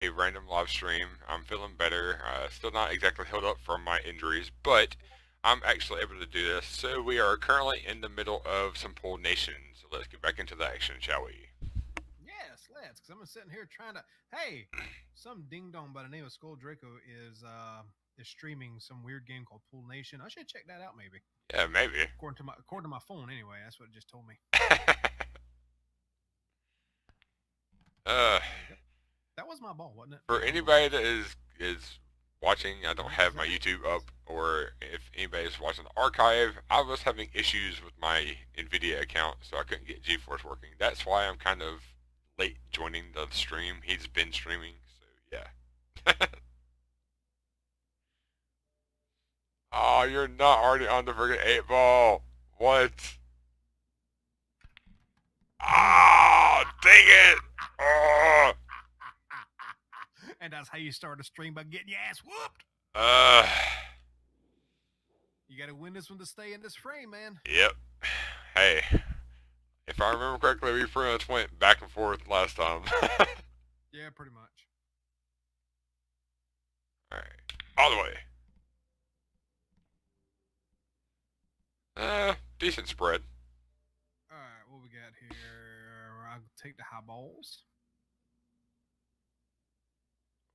a random live stream. I'm feeling better. Still not exactly healed up from my injuries, but I'm actually able to do this. So we are currently in the middle of some pool nation. So let's get back into the action, shall we? Yes, let's. Because I'm sitting here trying to. Hey, some ding dong by the name of Skull Draco is streaming some weird game called Pool Nation. I should check that out maybe. Yeah, maybe. According to my phone anyway. That's what it just told me. uh, There you go. That was my ball, wasn't it? for Yeah, that was my anybody ball. that is watching, I don't Is have my that? YouTube up, or if anybody's watching the archive, I was having issues with my Nvidia account, so I couldn't get GeForce working. That's why I'm kind of late joining the stream. He's been streaming, so yeah. Oh, you're not already on the friggin' 8 ball. What? Ah, dang it! Oh, And that's how you start a stream by getting your ass whooped. uh, You got to win this one to stay in this frame, man. yep. Hey, if I remember correctly, we pretty much went back and forth last time. Yeah, pretty much. Alright, all the way. Decent spread. All right, what we got here? I'll take the high balls.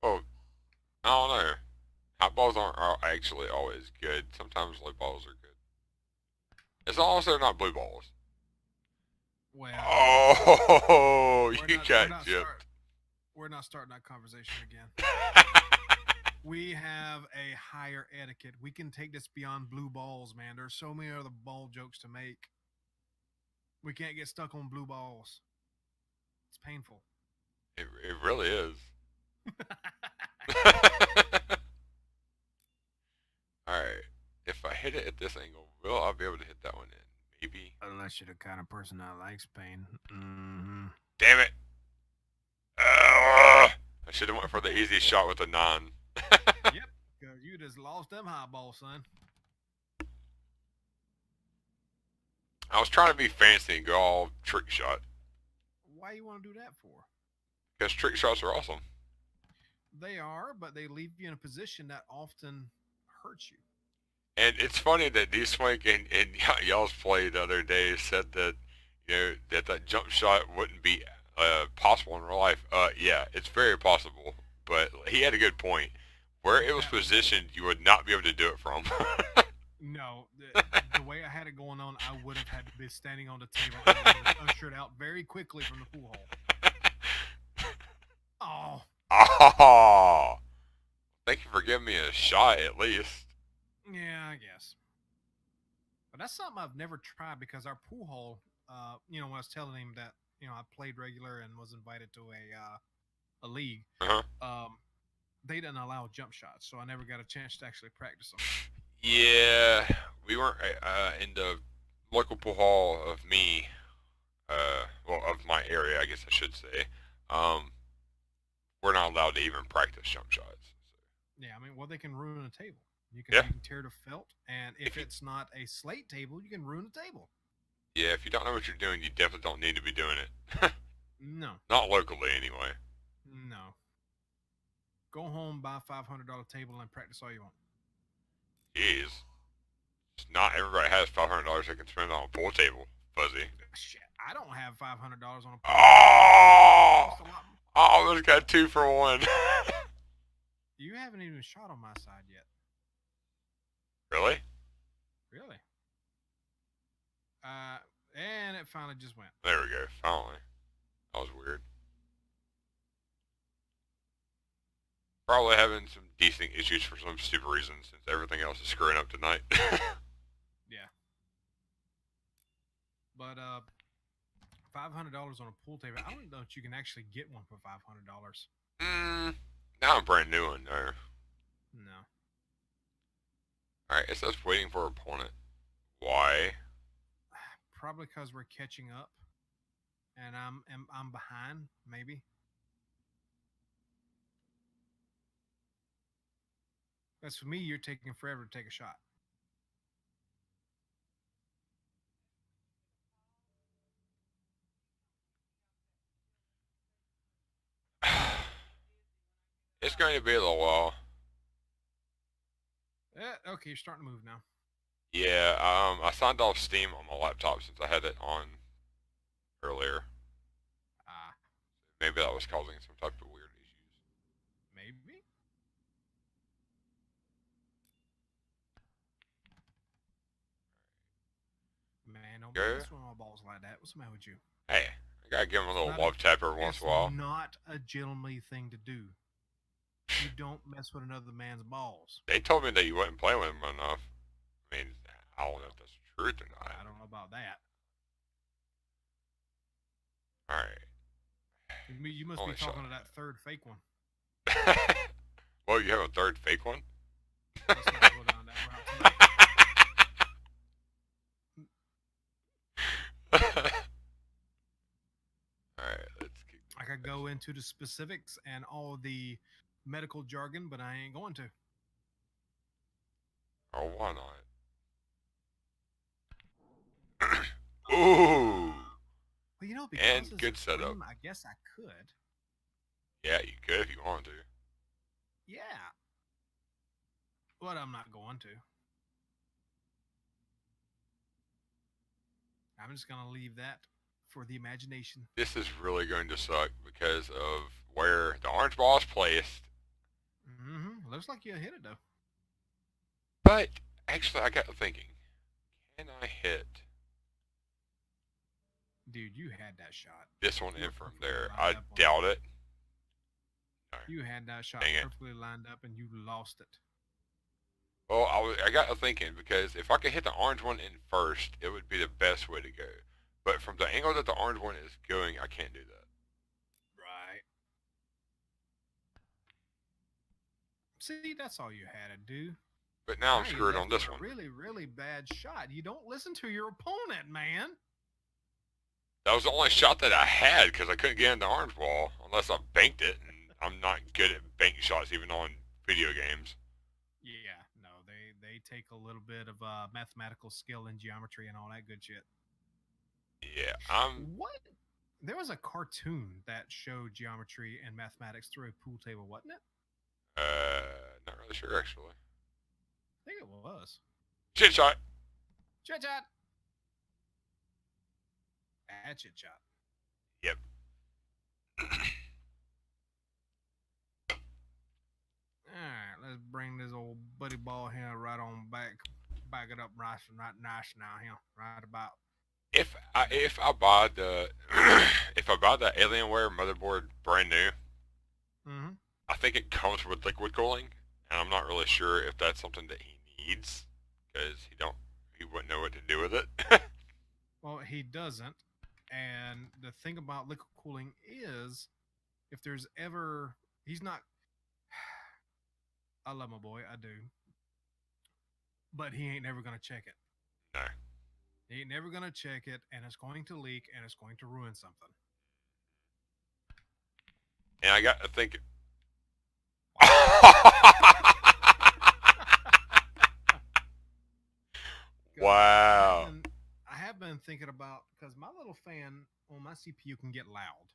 Oh, I don't know. Hot balls aren't actually always good. Sometimes low balls are good. As long as they're not blue balls. Well, Oh, we're you not we're got not start gypped. we're not starting that conversation again. We have a higher etiquette. We can take this beyond blue balls, man. There's so many other ball jokes to make. We can't get stuck on blue balls. It's painful. It really is. Alright. If I hit it at this angle, will I be able to hit that one in? Maybe. Unless you're the kind of person that likes pain. Mm-hmm. Damn it! I should have went for the easiest shot with a 9. Yep, because you just lost them high balls, son. I was trying to be fancy and go all trick shot. Why you want to do that for? Because trick shots are awesome. They are, but they leave you in a position that often hurts you. And it's funny that D-Swink and y'all's play the other day said that, that jump shot wouldn't be possible in real life. Yeah, it's very possible. But he had a good point. Where it was That positioned, you would not be able to do it from. No, the way I had it going on, I would have had to be standing on the table and I would have ushered out very quickly from the pool hall. Oh, Oh, thank you for giving me a shot at least. yeah, I guess. But that's something I've never tried because our pool hall, when I was telling him that, I played regular and was invited to a league, Uh-huh. um, they didn't allow jump shots, so I never got a chance to actually practice them. Yeah, we weren't in the local pool hall of me, well, of my area, I guess I should say. Um, we're not allowed to even practice jump shots. Yeah, I mean, well, they can ruin a table. So, yeah, You can tear the felt, and if if you it's not a slate table, you can ruin the table. yeah, if you don't know what you're doing, you definitely don't need to be doing it. No, Not locally, anyway. no. Go home, buy a $500 table, and practice all you want. Jeez, not everybody has $500 they can spend on a pool table, Fuzzy. Shit, I don't have $500 on a pool table. It Oh, costs a lot. I almost got 2 for 1. You haven't even shot on my side yet. Really? Really? Uh, and it finally just went. There we go. Finally. That was weird. Probably having some decent issues for some stupid reason since everything else is screwing up tonight. Yeah. But $500 on a pool table. I don't know if you can actually get one for $500. mm, now I'm brand new one there. No. Alright, it says waiting for opponent. Why? Probably because we're catching up, and I'm behind. Maybe. Because for me, you're taking forever to take a shot. It's going to be a little while. Okay, you're starting to move now. Yeah, I signed off Steam on my laptop since I had it on earlier. Ah, Maybe that was causing some type of weird issues. maybe. Man, don't be Go. messing with my balls like that. What's the matter with you? Hey, I gotta give him a It's little not a, love tap every once it's in a while. not a gentlemanly thing to do. You don't mess with another man's balls. They told me that you wasn't playing with him enough. I mean, I don't know if that's the truth or not. I don't know about that. Alright. You must be Only shot. talking to that third fake one. Well, you have a third fake one? Let's not go down that route tonight. Alright, let's keep. I could go into the specifics and all the medical jargon, but I ain't going to. Oh, why not? Ooh! Well, you know, because And it's good a setup. stream, I guess I could. Yeah, you could if you wanted to. Yeah. But I'm not going to. I'm just going to leave that for the imagination. This is really going to suck because of where the orange ball is placed. Mm-hmm. Looks like you hit it, though. But, actually, I got thinking. Can I hit Dude, you had that shot. this one You in were from perfectly there? lined I up on doubt it. You had that shot Dang it. perfectly lined up, and you lost it. Well, I got to thinking because if I could hit the orange one in first, it would be the best way to go. But from the angle that the orange one is going, I can't do that. Right. See, that's all you had to do. But now I'm Now you screwed left on this with one. a really, really bad shot. You don't listen to your opponent, man. That was the only shot that I had because I couldn't get in the orange ball unless I banked it, and I'm not good at bank shots even on video games. Yeah, no, they take a little bit of mathematical skill and geometry and all that good shit. Yeah, I'm. What? There was a cartoon that showed geometry and mathematics through a pool table, wasn't it? Not really sure actually. I think it was. Shit shot. Chit chat. Bad chit chat. Yep. Alright, let's bring this old buddy ball here right on back. Back it up nice now here. Right about. If I buy the if I buy the Alienware motherboard brand new, Mm-hmm. I think it comes with liquid cooling, and I'm not really sure if that's something that he needs because he wouldn't know what to do with it. Well, he doesn't. And the thing about liquid cooling is if there's ever he's not I love my boy, I do. But he ain't never gonna check it. No. He ain't never gonna check it, and it's going to leak, and it's going to ruin something. And I got to think. Wow. I have been thinking about because my little fan on my CPU can get loud.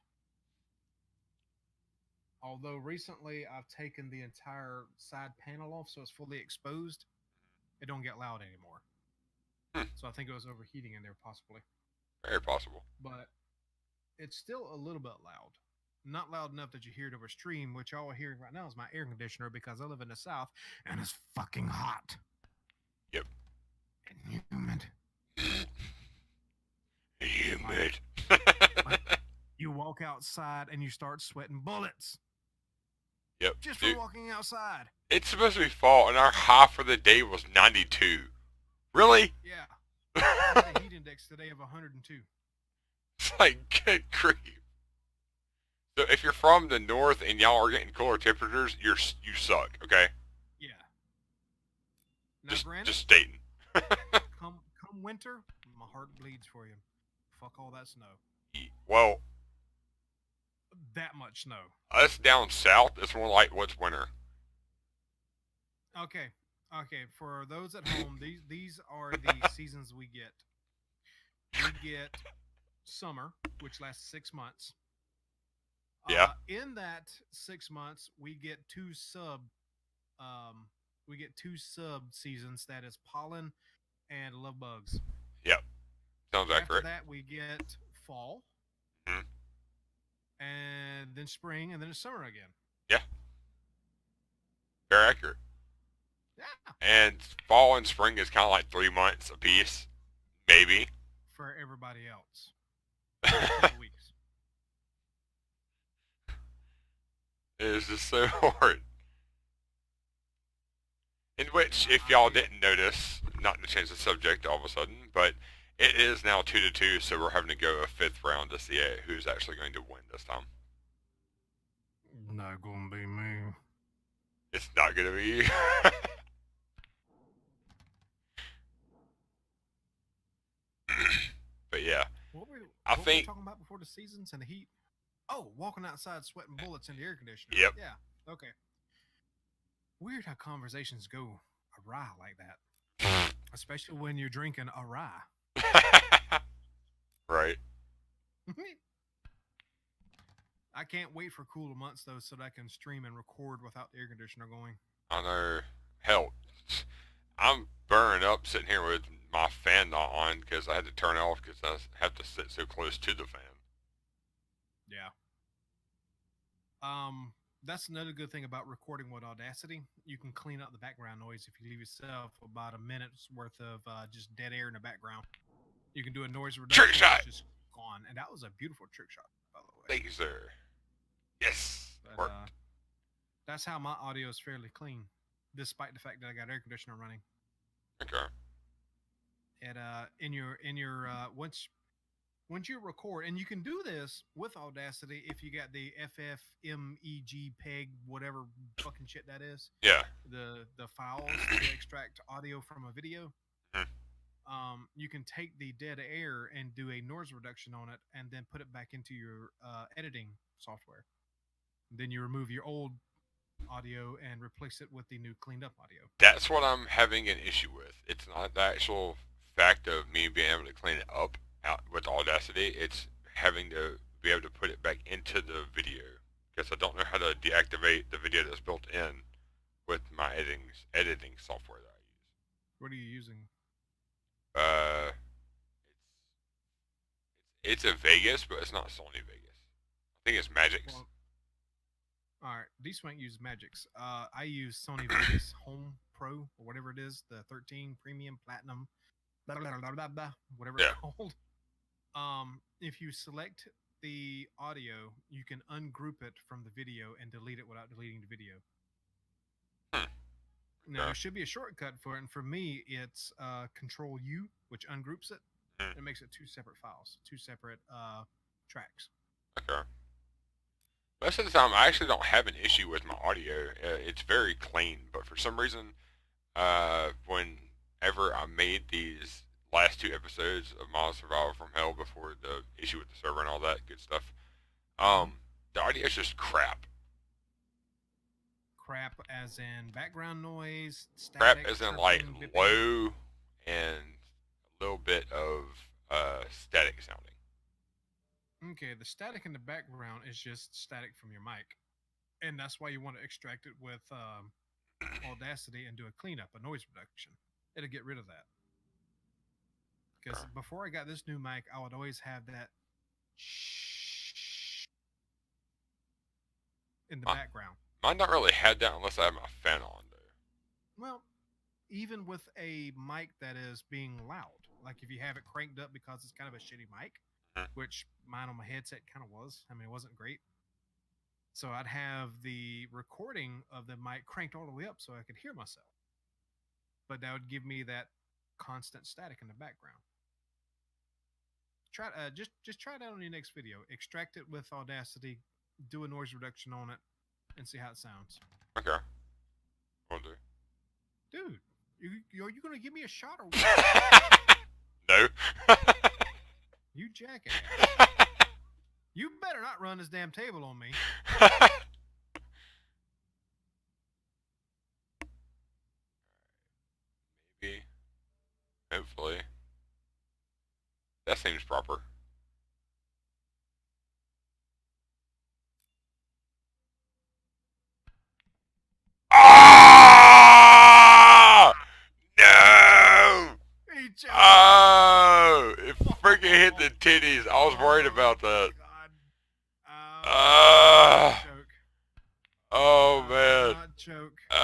Although recently I've taken the entire side panel off, so it's fully exposed. It don't get loud anymore. So I think it was overheating in there possibly. Very possible. But it's still a little bit loud. Not loud enough that you hear it over stream, which y'all are hearing right now is my air conditioner because I live in the South and it's fucking hot. Yep. And humid. Humid. You walk outside and you start sweating bullets. Yep. Just Dude, from walking outside. it's supposed to be fall, and our high for the day was 92. Really? Yeah. I had a heat index today of 102. It's like, good grief. So if you're from the north and y'all are getting cooler temperatures, you suck. Okay. Yeah. Now, granted, Just stating. come winter, my heart bleeds for you. Fuck all that snow. Well, That much snow. us down south, it's more like what's winter. Okay. For those at home, these are the seasons we get. We get summer, which lasts 6 months. Yeah. In that 6 months, um, we get two sub seasons. That is pollen and love bugs. Yep. Sounds After accurate. that, we get fall, Mhm. and then spring, and then it's summer again. Yeah. Very accurate. Yeah, And fall and spring is kind of like 3 months apiece, maybe. for everybody else, or a It couple weeks. is just so hard. In which, Yeah, if y'all didn't notice, not to change the subject all of a sudden, but it is now 2-2, so we're having to go a fifth round to see who's actually going to win this time. not gonna be me. It's not going to be you. But yeah, I What were we think, talking about before the seasons and the heat? Oh, walking outside sweating bullets in the air conditioner. yep. Yeah. Okay. Weird how conversations go awry like that, especially when you're drinking a rye. Right. I can't wait for cooler months though, so that I can stream and record without the air conditioner going. I know. Hell, I'm burning up sitting here with my fan not on because I had to turn it off because I have to sit so close to the fan. Yeah. That's another good thing about recording with Audacity. You can clean up the background noise if you leave yourself about a minute's worth of just dead air in the background. You can do a noise Trick reduction. shot! It's just gone, and that was a beautiful trick shot, by the way. Thank you, sir. Yes. But Worked. that's how my audio is fairly clean, despite the fact that I got air conditioner running. Okay. And once you record, and you can do this with Audacity if you got the FFMEG peg whatever fucking shit that is, Yeah. the files to extract audio from a video. Mhm. You can take the dead air and do a noise reduction on it, and then put it back into your editing software. Then you remove your old audio and replace it with the new cleaned up audio. That's what I'm having an issue with. It's not the actual fact of me being able to clean it up out with Audacity. It's having to be able to put it back into the video because I don't know how to deactivate the video that's built in with my editing software that I What are you using? use. It's a Vegas, but it's not Sony Vegas. I think it's Magix. Well, all right, D-Swank uses Magix. I use Sony Vegas Home Pro or whatever it is, the 13 Premium Platinum, blah, blah, blah, blah, blah, whatever it's Yeah. called. If you select the audio, you can ungroup it from the video and delete it without deleting the video. Now, there should be a shortcut for it, and for me, it's Control U, which ungroups it. It makes it two separate files, two separate tracks. Okay. Most of the time, I actually don't have an issue with my audio. It's very clean, but for some reason, whenever I made these last two episodes of my Survival from Hell before the issue with the server and all that good stuff, the audio is just crap. Crap, as in background noise, Crap static, as in chirping, like bipping. low and a little bit of static sounding. Okay, the static in the background is just static from your mic, and that's why you want to extract it with Audacity and do a cleanup, a noise reduction. It'll get rid of that. Because before I got this new mic, I would always have that shh in the background. Mine don't really have that unless I have my fan on, though. Well, even with a mic that is being loud, like if you have it cranked up because it's kind of a shitty mic, which mine on my headset kind of was. I mean, it wasn't great. So I'd have the recording of the mic cranked all the way up so I could hear myself. But that would give me that constant static in the background. Try just try it out on your next video. Extract it with Audacity, do a noise reduction on it, and see how it sounds. Okay. Will do. Dude, are you gonna give me a shot or what? No. You jackass. You better not run this damn table on me. Maybe. Hopefully. That seems proper. titties. I was worried about that. God. Ah. Choke. Oh man. Not choke. Oh, I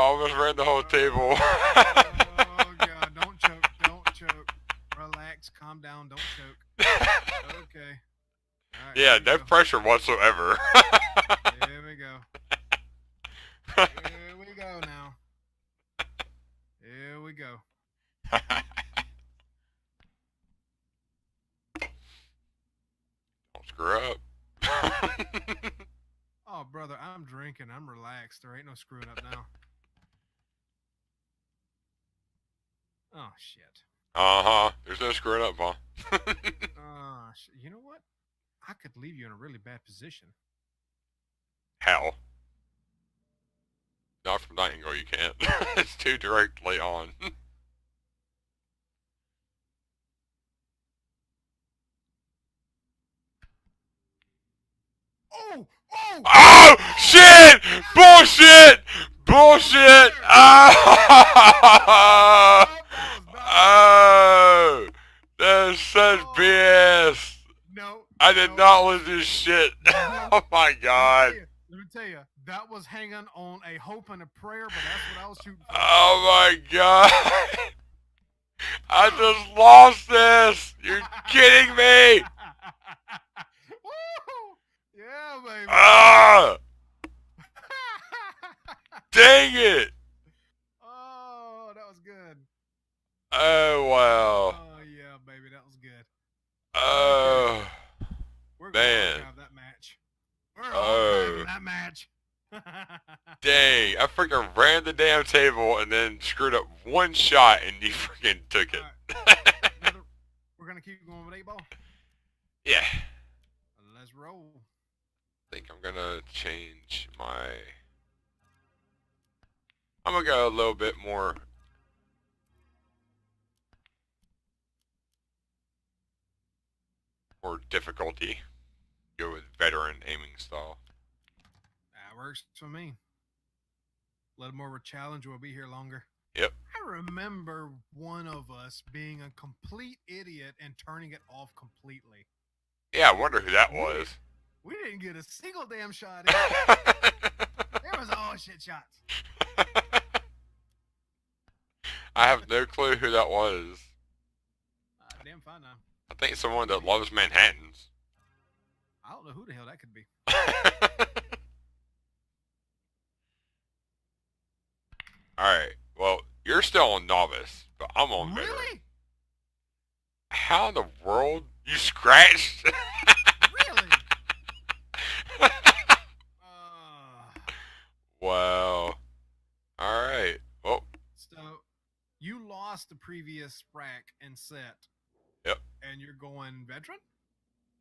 almost ran the whole table. Oh God! Don't choke! Don't choke! Relax, calm down. Don't choke. Okay. All right. Yeah, Here no we go. pressure whatsoever. Here we go. Here we go now. Here we go. Don't screw up. Oh, brother, I'm drinking. I'm relaxed. There ain't no screwing up now. Oh shit. Uh-huh. There's no screwing up, huh? You know what? I could leave you in a really bad position. Hell. Not from that angle, you can't. It's too directly on. Oh! Oh! Oh! Shit! Bullshit! Bullshit! Oh! Oh! That's such BS! No. I did not lose this shit. Oh my god. Let me tell you, that was hanging on a hope and a prayer, but that's what I was shooting for. Oh my god. I just lost this. You're kidding me. Woo! Yeah, baby. Ah! Dang it. Oh, that was good. Oh wow. Oh yeah, baby, that was good. Oh. We're Man. gonna have that match. We're Oh. having that match. Dang, I freaking ran the damn table and then screwed up one shot and you freaking took it. Right. We're gonna keep going with 8-ball. Yeah. Let's roll. I think I'm gonna change my... I'm gonna go a little bit more difficulty. Go with veteran aiming style. That works for me. A little more of a challenge. We'll be here longer. Yep. I remember one of us being a complete idiot and turning it off completely. Yeah, I wonder who that was. We didn't get a single damn shot in. It was all shit shots. I have no clue who that was. Damn fine now. I think someone that loves Manhattans. I don't know who the hell that could be. Alright, well, you're still on novice, but I'm on veteran. Really? How in the world? You scratched? Really? Wow. Alright, well. So, you lost the previous rack and set. Yep. And you're going veteran?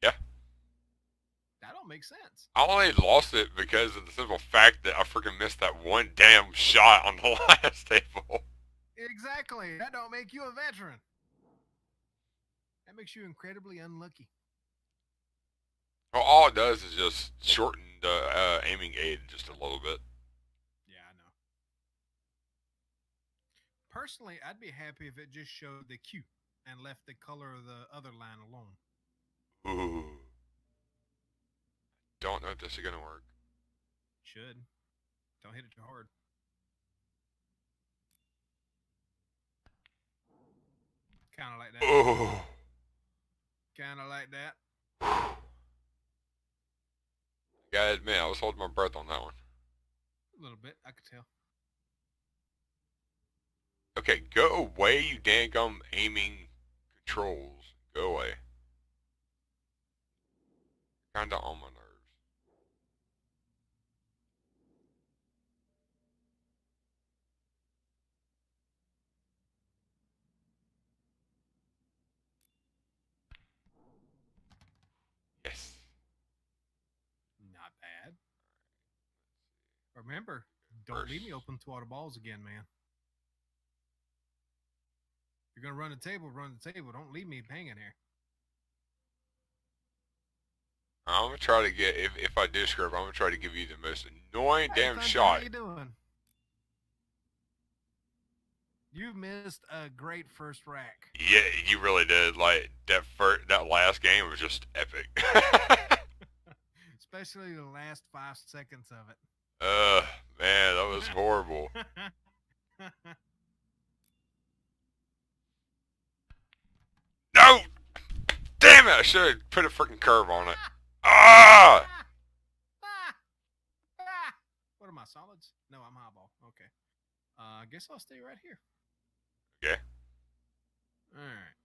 Yeah. That don't make sense. I only lost it because of the simple fact that I freaking missed that one damn shot on the last table. Exactly. That don't make you a veteran. That makes you incredibly unlucky. Well, all it does is just shorten the aiming aid just a little bit. Yeah, I know. Personally, I'd be happy if it just showed the Q and left the color of the other line alone. Ooh. Don't know if this is gonna work. Should. Don't hit it too hard. Kind of like that. Oh. Kind of like that. Gotta admit, I was holding my breath on that one. A little bit, I could tell. Okay, go away, you dangum aiming controls. Go away. Kinda on my nerves. Yes. Not bad. Remember, don't leave me open to all the balls again, man. If you're going to run the table, run the table. Don't leave me hanging here. I'm gonna try to get, if I do screw up, I'm gonna try to give you the most annoying damn Thunder, shot. how you doing? You missed a great first rack. Yeah, you really did. Like that last game was just epic. Especially the last 5 seconds of it. Man, that was horrible. No, damn it! I should have put a freaking curve on it. Ah! What am I, solids? No, I'm highball. Okay. I guess I'll stay right here. Okay. All right.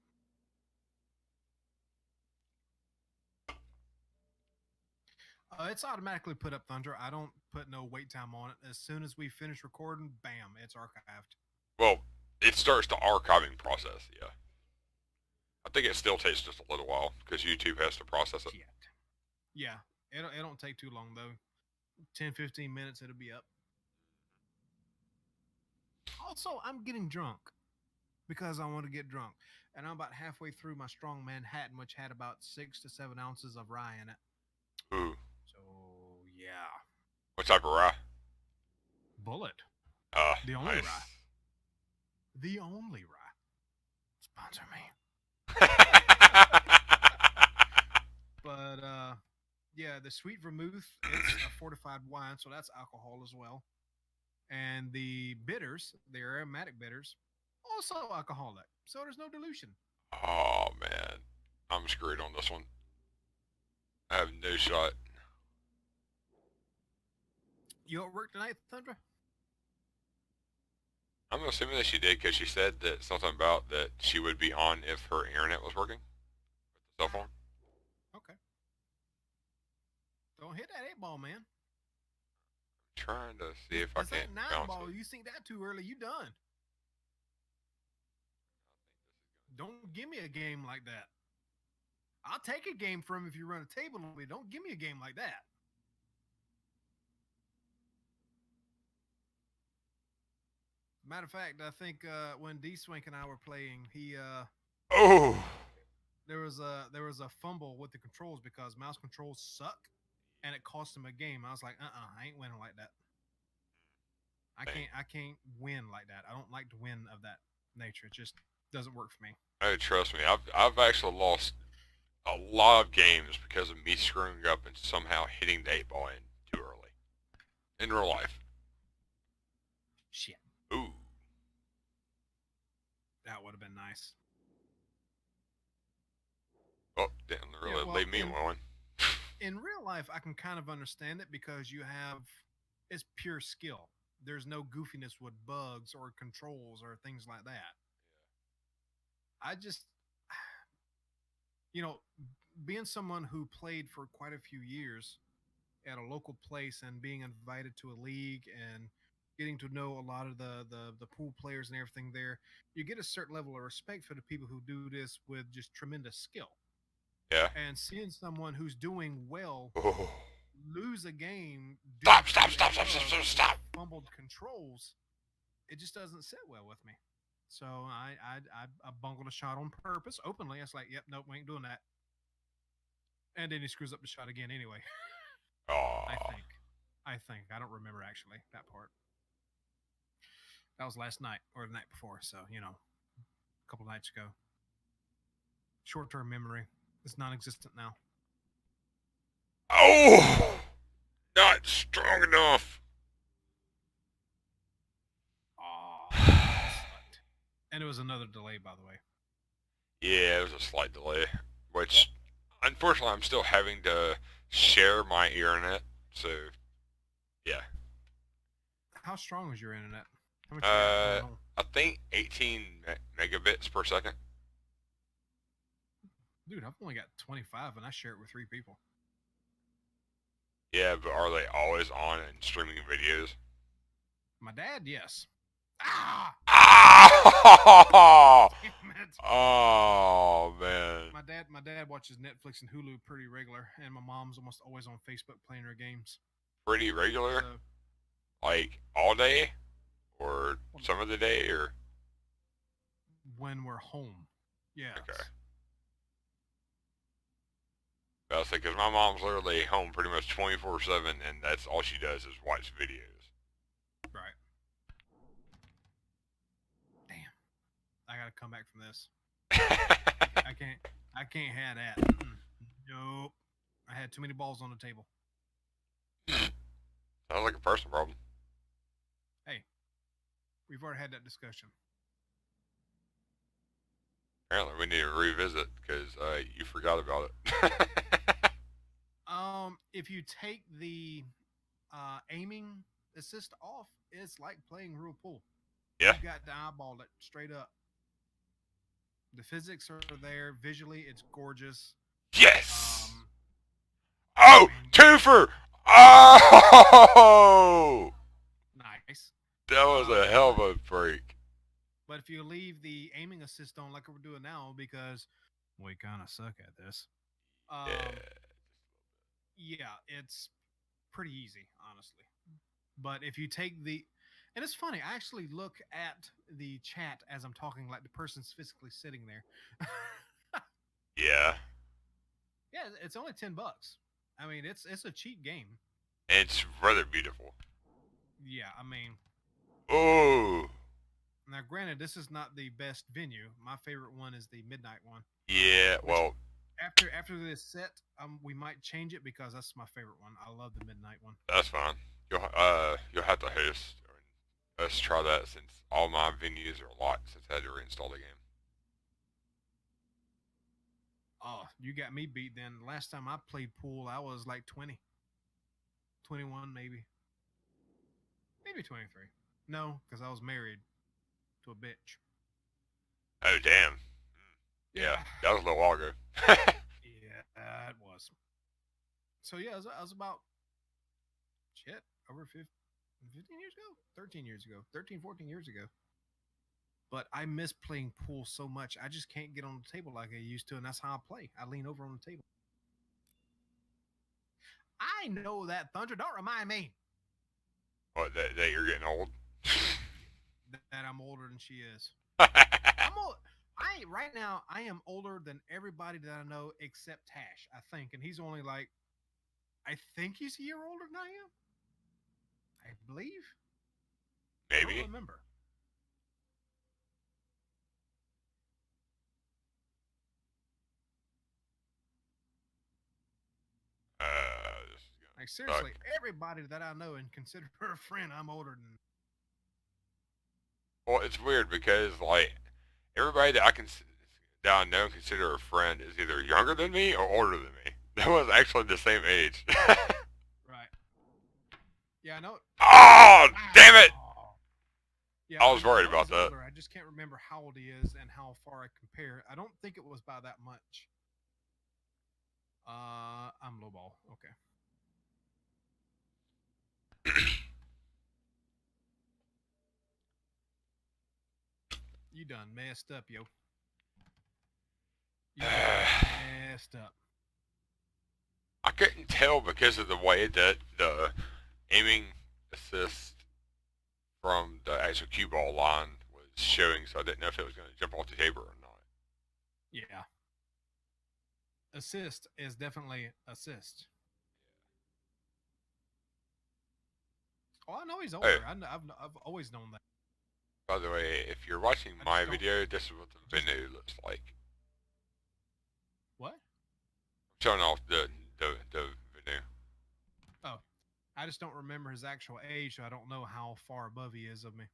It's automatically put up, Thunder. I don't put no wait time on it. As soon as we finish recording, bam, it's archived. Well, it starts the archiving process. Yeah. I think it still takes just a little while because YouTube has to process it. Shit. Yeah, it don't take too long though. 10, 15 minutes, it'll be up. Also, I'm getting drunk because I want to get drunk, and I'm about halfway through my strong Manhattan, which had about 6 to 7 ounces of rye in it. Ooh. So yeah, What type of rye? Bullet, the only Nice. rye, the only rye. Sponsor me. But yeah, the sweet vermouth, it's a fortified wine, so that's alcohol as well. And the bitters, the aromatic bitters, also alcoholic. So there's no dilution. Oh man, I'm screwed on this one. I have no shot. You at work tonight, Thundra? I'm assuming that she did because she said that something about that she would be on if her internet was working with the cell phone. Okay. Don't hit that 8 ball, man. Trying to see if I It's can that 9 ball. bounce it. You sink that too early, you done. Don't give me a game like that. I'll take a game from if you run a table on me. Don't give me a game like that. Matter of fact, I think when D Swink and I were playing, Oh, there was a fumble with the controls because mouse controls suck, and it cost him a game. I was like, I ain't winning like that. dang. I can't win like that. I don't like to win of that nature. It just doesn't work for me. Oh, trust me, I've actually lost a lot of games because of me screwing up and somehow hitting the 8 ball in too early in real life. Shit, Ooh, that would have been nice. oh, didn't really Well, leave me alone. in real life, I can kind of understand it because it's pure skill. There's no goofiness with bugs or controls or things like that. I just, you know, being someone who played for quite a few years at a local place and being invited to a league and getting to know a lot of the pool players and everything there, you get a certain level of respect for the people who do this with just tremendous skill. Yeah. And seeing someone who's doing well Oh. lose a game due Stop! to Stop! a Stop! Stop! bug Stop! Stop! or Stop! fumbled controls, it just doesn't sit well with me. So I bungled a shot on purpose openly. I was like, "Yep, nope, we ain't doing that." And then he screws up the shot again anyway. I Oh. think. I don't remember actually that part. That was last night or the night before, so a couple nights ago. Short-term memory. It's non-existent now. Oh! Not strong enough. Oh, and it was another delay, by the way. Yeah, it was a slight delay, which unfortunately I'm still having to share my internet. So, yeah. How strong is your internet? How much you got Uh, going on? I think 18 megabits per second. Dude, I've only got 25 and I share it with 3 people. Yeah, but are they always on and streaming videos? My dad, yes. Ah! Ah! Damn it. Oh man. My dad watches Netflix and Hulu pretty regular, and my mom's almost always on Facebook playing her games. Pretty regular? So, Like all day? Or some of the day? Or when we're home, yes. okay. I was because my mom's literally home pretty much 24/7, and that's all she does is watch videos. Right. Damn. come back from this. I can't have that. Mm-mm. Nope. I had too many balls on the table. Sounds like a personal problem. Hey, we've already had that discussion. Apparently, we need to revisit because you forgot about it. If you take the aiming assist off, it's like playing real pool. Yeah. You got to eyeball it straight up. The physics are there. Visually, it's gorgeous. Yes. Um, Oh, man, twofer. Oh, nice. that was a hell of But a break. but if you leave the aiming assist on, like we're doing now, because we kind of suck at this. Um, Yeah. yeah, it's pretty easy, honestly. But if you take the, and it's funny, I actually look at the chat as I'm talking, like the person's physically sitting there. Yeah. Yeah, it's only $10. I mean, it's a cheap game. It's rather beautiful. Yeah, I mean, Oh. now granted, this is not the best venue. My favorite one is the midnight one, Yeah. which Well, after this set, we might change it because that's my favorite one. I love the midnight one. that's fine. You'll have to host. Let's try that since all my venues are locked since I had to reinstall the game. Oh, you got me beat then. Last time I played pool, I was like 20, 21 maybe, maybe 23. No, because I was married to a bitch. Oh damn. Yeah, Yeah, that was a little while ago. yeah, it was. So yeah, I was about shit over 15 years ago, 13 years ago, 13, 14 years ago. But I miss playing pool so much. I just can't get on the table like I used to, and that's how I play. I lean over on the table. I know that, Thunder. Don't remind me What? That you're getting old? that I'm older than she is. I'm old. I right now. I am older than everybody that I know except Tash. I think, and he's only like, I think he's a year older than I am. I believe. I don't Maybe. remember. This is Like gonna suck. seriously, everybody that I know and consider her a friend, I'm older than. Well, it's weird because like everybody that I know and consider a friend is either younger than me or older than me. That was actually the same age. Right. Yeah, I know. Oh, damn it! Wow. Yeah, I I, was I worried know about he's that. older. I just can't remember how old he is and how far I compare. I don't think it was by that much. I'm lowball. Okay. You done messed up, yo. You done messed up. I couldn't tell because of the way that the aiming assist from the actual cue ball line was showing, so I didn't know if it was going to jump off the table or not. Yeah. Assist is definitely assist. Oh, I know he's Oh, older. I've always known that. by the way, if you're watching I my just don't. video, this is what the Just venue looks like. what? I'm showing off the venue. Oh, I just don't remember his actual age, so I don't know how far above he is of me.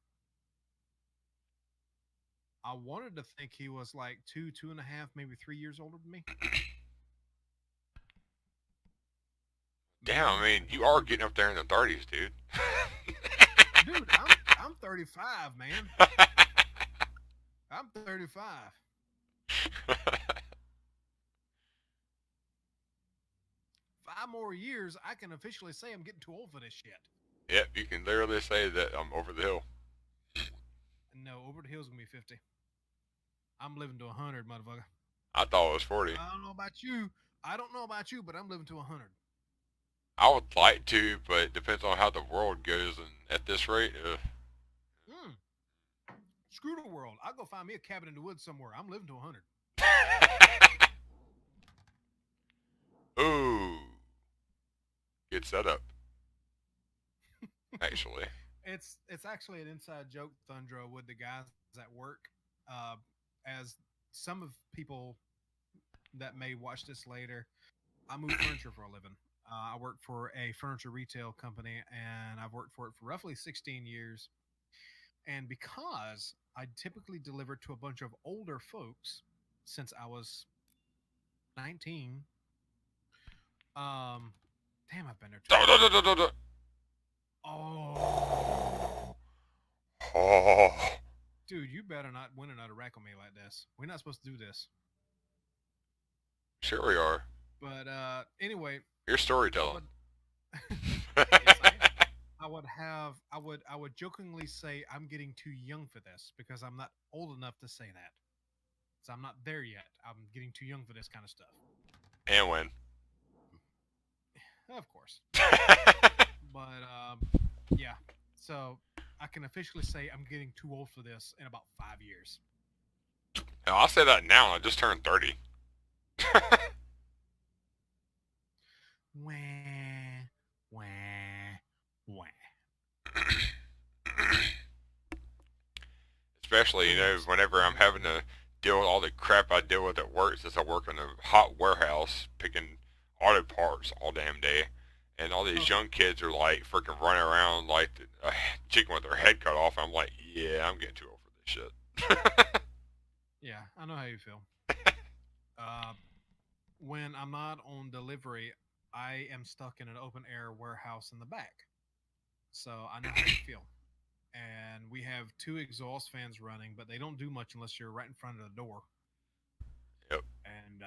I wanted to think he was like two and a half, maybe 3 years older than me. Damn, I Maybe. mean, I you don't are remember. getting up there in the 30s, dude. Dude, I'm 35, man. I'm 35. 5 more years, I can officially say I'm getting too old for this shit. Yep, you can literally say that I'm over the hill. No, over the hill's gonna be 50. I'm living to 100, motherfucker. I thought it was 40. I don't know about you. I don't know about you, but I'm living to 100. I would like to, but it depends on how the world goes, and at this rate, Mm, screw the world. I'll go find me a cabin in the woods somewhere. I'm living to 100. Ooh, good setup, actually. It's actually an inside joke, Thundra, with the guys at work. Uh, as some of people that may watch this later, I move furniture for a living. I work for a furniture retail company, and I've worked for it for roughly 16 years. And because I typically deliver to a bunch of older folks since I was 19, um, damn, I've been there too Duh, long. duh, duh, duh, duh. Oh, Oh, dude, you better not win another rack on me like this. We're not supposed to do this. sure we are. But anyway, You're I storytelling. would. Yes, I am. I would jokingly say I'm getting too young for this because I'm not old enough to say that. So I'm not there yet. I'm getting too young for this kind of stuff. And win. Of course. But yeah. So I can officially say I'm getting too old for this in about 5 years. I'll say that now. I just turned 30. Wah, wah, wah. Especially, But yes, whenever I'm having to deal with all the crap I deal with at work since I work in a hot warehouse picking auto parts all damn day. And all oh, these young kids are like freaking running around like a chicken with their head cut off. I'm like, yeah, I'm getting too old for this shit. yeah, I know how you feel. Uh, when I'm not on delivery, I am stuck in an open air warehouse in the back. So I know how you feel. And we have two exhaust fans running, but they don't do much unless you're right in front of the door. Yep. And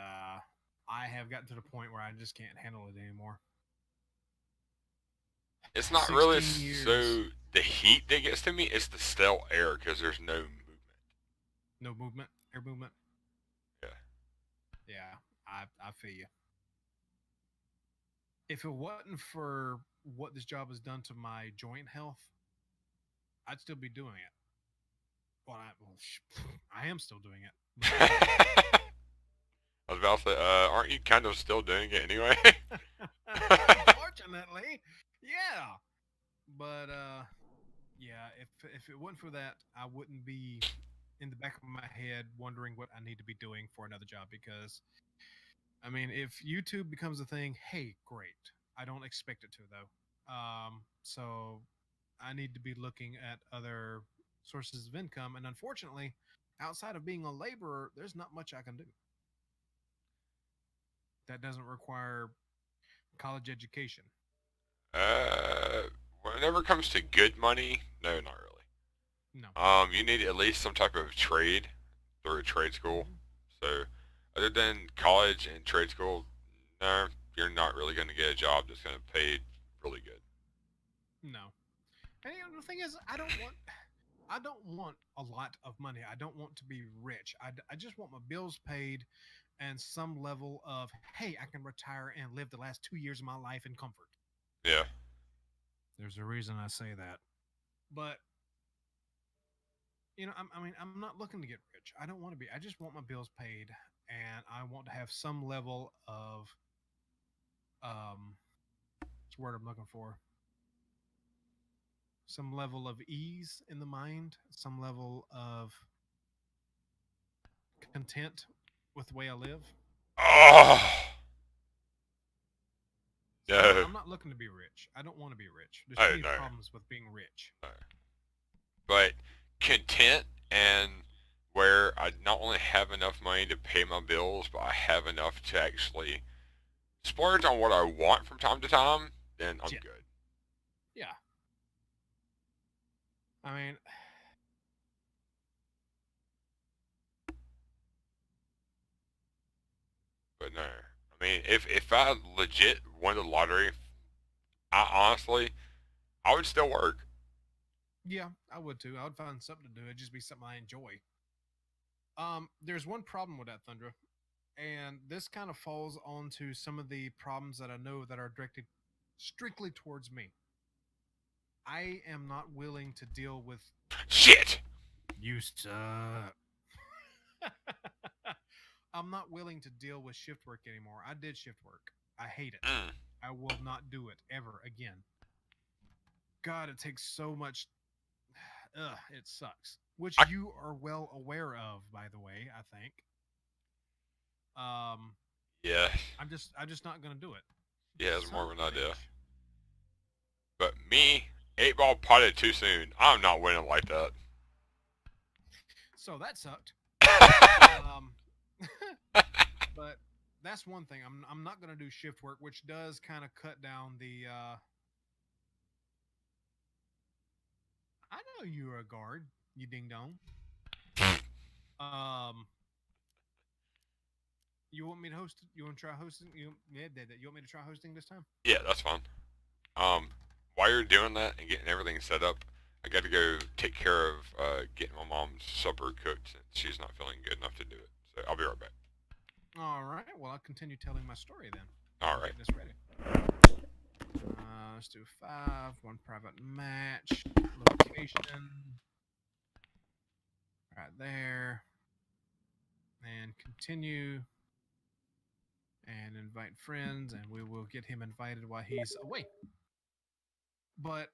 I have gotten to the point where I just can't handle it anymore. It's not really 16 years, so the heat that gets to me, it's the stale air because there's no movement. no movement, air movement. Yeah. Yeah, I feel you. If it wasn't for what this job has done to my joint health, I'd still be doing it. I am still doing it, but I was about to say, aren't you kind of still doing it anyway? unfortunately, yeah. But yeah, if it wasn't for that, I wouldn't be in the back of my head wondering what I need to be doing for another job. Because I mean, if YouTube becomes a thing, hey, great. I don't expect it to though. So I need to be looking at other sources of income, and unfortunately, outside of being a laborer, there's not much I can do that doesn't require college education. uh, whenever it comes to good money, no, not really. No. You need at least some type of trade through a trade school. Hmm. So, other than college and trade school, no, you're not really going to get a job that's going to pay really good. No. And you know, the thing is, I don't want a lot of money. I don't want to be rich. I just want my bills paid and some level of, hey, I can retire and live the last 2 years of my life in comfort. Yeah. There's a reason I say that. But, I mean, I'm not looking to get rich. I don't want to be. I just want my bills paid and I want to have some level of, what's the word I'm looking for? Some level of ease in the mind, some level of content with the way I live. Oh, So no. I'm not looking to be rich. I don't want to be rich. There's too Oh, many no. problems with being rich. No. But content and where I not only have enough money to pay my bills, but I have enough to actually splurge on what I want from time to time, then I'm Yeah. good. Yeah. I mean, But no. I mean, if I legit won the lottery, I honestly, I would still work. yeah, I would too. I would find something to do. It'd just be something I enjoy. There's one problem with that, Thundra, and this kind of falls onto some of the problems that I know that are directed strictly towards me. I am not willing to deal with Shit! you suck. I'm not willing to deal with shift work anymore. I did shift work. I hate it. Mm. I will not do it ever again. God, it takes so much. it sucks. Which I you are well aware of, by the way. I think. Um, yeah, I'm just not gonna do it. yeah, it's Son more of of an a idea. bitch. But me, 8 ball potted too soon. I'm not winning like that. So that sucked. Um, but that's one thing. I'm not gonna do shift work, which does kind of cut down the. I know you're a guard, you ding dong. Um, you want me to host? You want to try hosting? You want me to try hosting this time? Yeah, that's fine. Um, while you're doing that and getting everything set up, I got to go take care of getting my mom's supper cooked since she's not feeling good enough to do it. So I'll be right back. All right. Well, I'll continue telling my story then. All We'll right. get this ready. Let's do 5, 1 private match, location, right there, and continue, and invite friends, and we will get him invited while he's away. But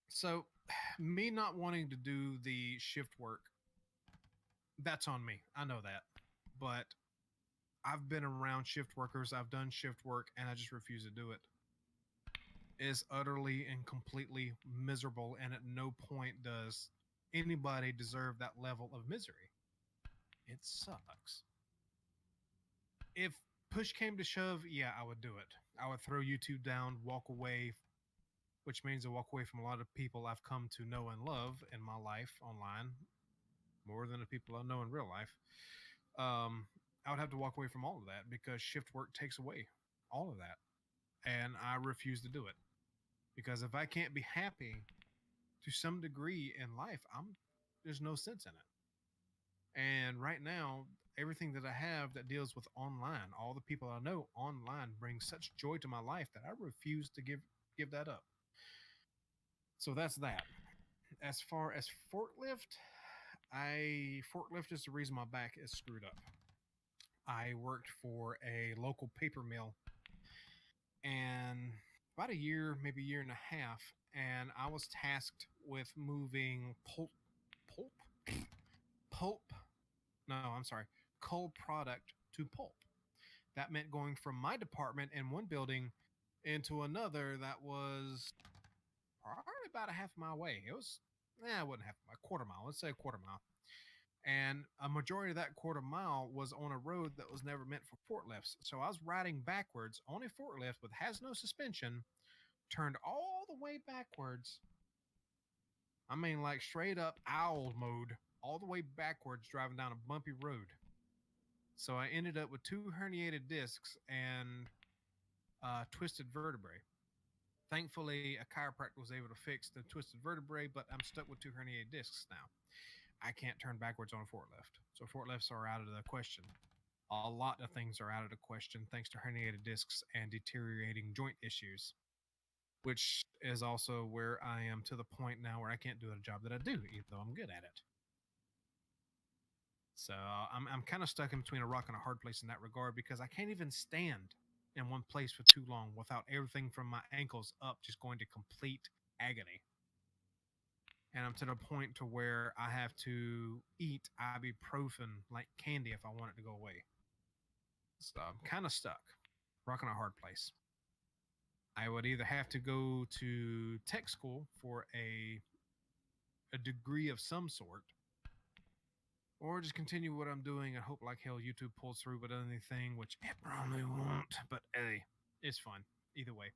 so, me not wanting to do the shift work, that's on me. I know that. But I've been around shift workers, I've done shift work, and I just refuse to do it. Is utterly and completely miserable, and at no point does anybody deserve that level of misery. It sucks. If push came to shove, yeah, I would do it. I would throw YouTube down, walk away, which means I walk away from a lot of people I've come to know and love in my life online, more than the people I know in real life. I would have to walk away from all of that because shift work takes away all of that. And I refuse to do it. Because if I can't be happy to some degree in life, there's no sense in it. And right now, everything that I have that deals with online, all the people I know online bring such joy to my life that I refuse to give that up. So that's that. As far as forklift is the reason my back is screwed up. I worked for a local paper mill and about a year, maybe a year and a half, and I was tasked with moving pulp, pulp. No, I'm sorry, coal product to pulp. That meant going from my department in one building into another that was probably about a half mile away. It was, it wasn't half a quarter mile. Let's say a quarter mile. And a majority of that quarter mile was on a road that was never meant for forklifts. So I was riding backwards on a forklift that has no suspension, turned all the way backwards. I mean, like straight up owl mode, all the way backwards, driving down a bumpy road. So I ended up with 2 herniated discs and twisted vertebrae. Thankfully, a chiropractor was able to fix the twisted vertebrae, but I'm stuck with 2 herniated discs now. I can't turn backwards on a forklift. So forklifts are out of the question. A lot of things are out of the question thanks to herniated discs and deteriorating joint issues, which is also where I am to the point now where I can't do the job that I do, even though I'm good at it. So I'm kind of stuck in between a rock and a hard place in that regard because I can't even stand in one place for too long without everything from my ankles up just going to complete agony. And I'm to the point to where I have to eat ibuprofen like candy if I want it to go away. So I'm kind of stuck, rock and a hard place. I would either have to go to tech school for a degree of some sort, or just continue what I'm doing and hope like hell YouTube pulls through with anything, which it probably won't. But hey, it's fun either way,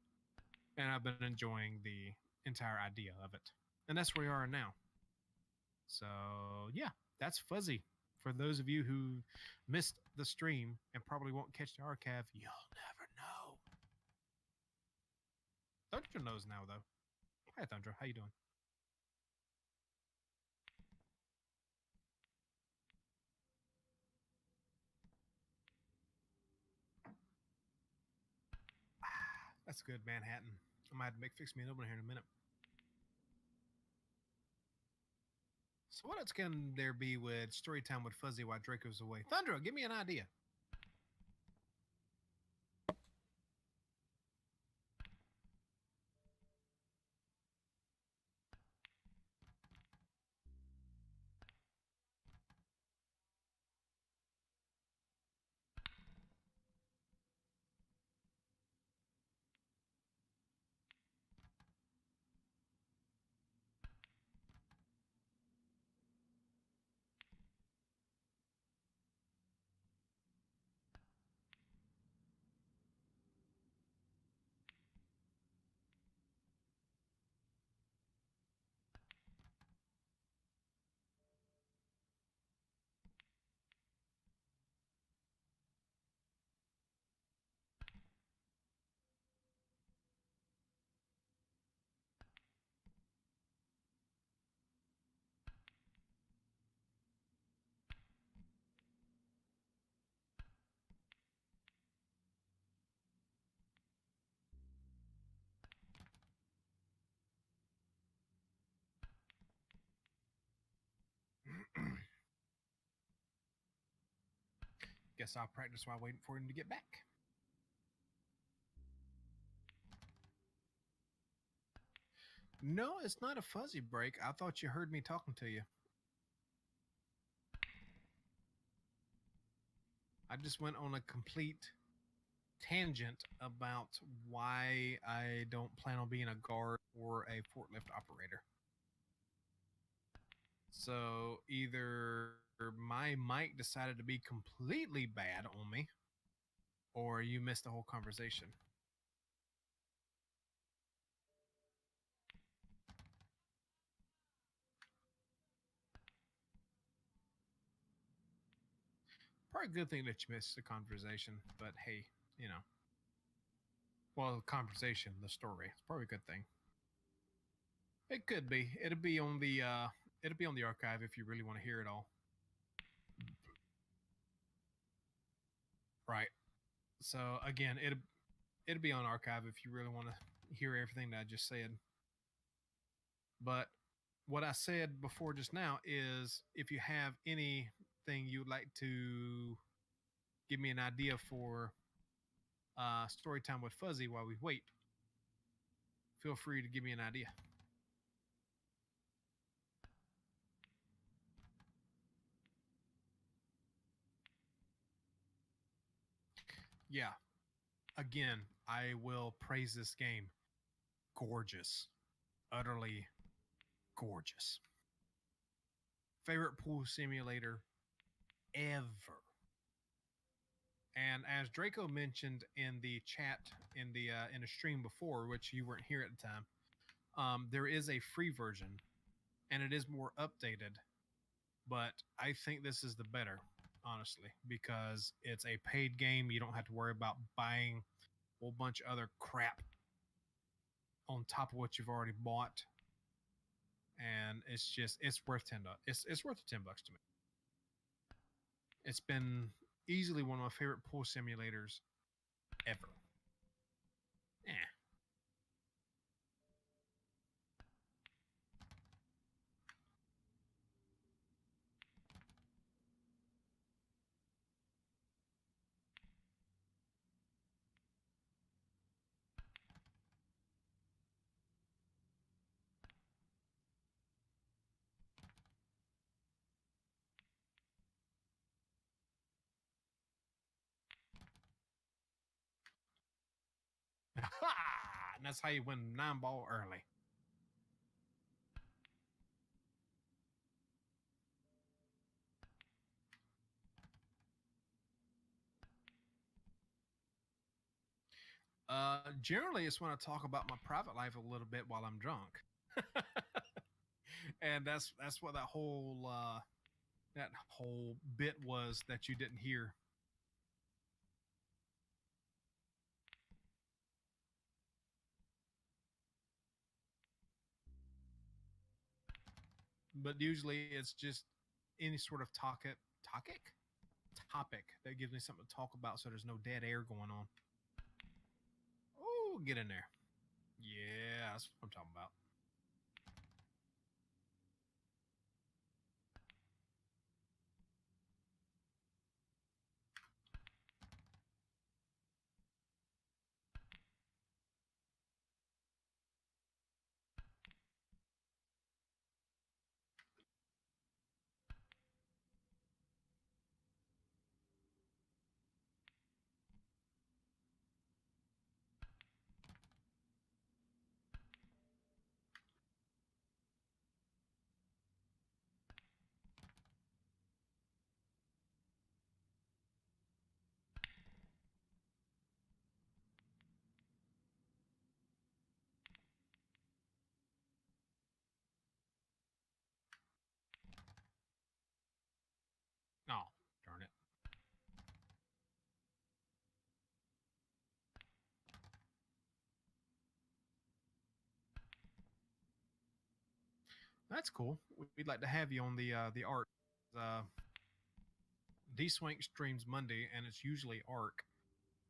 and I've been enjoying the entire idea of it, and that's where we are now. So yeah, that's Fuzzeh. For those of you who missed the stream and probably won't catch the archive, you'll never know. Thunder knows now though. Hi Thunder, how you doing? That's good, Manhattan. I might fix me an opener here in a minute. So what else can there be with story time with Fuzzeh while Draco's away? Thunder, give me an idea. Guess I'll practice while waiting for him to get back. No, it's not a fuzzy break. I thought you heard me talking to you. I just went on a complete tangent about why I don't plan on being a guard or a forklift operator. So either my mic decided to be completely bad on me, or you missed the whole conversation. Probably a good thing that you missed the conversation, but hey, you know. Well, the conversation, the story. It's probably a good thing. It could be. It'll be on the archive if you really want to hear it all. Right. So again, it'll be on archive if you really want to hear everything that I just said. But what I said before just now is if you have anything you'd like to give me an idea for story time with Fuzzeh while we wait, feel free to give me an idea. Yeah. Again, I will praise this game. Gorgeous. Utterly gorgeous. Favorite pool simulator ever. And as Draco mentioned in the chat in the stream before, which you weren't here at the time, there is a free version, and it is more updated. But I think this is the better, honestly, because it's a paid game. You don't have to worry about buying a whole bunch of other crap on top of what you've already bought, and it's worth it's worth the $10 to me. It's been easily one of my favorite pool simulators ever. Eh. And that's how you win 9-ball early. Generally, it's when I talk about my private life a little bit while I'm drunk, and that's what that whole bit was that you didn't hear. But usually, it's just any sort of topic that gives me something to talk about, so there's no dead air going on. Oh, get in there. Yeah, that's what I'm talking about. Oh, darn it. That's cool. We'd like to have you on the art. Uh, D-Swank streams Monday, and it's usually ARC.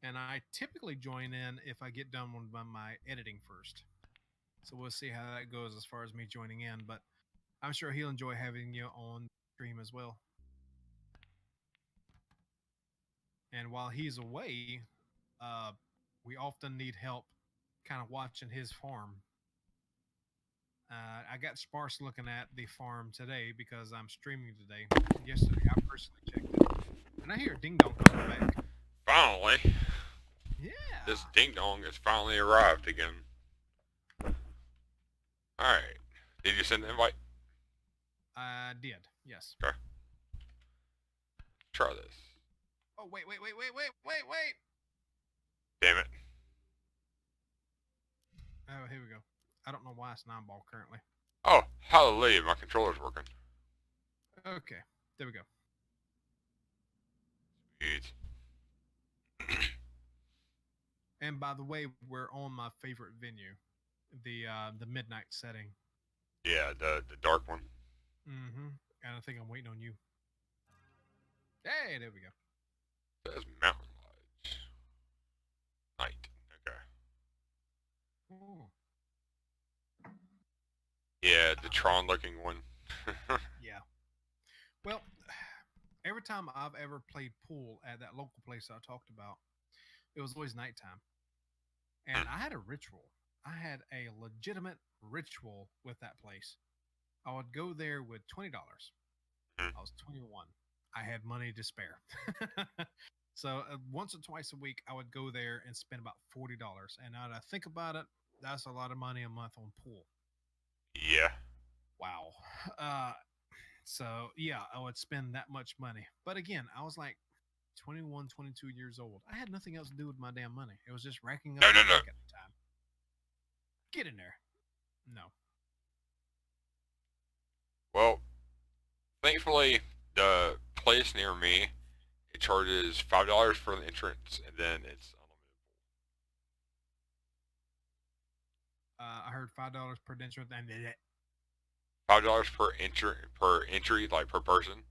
And I typically join in if I get done with my editing first. So we'll see how that goes as far as me joining in. But I'm sure he'll enjoy having you on stream as well. And while he's away, uh, we often need help kind of watching his farm. I got sparse looking at the farm today because I'm streaming today. Yesterday, I personally checked it. And I hear Ding Dong coming back. Finally, this Yeah. ding dong has finally arrived again. All right. Did you send the invite? I did. Yes. Okay. Try this. Oh, wait. Damn it. Oh, here we go. I don't know why it's 9 ball currently. Oh, hallelujah! My controller's working. Okay. There we go. Sweet. And by the way, we're on my favorite venue, the midnight setting. Yeah, the dark one. Mm-hmm. And I think I'm waiting on you. Hey, there we go. Says Mountain Lodge. Night. Okay. Ooh. Yeah, the Tron looking one. Yeah. Well, every time I've ever played pool at that local place I talked about, it was always nighttime. And I had a ritual. I had a legitimate ritual with that place. I would go there with $20. I was 21. I had money to spare. So once or twice a week, I would go there and spend about $40. And now that I think about it, that's a lot of money a month on pool. Yeah. Wow. Uh, so yeah, I would spend that much money. But again, I was like 21, 22 years old. I had nothing else to do with my damn money. It was just racking up No, my no, no. check at the time. Get in there. No. Well, thankfully, the place near me, it charges $5 for the entrance, and then it's unlimited. I heard $5 per entrance, and $5 per entry, like per person,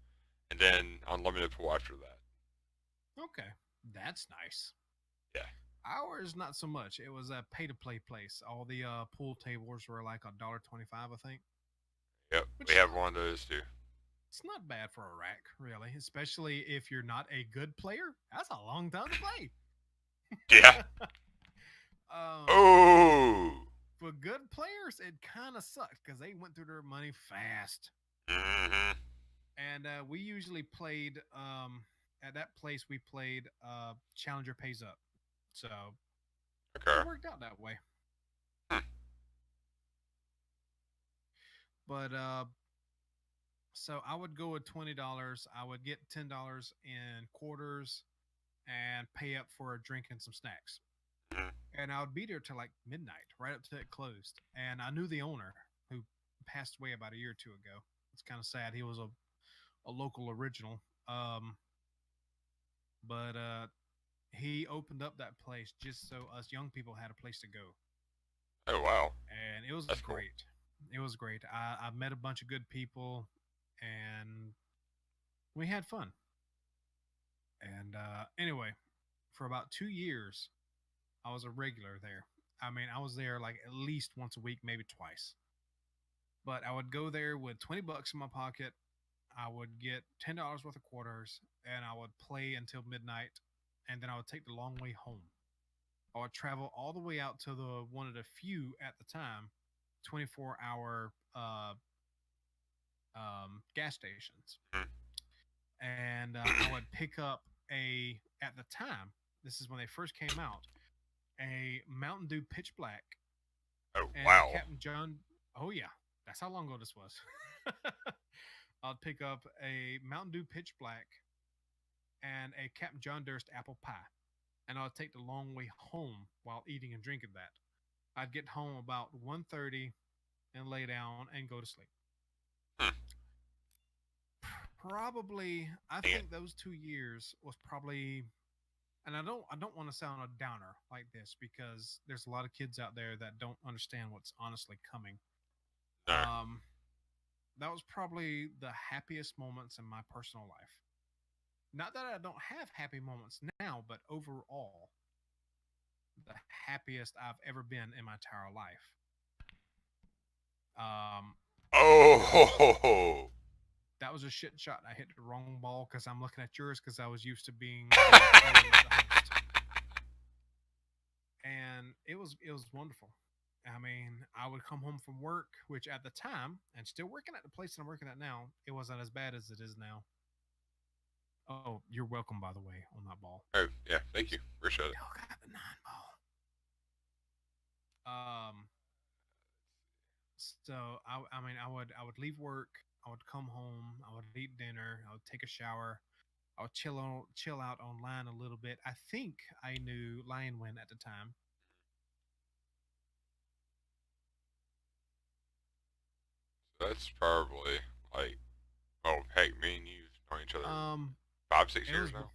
and then unlimited pool after that. okay, that's nice. Yeah. Ours not so much. It was a pay to play place. All the pool tables were like $1.25, I think. Yep. Which We have one of those too. it's not bad for a rack, really. Especially if you're not a good player. That's a long time to play. Yeah. um, Oh. for good players, it kind of sucked because they went through their money fast. Mm-hmm. And we usually played at that place. We played Challenger Pays Up, so Okay. it worked out that way. Hmm. But so I would go with $20. I would get $10 in quarters and pay up for a drink and some snacks. Mhm. And I would be there till like midnight, right up to it closed. And I knew the owner who passed away about a year or two ago. It's kind of sad. He was a local original. But he opened up that place just so us young people had a place to go. Oh wow. And it was That's cool. great. It was great. I met a bunch of good people and we had fun. And anyway, for about 2 years, I was a regular there. I mean, I was there like at least once a week, maybe twice. But I would go there with $20 in my pocket. I would get $10 worth of quarters, and I would play until midnight, and then I would take the long way home. I would travel all the way out to the one of the few at the time 24-hour gas stations, Mhm. and I would pick up at the time. This is when they first came out, a Mountain Dew Pitch Black Oh and a wow. Captain John. Oh yeah, that's how long ago this was. I'd pick up a Mountain Dew Pitch Black and a Captain John Durst apple pie, and I'd take the long way home while eating and drinking that. I'd get home about 1:30 and lay down and go to sleep. Hmm. Probably, I Dang it. think those 2 years was probably, and I don't want to sound a downer like this because there's a lot of kids out there that don't understand what's honestly coming. No. That was probably the happiest moments in my personal life. Not that I don't have happy moments now, but overall, the happiest I've ever been in my entire life. Um, Oh ho ho ho. That was a shit shot. I hit the wrong ball because I'm looking at yours because I was used to being the player, not the host. And it was wonderful. I mean, I would come home from work, which at the time, and still working at the place that I'm working at now, it wasn't as bad as it is now. Oh, you're welcome, by the way, on that ball. Oh, yeah, thank you. Appreciate it. Still got the 9 ball. Um, so I mean, I would leave work. I would come home. I would eat dinner. I would take a shower. I would chill out online a little bit. I think I knew Lion Win at the time. That's probably like, oh, heck, me and you've known each other Um, 5, 6 it years was now.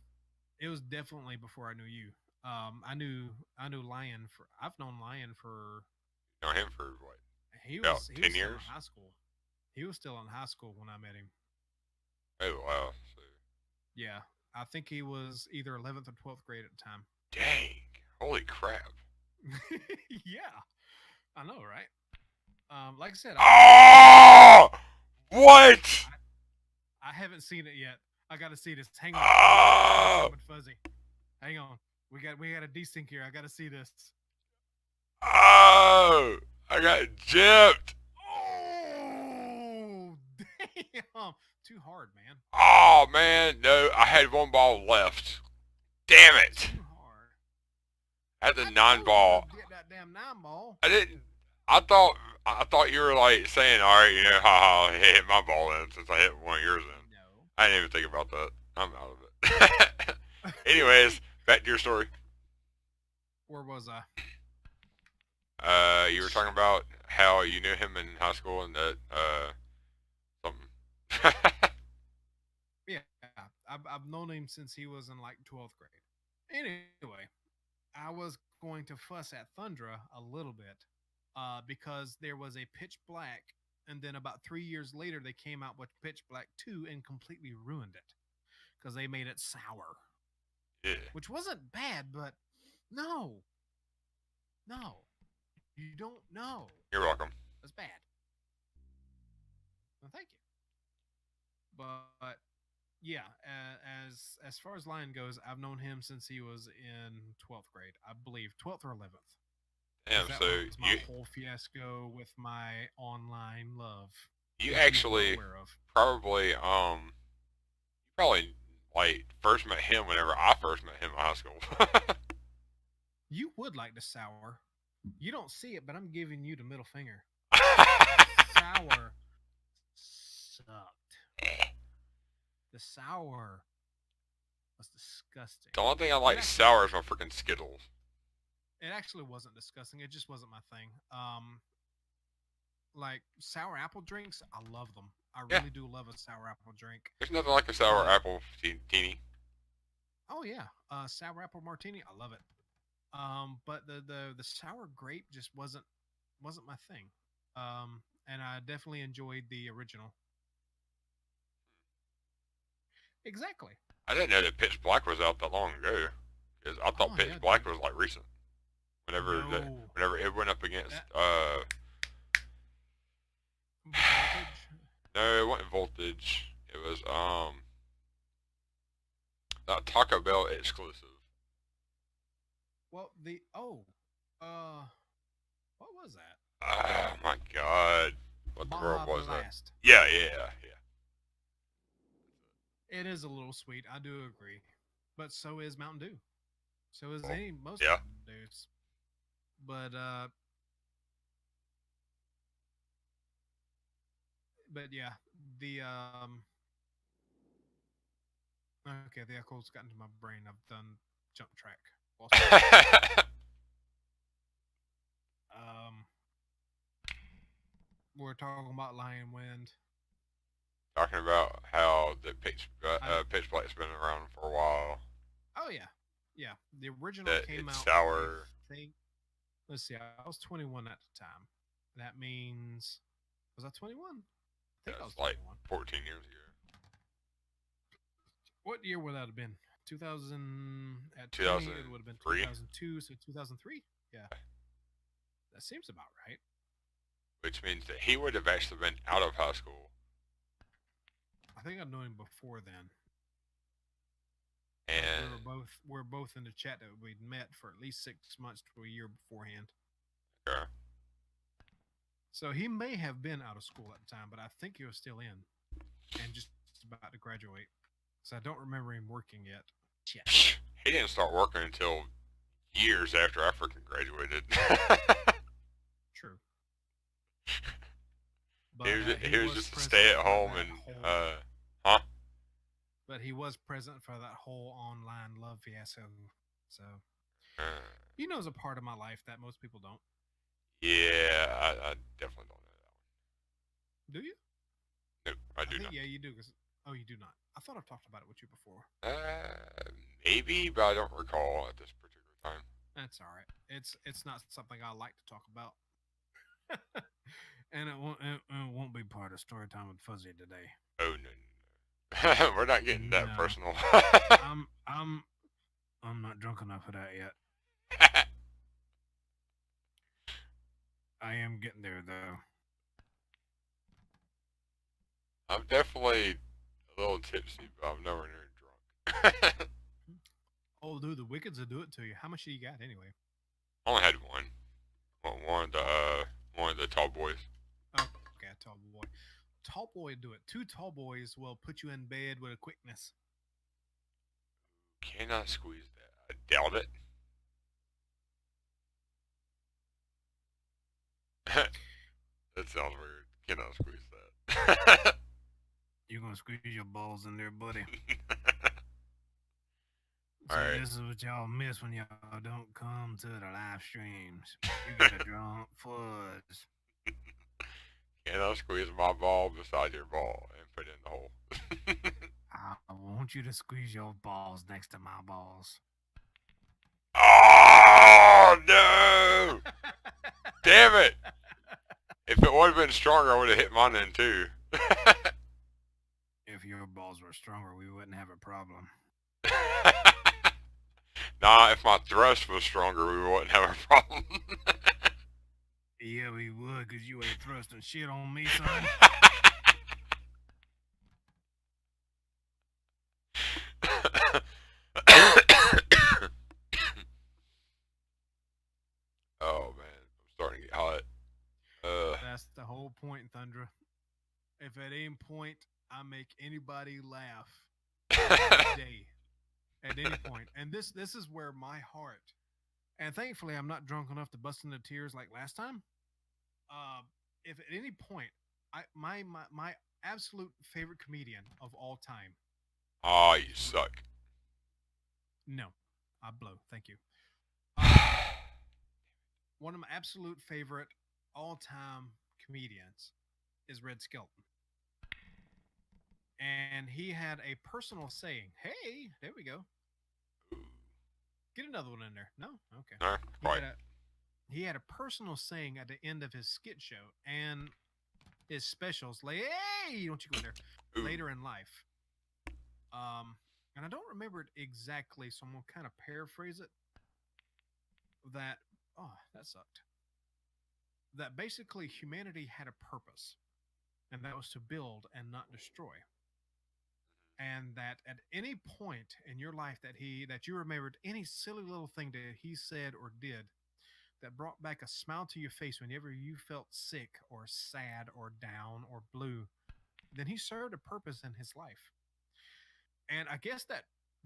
it was definitely before I knew you. I knew Lion for I've known Lion for Known him for what, he about was he was 10 still years? in high school. He was still in high school when I met him. Oh, wow. So, Yeah, I think he was either 11th or 12th grade at the time. dang. Holy crap. Yeah, I know, right? Like I said, Oh! What? I haven't seen it yet. I got to see this. Hang on, Oh! with Fuzzy. Hang on. We got a desync here. I got to see this. Oh! I got gypped. Oh, damn! Too hard, man. Oh, man. No, I had one ball left. Damn it. Too hard. I had the I 9 told you ball. to get that damn 9 ball. I didn't. I thought you were like saying, all right, haha, hit my ball in since I hit one of yours in. No. I didn't even think about that. I'm out of it. Anyways, back to your story. Where was I? You were talking about how you knew him in high school and that something. Yeah, I've known him since he was in like 12th grade. Anyway, I was going to fuss at Thundra a little bit because there was a Pitch Black, and then about 3 years later, they came out with Pitch Black 2 and completely ruined it because they made it sour, Yeah. which wasn't bad, but no, no, you don't know. You're welcome. That's bad. Well, thank you. But yeah, as far as Lion goes, I've known him since he was in 12th grade, I believe, 12th or 11th. Damn. That So was my you whole fiasco with my online love. you which actually aware of. probably you probably like first met him whenever I first met him in high school. You would like the sour. You don't see it, but I'm giving you the middle finger. Sour sucked. The sour was disgusting. The only thing I like sour is my freaking Skittles. It actually wasn't disgusting. It just wasn't my thing. Like sour apple drinks, I love them. I Yeah. really do love a sour apple drink. There's nothing like a sour apple teeny. Oh yeah, sour apple martini, I love it. But the sour grape just wasn't my thing. And I definitely enjoyed the original. Exactly. I didn't know that Pitch Black was out that long ago. Cause I thought Oh, Pitch yeah, Black dude. was like recent. Whenever No. whenever it went up against That- Voltage. no, it wasn't Voltage. It was not Taco Bell exclusive. Well, what was that? Oh my god. What the world Baja was that? Blast. Yeah. It is a little sweet. I do agree, but so is Mountain Dew. So is most Yeah. Mountain Dews. But yeah, the okay, the echo's gotten to my brain. I've done jump track. Um, we're talking about Lion Wind. Talking about how the Pitch Black's been around for a while. Oh yeah. The original That came it's out. sour. I think. Let's see. I was 21 at the time. That means was I 21? I think I was That's like 21. 14 years ago. What year would that have been? 2000 at 20, it would have been 2003? 2002, so 2003. Yeah, that seems about right. Which means that he would have actually been out of high school. I think I knew him before then. Like And we were both in the chat that we'd met for at least 6 months to a year beforehand. okay. So he may have been out of school at the time, but I think he was still in and just about to graduate. So I don't remember him working yet. Shit. He didn't start working until years after I freaking graduated. True. he But was he he was was just a present stay at for home that and whole. huh? But he was present for that whole online love fiasco. So Uh, he knows a part of my life that most people don't. yeah, I definitely don't know Do you? that one. Nope, I I do think not. yeah, you do. Cause oh, you do not. I thought I've talked about it with you before. Maybe, but I don't recall at this particular time. That's all right. It's not something I like to talk about, and it won't be part of story time with Fuzzeh today. Oh no, no, no. We're not getting that No, personal. I'm I'm I'm not drunk enough for that yet. I am getting there though. I'm definitely a little tipsy, but I'm nowhere near drunk. Oh, dude, the Wickeds will do it to you. How much do you got anyway? I only had one. One of the tall boys. Okay, tall boy. Tall boy do it. Two tall boys will put you in bed with a quickness. Cannot squeeze that. I doubt it. That sounds weird. Cannot squeeze that. You're gonna squeeze your balls in there, buddy. All See, right. this is what y'all miss when y'all don't come to the live streams. You get a drunk fuzz. Cannot squeeze my ball beside your ball and put it in the hole. I want you to squeeze your balls next to my balls. Oh no! Damn it! If it would have been stronger, I would have hit mine in too. If your balls were stronger, we wouldn't have a problem. Nah, if my thrust was stronger, we wouldn't have a problem. Yeah, we would, because you ain't thrusting shit on me, son. Oh man, I'm starting to get hot. That's the whole point, Thundra. If at any point I make anybody laugh day, at any point, and this is where my heart, and thankfully I'm not drunk enough to bust into tears like last time. Uh, if at any point my absolute favorite comedian of all time, Oh, you suck. no, I blow. Thank you. One of my absolute favorite all time comedians is Red Skelton. And he had a personal saying. Hey, there we go. Get another one in there. No, okay. No, He right. had a he had a personal saying at the end of his skit show and his specials. Like, hey, don't you go in there Ooh. later in life. And I don't remember it exactly, so I'm gonna kind of paraphrase it. That that sucked. That basically humanity had a purpose, and that was to build and not destroy. And that at any point in your life that you remembered any silly little thing that he said or did that brought back a smile to your face whenever you felt sick or sad or down or blue, then he served a purpose in his life. And I guess that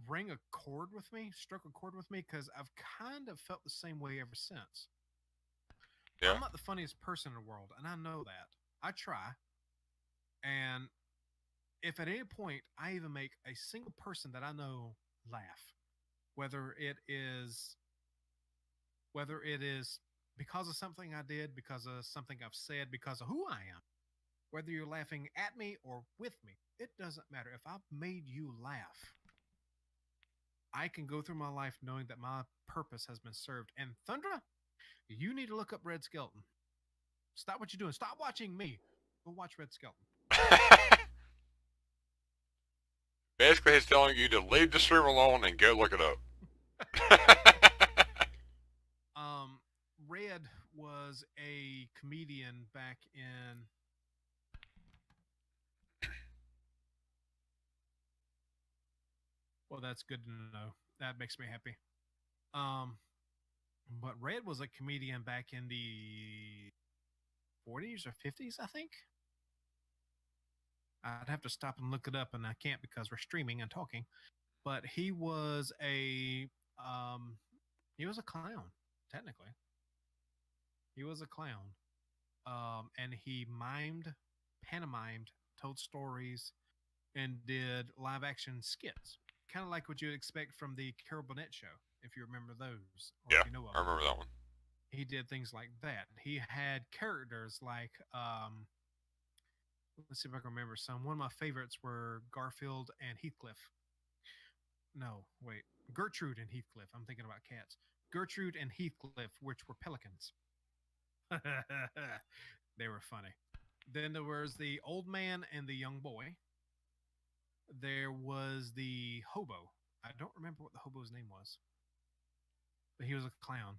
rang a chord with me, struck a chord with me, because I've kind of felt the same way ever since. Yeah. I'm not the funniest person in the world, and I know that. I try. And if at any point I even make a single person that I know laugh, whether it is whether it is because of something I did, because of something I've said, because of who I am, whether you're laughing at me or with me, it doesn't matter. If I've made you laugh, I can go through my life knowing that my purpose has been served. And Thundra, you need to look up Red Skelton. Stop what you're doing. Stop watching me. Go watch Red Skelton. Basically, he's telling you to leave the stream alone and go look it up. Red was a comedian back in Well, that's good to know. That makes me happy. Um, but Red was a comedian back in the 40s or 50s, I think. I'd have to stop and look it up, and I can't because we're streaming and talking. But um, he was a clown, technically. He was a clown, and he pantomimed, told stories, and did live action skits, kind of like what you'd expect from the Carol Burnett show, if you remember those or if Yeah, you know of I them. remember that one. He did things like that. He had characters like let's see if I can remember some. One of my favorites were Garfield and Heathcliff. No, wait, Gertrude and Heathcliff. I'm thinking about cats. Gertrude and Heathcliff, which were pelicans. They were funny. Then there was the old man and the young boy. There was the hobo. I don't remember what the hobo's name was, but he was a clown,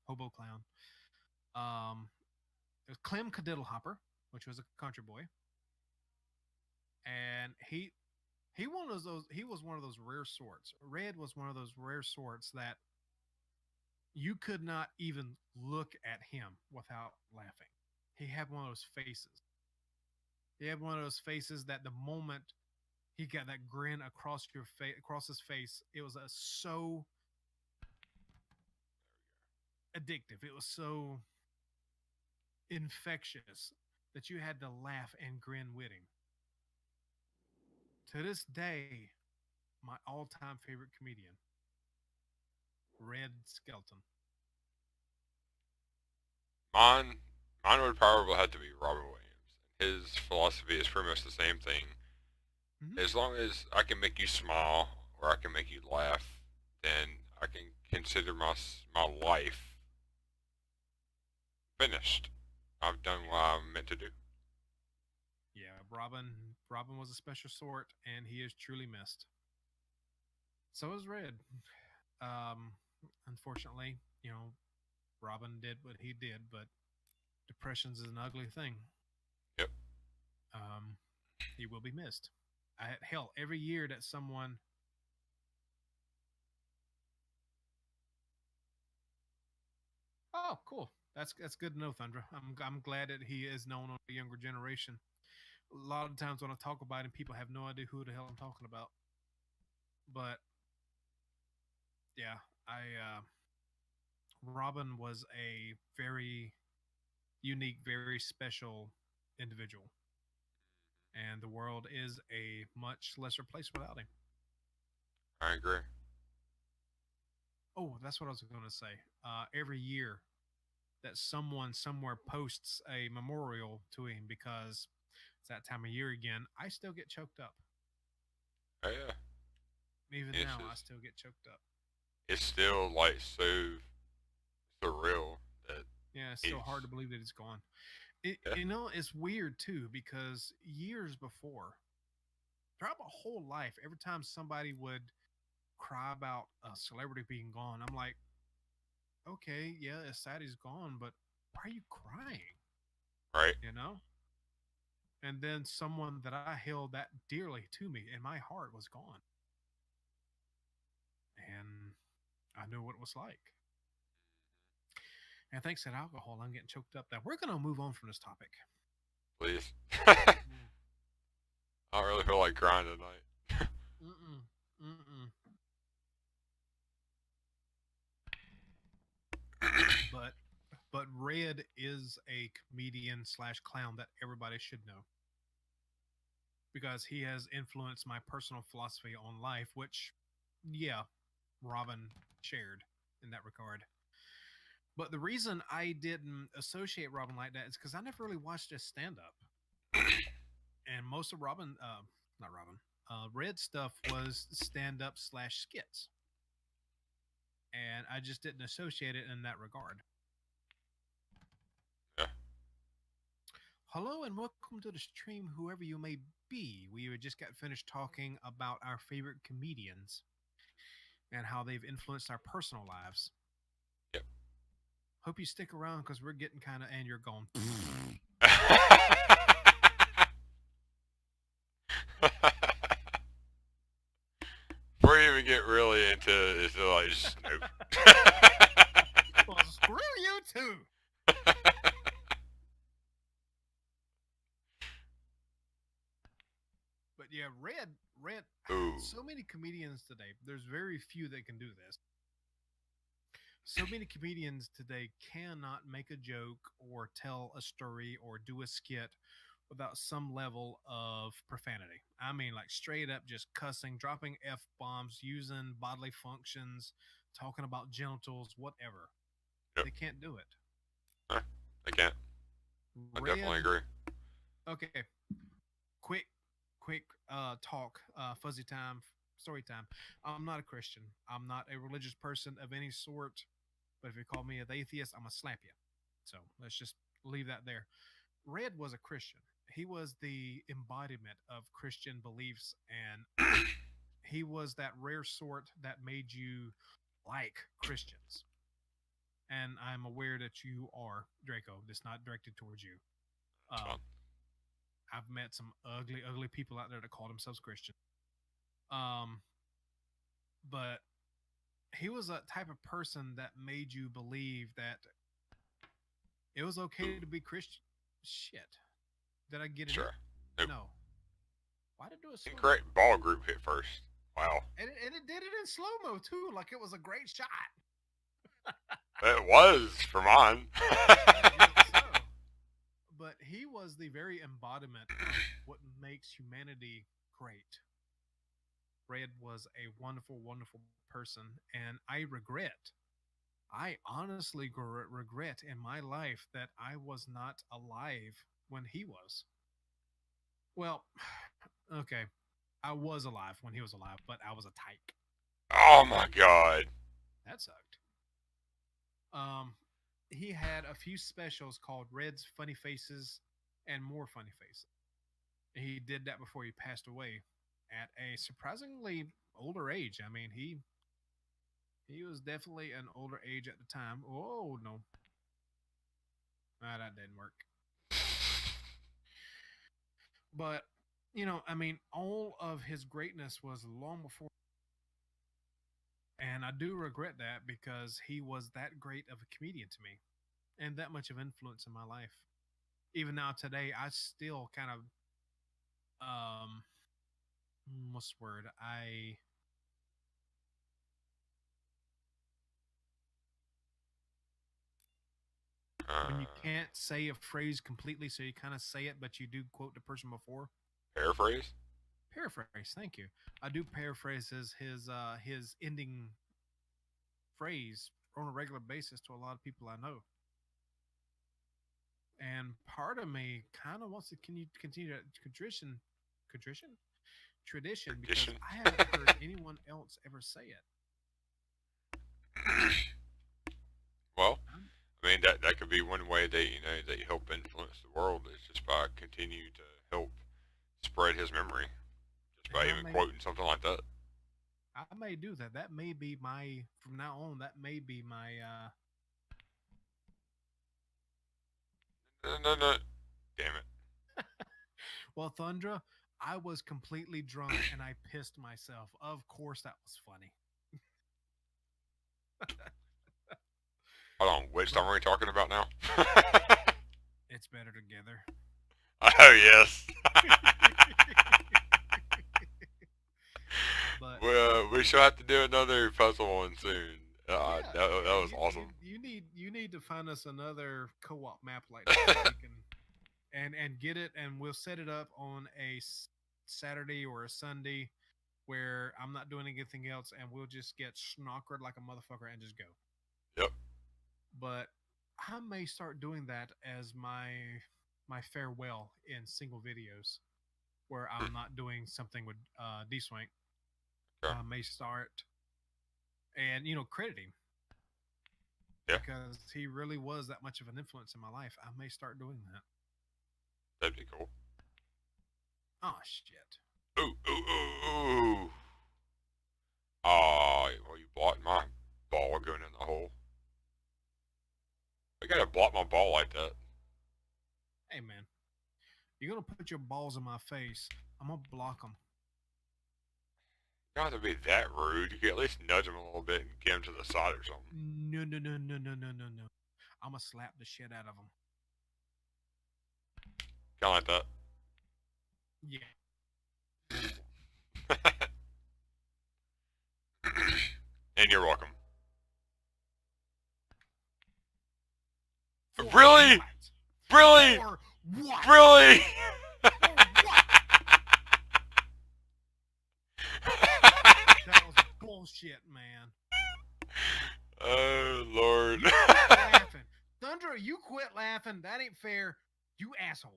hobo clown. It was Clem Cadiddlehopper, which was a country boy, and he was one of those rare sorts. Red was one of those rare sorts that you could not even look at him without laughing. He had one of those faces. He had one of those faces that the moment he got that grin across your face, across his face, it was so addictive. It was so infectious that you had to laugh and grin with him. To this day, my all-time favorite comedian, Red Skelton. Mine, mine would probably have to be Robin Williams. His philosophy is pretty much the same thing. Mm-hmm. As long as I can make you smile or I can make you laugh, then I can consider my life finished. I've done what I'm meant to do. Yeah, Robin was a special sort, and he is truly missed. So is Red. Um, Unfortunately, Robin did what he did, but depressions is an ugly thing. Yep. Um, he will be missed. Hell, every year that someone. Oh, cool. That's good to know, Thundra. I'm glad that he is known on the younger generation. A lot of times when I talk about him, people have no idea who the hell I'm talking about. But yeah, I Robin was a very unique, very special individual, and the world is a much lesser place without him. I agree. Oh, that's what I was going to say. Every year that someone somewhere posts a memorial to him because it's that time of year again, I still get choked up. Oh yeah. Even It's now, I just, still get choked up. it's still like so surreal that Yeah, it's still hard he's to believe that it's gone. yeah, It's weird too because years before, throughout my whole life, every time somebody would cry about a celebrity being gone, I'm like, okay, yeah, it's sad he's gone, but why are you crying? right. You know? And then someone that I held that dearly to me in my heart was gone. And I knew what it was like. And thanks to alcohol, I'm getting choked up. Now we're going to move on from this topic. Please. Mm. I don't really feel like crying tonight. Mm-mm. Mm-mm. But Red is a comedian slash clown that everybody should know because he has influenced my personal philosophy on life, which, yeah, Robin shared in that regard. But the reason I didn't associate Robin like that is because I never really watched his stand up. And most of not Robin, Red stuff was stand up slash skits. And I just didn't associate it in that regard. Yeah. Hello and welcome to the stream, whoever you may be. We just got finished talking about our favorite comedians and how they've influenced our personal lives. Yep. Hope you stick around because we're getting kind of, and you're going. Before you even get into like just nope. Well, screw you too. But yeah, Red. Ooh, So many comedians today. There's very few that can do this. So many comedians today cannot make a joke or tell a story or do a skit without some level of profanity. I mean, like straight up just cussing, dropping F bombs, using bodily functions, talking about genitals, whatever. yep. They can't do it. Huh, I can't. I definitely Red, agree. okay, quick, quick talk, fuzzy time, story time. I'm not a Christian. I'm not a religious person of any sort. But if you call me an atheist, I'm gonna slap you. So let's just leave that there. Red was a Christian. He was the embodiment of Christian beliefs, and he was that rare sort that made you like Christians. And I'm aware that you are Draco. That's not directed towards you. It's fun. Um, I've met some ugly, ugly people out there that call themselves Christian. Um, but he was a type of person that made you believe that it was okay Ooh, to be Christian. Shit. Did I get it hit? sure. Nope. No. Why did it do it slow mo? Incorrect ball group hit first. Wow. And it did it in slow mo too, like it was a great shot. It was for mine. I guess so. But he was the very embodiment of what makes humanity great. Red was a wonderful, wonderful person, and I honestly regret in my life that I was not alive when he was. Well, okay, I was alive when he was alive, but I was a tyke. Oh my god. That sucked. Um, he had a few specials called Red's Funny Faces and More Funny Faces. He did that before he passed away at a surprisingly older age. I mean, he was definitely an older age at the time. Oh no, that didn't work. But I mean, all of his greatness was long before, and I do regret that because he was that great of a comedian to me and that much of influence in my life. Even now today, I still kind of what's the word? I When you Uh, can't say a phrase completely, so you kind of say it, but you do quote the person before. paraphrase? Paraphrase. Thank you. I do paraphrase his ending phrase on a regular basis to a lot of people I know. And part of me kind of wants to can you continue that contrition, tradition because Tradition? I haven't heard anyone else ever say it. Well, I'm, I mean that could be one way they they help influence the world is just by continue to help spread his memory, just by and even quoting something like that. I may do that. That may be my from now on. That may be my No, no, no. Damn it. Well, Thundra, I was completely drunk and I pissed myself. Of course, that was funny. Hold on, which But song are we talking about now? it's better together. Oh yes. But We shall have to do another puzzle one soon. yeah, That yeah, was awesome. you need to find us another co-op map like that so we can and get it, and we'll set it up on a Saturday or a Sunday where I'm not doing anything else, and we'll just get snockered like a motherfucker and just go. Yep. But I may start doing that as my farewell in single videos where Hmm. I'm not doing something with D Swank. Okay. I may start and credit him Yeah, because he really was that much of an influence in my life. I may start doing that. that'd be cool. Oh shit. Ooh, ooh, ooh, ooh. Oh, well, you blocked my ball going in the hole. I gotta block my ball like that. Hey man, you're gonna put your balls in my face. I'm gonna block them. don't have to be that rude. You can at least nudge him a little bit and get him to the side or something. No, no, no, no, no, no, no, no. I'm gonna slap the shit out of him. Kind of like Yeah. that. And you're welcome. For Really? what? Really? For what? Really? For what? That was bullshit, man. Oh, Lord. You quit laughing. Thunder, you quit laughing. That ain't fair. You asshole.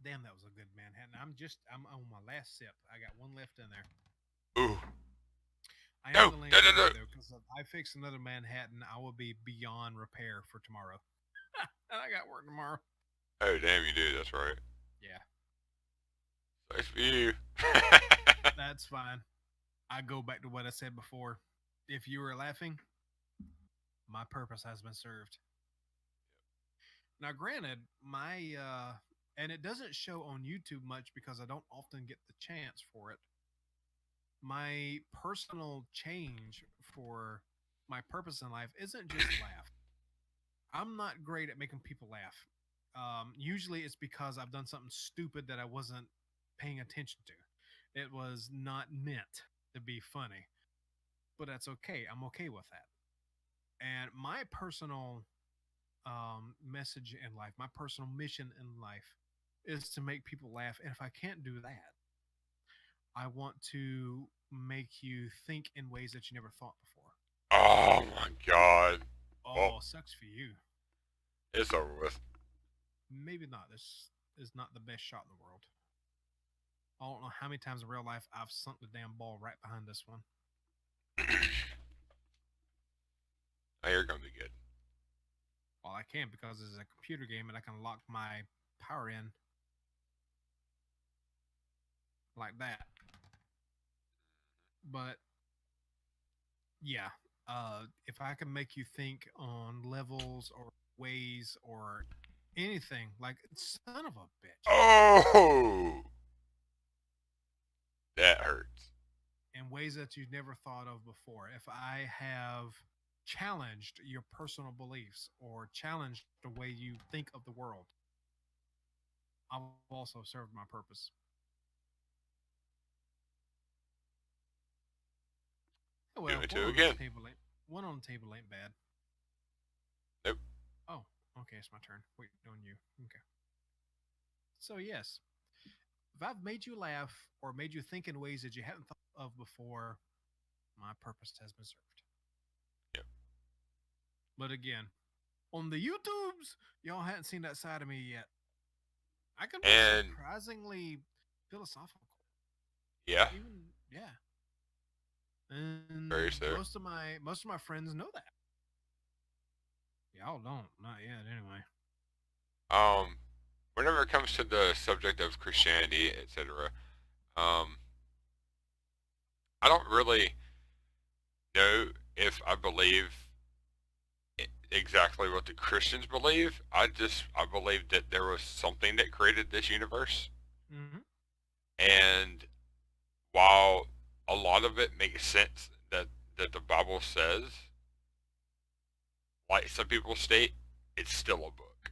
Damn, that was a good Manhattan. I'm on my last sip. I got one left in there. Ooh. I No, am gonna no, no, no. though, because if I fix another Manhattan, I will be beyond repair for tomorrow. And I got work tomorrow. Oh, damn, you do. That's right. Yeah, Nice for you. that's fine. I go back to what I said before. If you were laughing, my purpose has been served. Now, granted, my and it doesn't show on YouTube much because I don't often get the chance for it. My personal change for my purpose in life isn't just laugh. I'm not great at making people laugh. Usually it's because I've done something stupid that I wasn't paying attention to. It was not meant to be funny, but that's okay. I'm okay with that. And my personal message in life, my personal mission in life is to make people laugh. And if I can't do that, I want to make you think in ways that you never thought before. Oh, my God. Well, Oh, sucks for you. it's over with. Maybe not. This is not the best shot in the world. I don't know how many times in real life I've sunk the damn ball right behind this one. Now you're going to be good. Well, I can because it's a computer game and I can lock my power in like that. But yeah, if I can make you think on levels or ways or anything, like son of a bitch, Oh, that hurts. in ways that you've never thought of before. If I have challenged your personal beliefs or challenged the way you think of the world, I've also served my purpose. Oh, Do well, me too again. one on the table ain't bad. Nope. Oh, okay, it's my turn. Wait on you. Okay. So yes, if I've made you laugh or made you think in ways that you haven't thought of before, my purpose has been served. Yep. But again, on the YouTubes, y'all hadn't seen that side of me yet. I can be And surprisingly philosophical. yeah, Even yeah. And very so. most of my friends know that. Y'all don't, not yet anyway. Um, whenever it comes to the subject of Christianity, etc., um, I don't really know if I believe exactly what the Christians believe. I believe that there was something that created this universe, Mm-hmm. and while a lot of it makes sense that the Bible says, like some people state, it's still a book.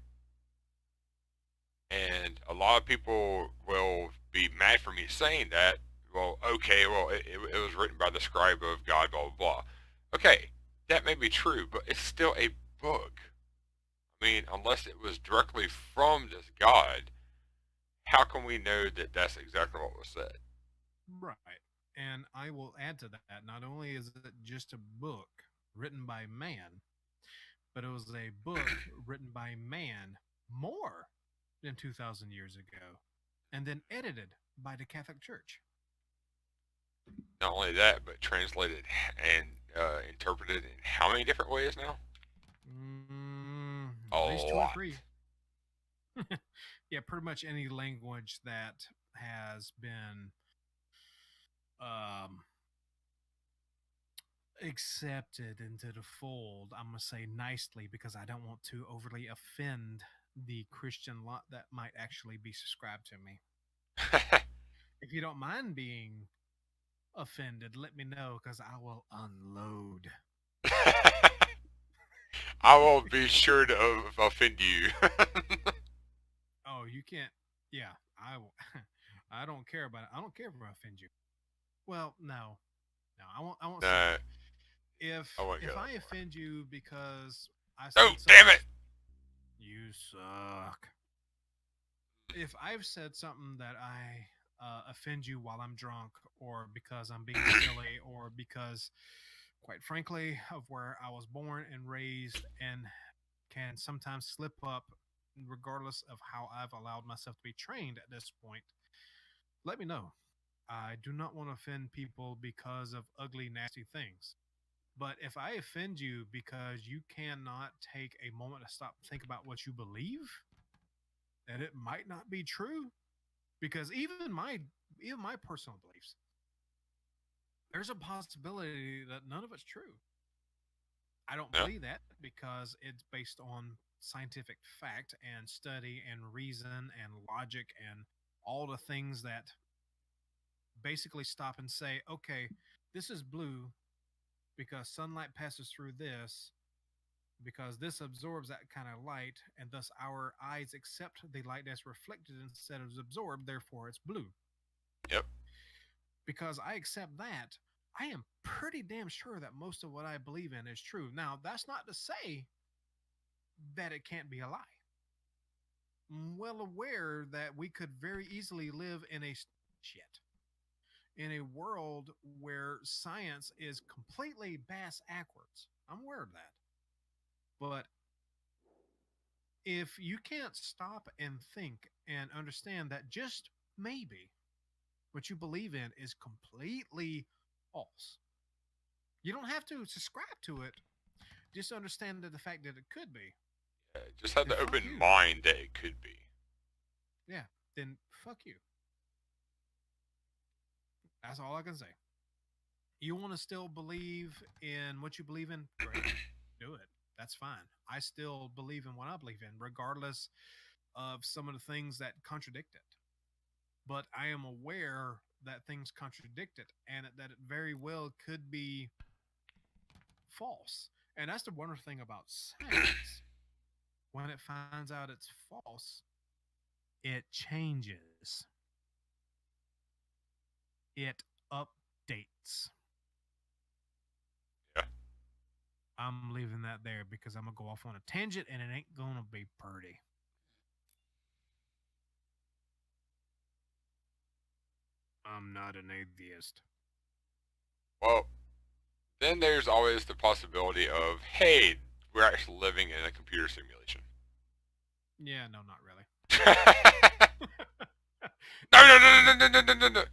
And a lot of people will be mad for me saying that. Well, okay, well, it was written by the scribe of God, blah, blah, blah. Okay, that may be true, but it's still a book. I mean, unless it was directly from this God, how can we know that that's exactly what was said? Right. And I will add to that. Not only is it just a book written by man, but it was a book written by man more than 2,000 years ago and then edited by the Catholic Church. Not only that, but translated and interpreted in how many different ways now? A At least two or lot. three. Yeah, pretty much any language that has been um, accepted into the fold. I'm gonna say nicely because I don't want to overly offend the Christian lot that might actually be subscribed to me. If you don't mind being offended, let me know because I will unload. I will be sure to offend you. Oh, you can't. Yeah, I will. I don't care about it. I don't care if I offend you. Well, no, no, I won't. I won't say No, that. I won't go If that I far. offend you because I Oh, said damn something, it! you suck. If I've said something that I offend you while I'm drunk, or because I'm being silly, or because, quite frankly, of where I was born and raised, and can sometimes slip up, regardless of how I've allowed myself to be trained at this point, let me know. I do not want to offend people because of ugly, nasty things. But if I offend you because you cannot take a moment to stop and think about what you believe, and it might not be true, because even my personal beliefs, there's a possibility that none of it's true. I don't Yeah, believe that because it's based on scientific fact and study and reason and logic and all the things that basically stop and say, okay, this is blue because sunlight passes through this, because this absorbs that kind of light, and thus our eyes accept the light that's reflected instead of absorbed, therefore it's blue. yep, Because I accept that, I am pretty damn sure that most of what I believe in is true. Now, that's not to say that it can't be a lie. I'm well aware that we could very easily live in a shit in a world where science is completely bass backwards. I'm aware of that. But if you can't stop and think and understand that just maybe what you believe in is completely false, you don't have to subscribe to it. Just understand that the fact that it could be, yeah. Just have then the fuck open you. mind that it could be. Yeah, then fuck you. That's all I can say. You want to still believe in what you believe in? Great, do it. That's fine. I still believe in what I believe in, regardless of some of the things that contradict it. But I am aware that things contradict it and that it very well could be false. And that's the wonderful thing about science. When it finds out it's false, it changes, it updates. Yeah. I'm leaving that there because I'm going to go off on a tangent and it ain't going to be pretty. I'm not an atheist. Well, then there's always the possibility of, hey, we're actually living in a computer simulation. Yeah, no, not really. No, It's no, fun no, to no, no, no, no, no, no.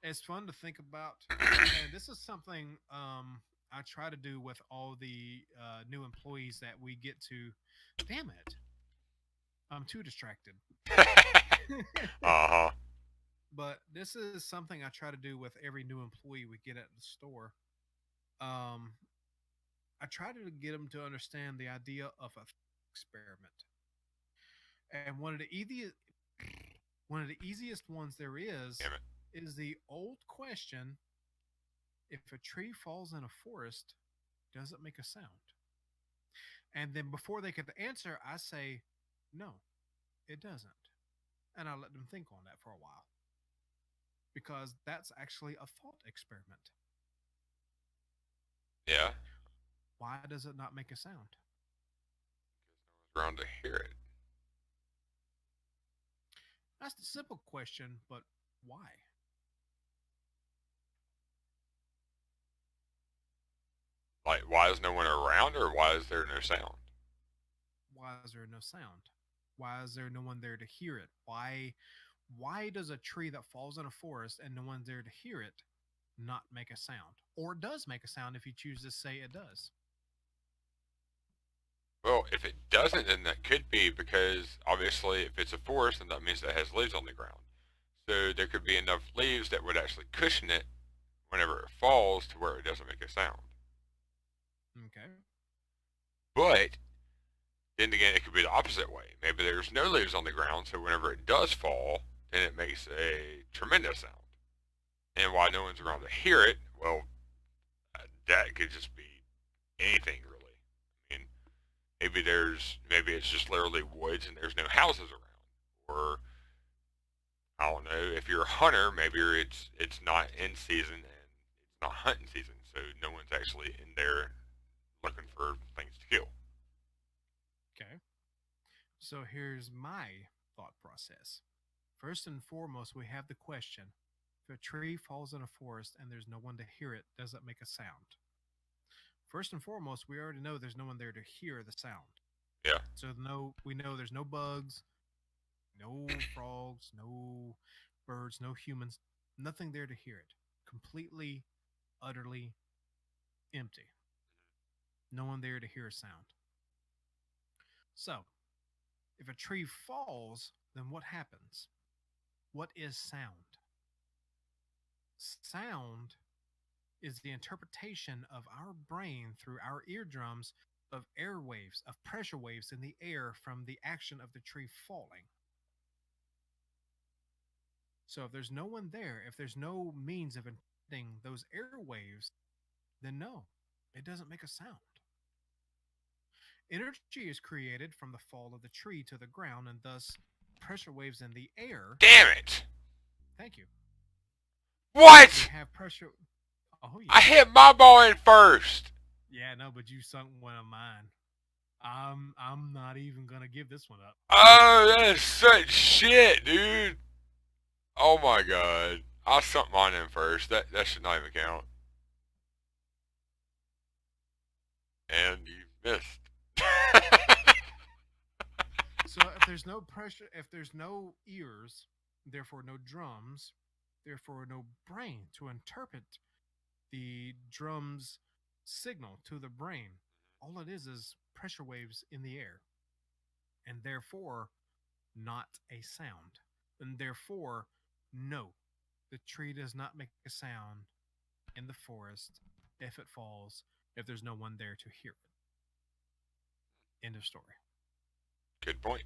it's fun to think about, and this is something I try to do with all the new employees that we get to. Damn it, I'm too distracted. Uh huh. But this is something I try to do with every new employee we get at the store. Um, I try to get them to understand the idea of a experiment, and one of the easiest ones there Damn it. is the old question: if a tree falls in a forest, does it make a sound? And then before they could answer, I say, no, it doesn't. And I let them think on that for a while because that's actually a thought experiment. Yeah. Why does it not make a sound? Around to hear it. That's the simple question, but why? Like, why is no one around, or why is there no sound? Why is there no sound? Why is there no one there to hear it? Why does a tree that falls in a forest and no one's there to hear it not make a sound? Or does make a sound if you choose to say it does? Well, if it doesn't, then that could be because obviously, if it's a forest, then that means it has leaves on the ground. So there could be enough leaves that would actually cushion it whenever it falls to where it doesn't make a sound. Okay. But then again, it could be the opposite way. Maybe there's no leaves on the ground, so whenever it does fall, then it makes a tremendous sound. And why no one's around to hear it, well, that could just be anything really. I mean, maybe it's just literally woods and there's no houses around, or I don't know. If you're a hunter, maybe it's not in season and it's not hunting season, so no one's actually in there looking for things to kill. Okay. So here's my thought process. First and foremost, we have the question: if a tree falls in a forest and there's no one to hear it, does it make a sound? First and foremost, we already know there's no one there to hear the sound. Yeah. So we know there's no bugs, no frogs, no birds, no humans, nothing there to hear it. Completely, utterly empty. No one there to hear a sound. So, if a tree falls, then what happens? What is sound? Sound is the interpretation of our brain through our eardrums of airwaves, of pressure waves in the air from the action of the tree falling. So if there's no one there, if there's no means of interpreting those airwaves, then no, it doesn't make a sound. Energy is created from the fall of the tree to the ground, and thus pressure waves in the air. Damn it! Thank you. We What? have pressure. Oh I yeah, hit my ball in first. yeah. No, but you sunk one of mine. I'm not even gonna give this one up. Oh, that is such shit, dude. Oh my god. I sunk mine in first. That should not even count. And you missed. So if there's no pressure, if there's no ears, therefore no drums, therefore no brain to interpret the drum's signal to the brain, all it is pressure waves in the air, and therefore not a sound. And therefore, no, the tree does not make a sound in the forest if it falls, if there's no one there to hear it. End of story. Good point.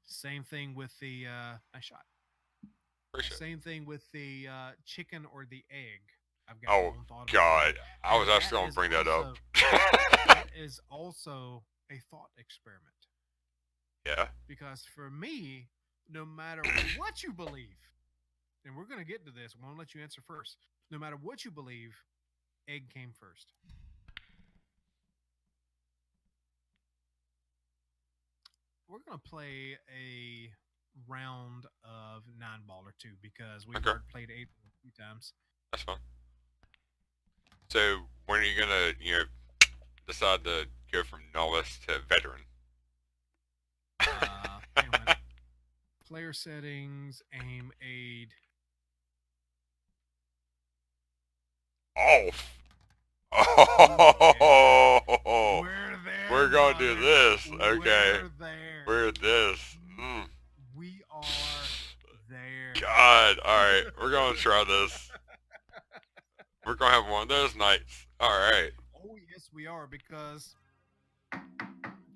Same thing with the nice shot. Appreciate it. Same thing with the chicken or the egg. I've got my Oh own thought about that, god. I was and actually gonna bring that up. that is also a thought experiment. Yeah. Because for me, no matter what you believe, and we're gonna get to this, I'm gonna let you answer first. No matter what you believe, egg came first. We're gonna play a round of 9 ball or two because we've Okay. already played 8 a few times. That's fine. So when are you gonna, decide to go from novice to veteran? Hang on a minute. Player settings, aim, aid. Off. Yeah. Oh, We're there. we're gonna do brother. this. Okay, We're there. we're this. We are there. God, all right, we're gonna try this. We're gonna have one of those nights. All right. Oh yes, we are because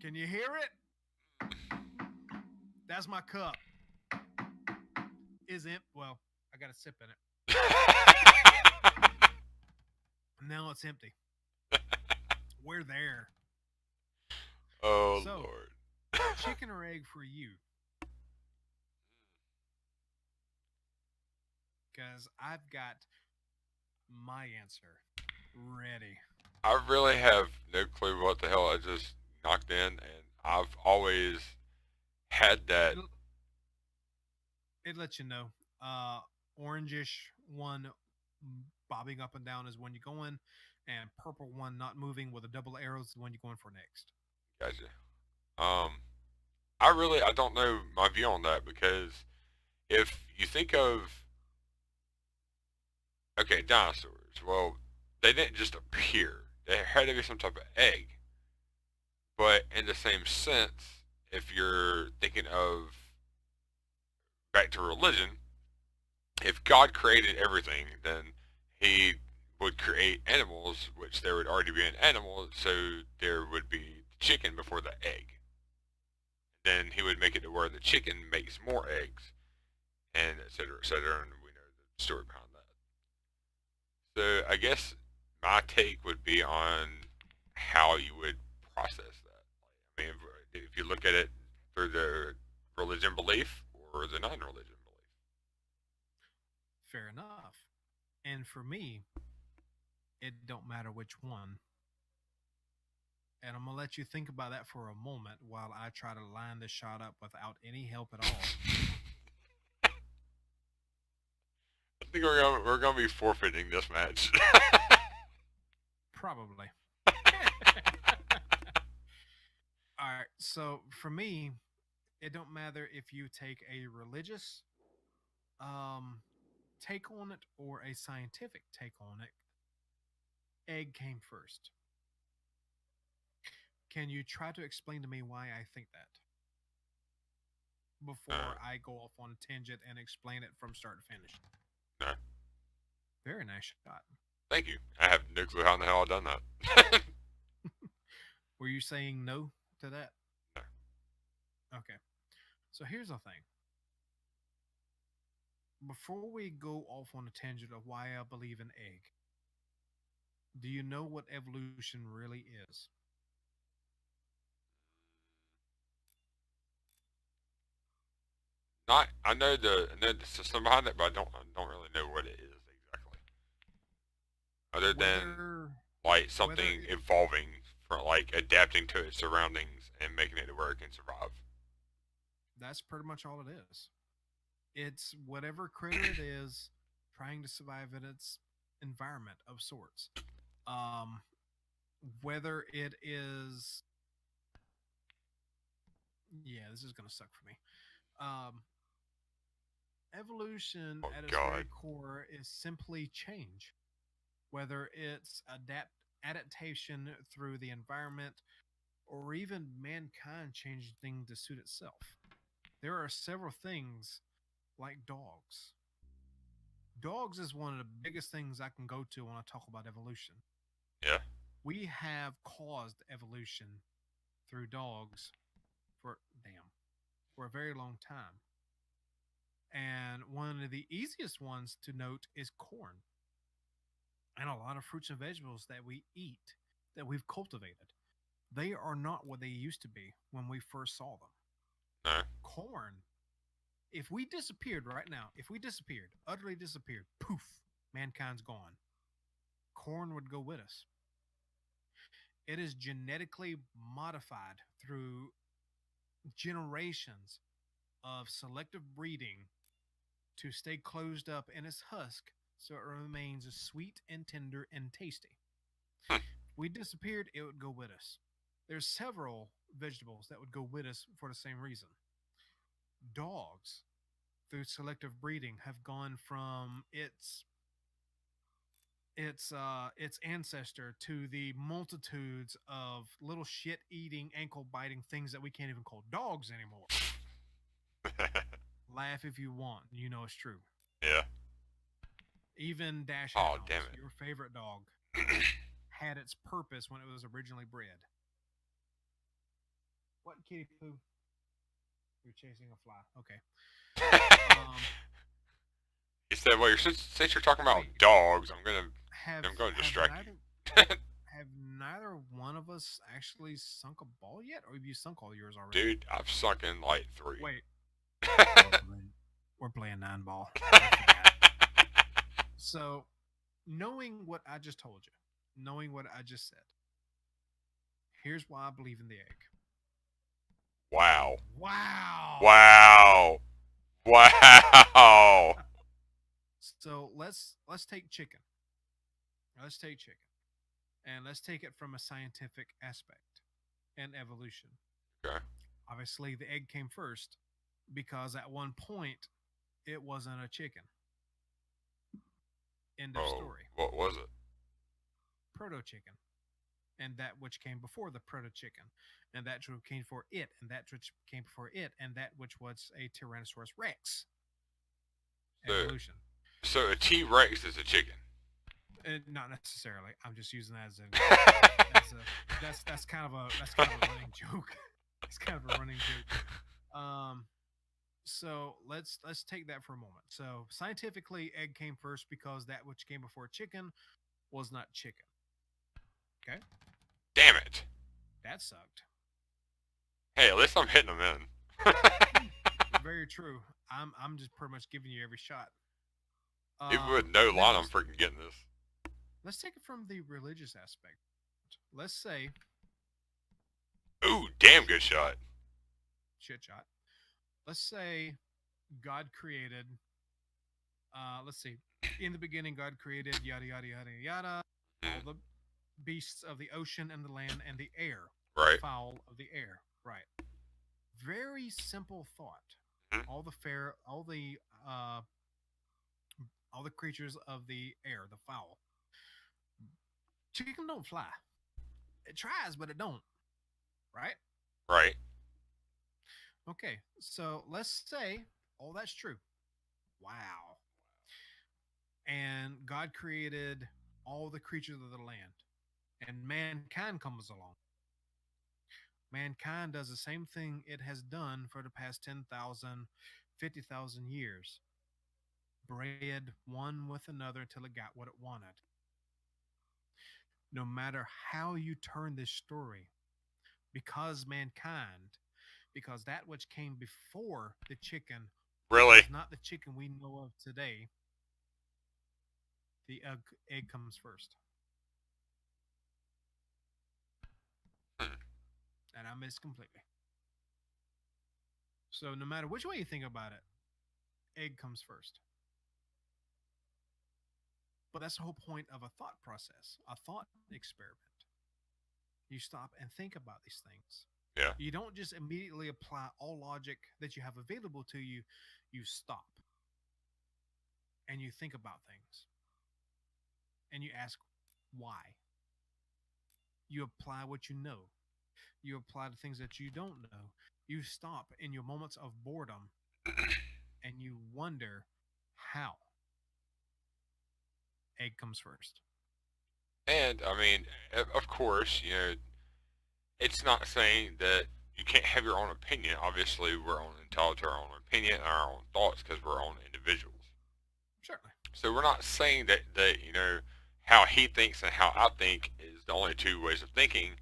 can you hear it? That's my cup. Is it? Well, I got a sip in it. Now it's empty. We're there. Oh So, Lord. chicken or egg for you? Because I've got my answer ready. I really have no clue what the hell I just knocked in, and I've always had that. It lets you know. Orangish one bobbing up and down is when you're going, and purple one not moving with a double arrow is the one you're going for next. Gotcha. Um, I don't know my view on that because if you think of, okay, dinosaurs, well, they didn't just appear. There had to be some type of egg. But in the same sense, if you're thinking of back to religion, if God created everything, then He would create animals, which there would already be an animal, so there would be chicken before the egg. Then He would make it to where the chicken makes more eggs, and et cetera, et cetera. And we know the story behind that. So I guess my take would be on how you would process that. I mean, if you look at it through the religion belief or the non-religion belief. Fair enough. And for me, it don't matter which one. And I'm gonna let you think about that for a moment while I try to line this shot up without any help at all. I think we're gonna be forfeiting this match. Probably. All right. So for me, it don't matter if you take a religious um, take on it or a scientific take on it. Egg came first. Can you try to explain to me why I think that uh, before I go off on a tangent and explain it from start to finish? no, Very nice shot. thank you. I have no clue how in the hell I done that. Were you saying no to that? No. Okay. So here's the thing. Before we go off on a tangent of why I believe in egg, do you know what evolution really is? Not. I know the system behind it, but I don't really know what it is exactly. Other than Whether like whether something evolving from like adapting to its surroundings and making it to where it can survive. that's pretty much all it is. It's whatever critter it is trying to survive in its environment of sorts. Um, whether it is, yeah, this is gonna suck for me. Um, Evolution Oh at its very God. core is simply change, whether it's adaptation through the environment or even mankind changing things to suit itself. There are several things like dogs. Dogs is one of the biggest things I can go to when I talk about evolution. Yeah. We have caused evolution through dogs for damn for a very long time. And one of the easiest ones to note is corn and a lot of fruits and vegetables that we eat that we've cultivated. They are not what they used to be when we first saw them. No. Corn, if we disappeared right now, if we disappeared, utterly disappeared, poof, mankind's gone. Corn would go with us. It is genetically modified through generations of selective breeding to stay closed up in its husk so it remains sweet and tender and tasty. Hmm. If we disappeared, it would go with us. There's several vegetables that would go with us for the same reason. Dogs, through selective breeding, have gone from its ancestor to the multitudes of little shit eating, ankle biting things that we can't even call dogs anymore. Laugh if you want, you know it's true. Yeah. Even dash Oh damn hounds, your favorite dog, it. had its purpose when it was originally bred. What kitty poo? You're chasing a fly. Okay. Um, He said, "Well, since you're talking about wait. dogs, Have I'm going to have distract neither you." have neither one of us actually sunk a ball yet, or have you sunk all yours already? Dude, I've sunk in like three. Wait, we're playing nine ball. I forgot. So, knowing what I just told you, knowing what I just said, here's why I believe in the egg. Wow. Wow. Wow. Wow. So let's take chicken. Let's take chicken, and let's take it from a scientific aspect and evolution. Okay. Obviously, the egg came first because at one point it wasn't a chicken. End of Oh, story. what was it? Proto chicken, and that which came before the proto chicken, and that which came before it, and that which came before it, and that which was a Tyrannosaurus Rex. So, Evolution. So a T Rex is a chicken. Not necessarily. I'm just using that as a that's kind of a running joke. It's kind of a running joke. So let's take that for a moment. So scientifically, egg came first because that which came before chicken was not chicken. Okay, Damn it. that sucked. Hey, at least I'm hitting them in. Very true. I'm just pretty much giving you every shot. Even with no Now line, I'm freaking getting this. let's take it from the religious aspect. Let's say Ooh, damn good shot. shit shot. Let's say God created. Let's see. In the beginning, God created yada yada yada yada. All Mm, the beasts of the ocean and the land and the air, the right. fowl of the air. Right. Very simple thought. Mm, All the fair, uh, all the creatures of the air, the fowl. Chicken don't fly. It tries, but it don't. Right. right. Okay. So let's say all that's true. Wow. And God created all the creatures of the land, and mankind comes along. Mankind does the same thing it has done for the past 10,000, 50,000 years. Bred one with another until it got what it wanted. No matter how you turn this story, because mankind, because that which came before the chicken Really? was not the chicken we know of today, the egg comes first. Hmm. And I missed completely. So no matter which way you think about it, egg comes first. But that's the whole point of a thought process, a thought experiment. You stop and think about these things. Yeah. You don't just immediately apply all logic that you have available to you. You stop and you think about things and you ask why. You apply what you know. You apply the things that you don't know. You stop in your moments of boredom and you wonder how egg comes first. And, I mean, of course, it's not saying that you can't have your own opinion. Obviously, we're on entitled to our own opinion and our own thoughts because we're own individuals. Certainly. So we're not saying that how he thinks and how I think is the only two ways of thinking.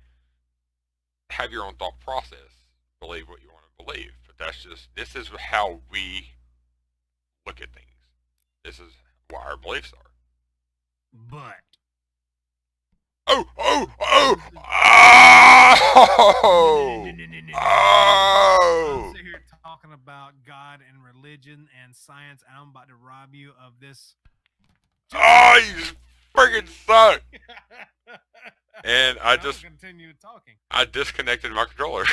Have your own thought process. Believe what you want to believe. But this is how we look at things. This is what our beliefs are. But Oh, oh, oh, this is no, no, no, oh, no, no, no, no, no, no, no. I'm oh. sitting here talking about God and religion and science, and I'm about to rob you of this juice. Oh, you freaking suck. And And I'm gonna continue talking. I disconnected my controller.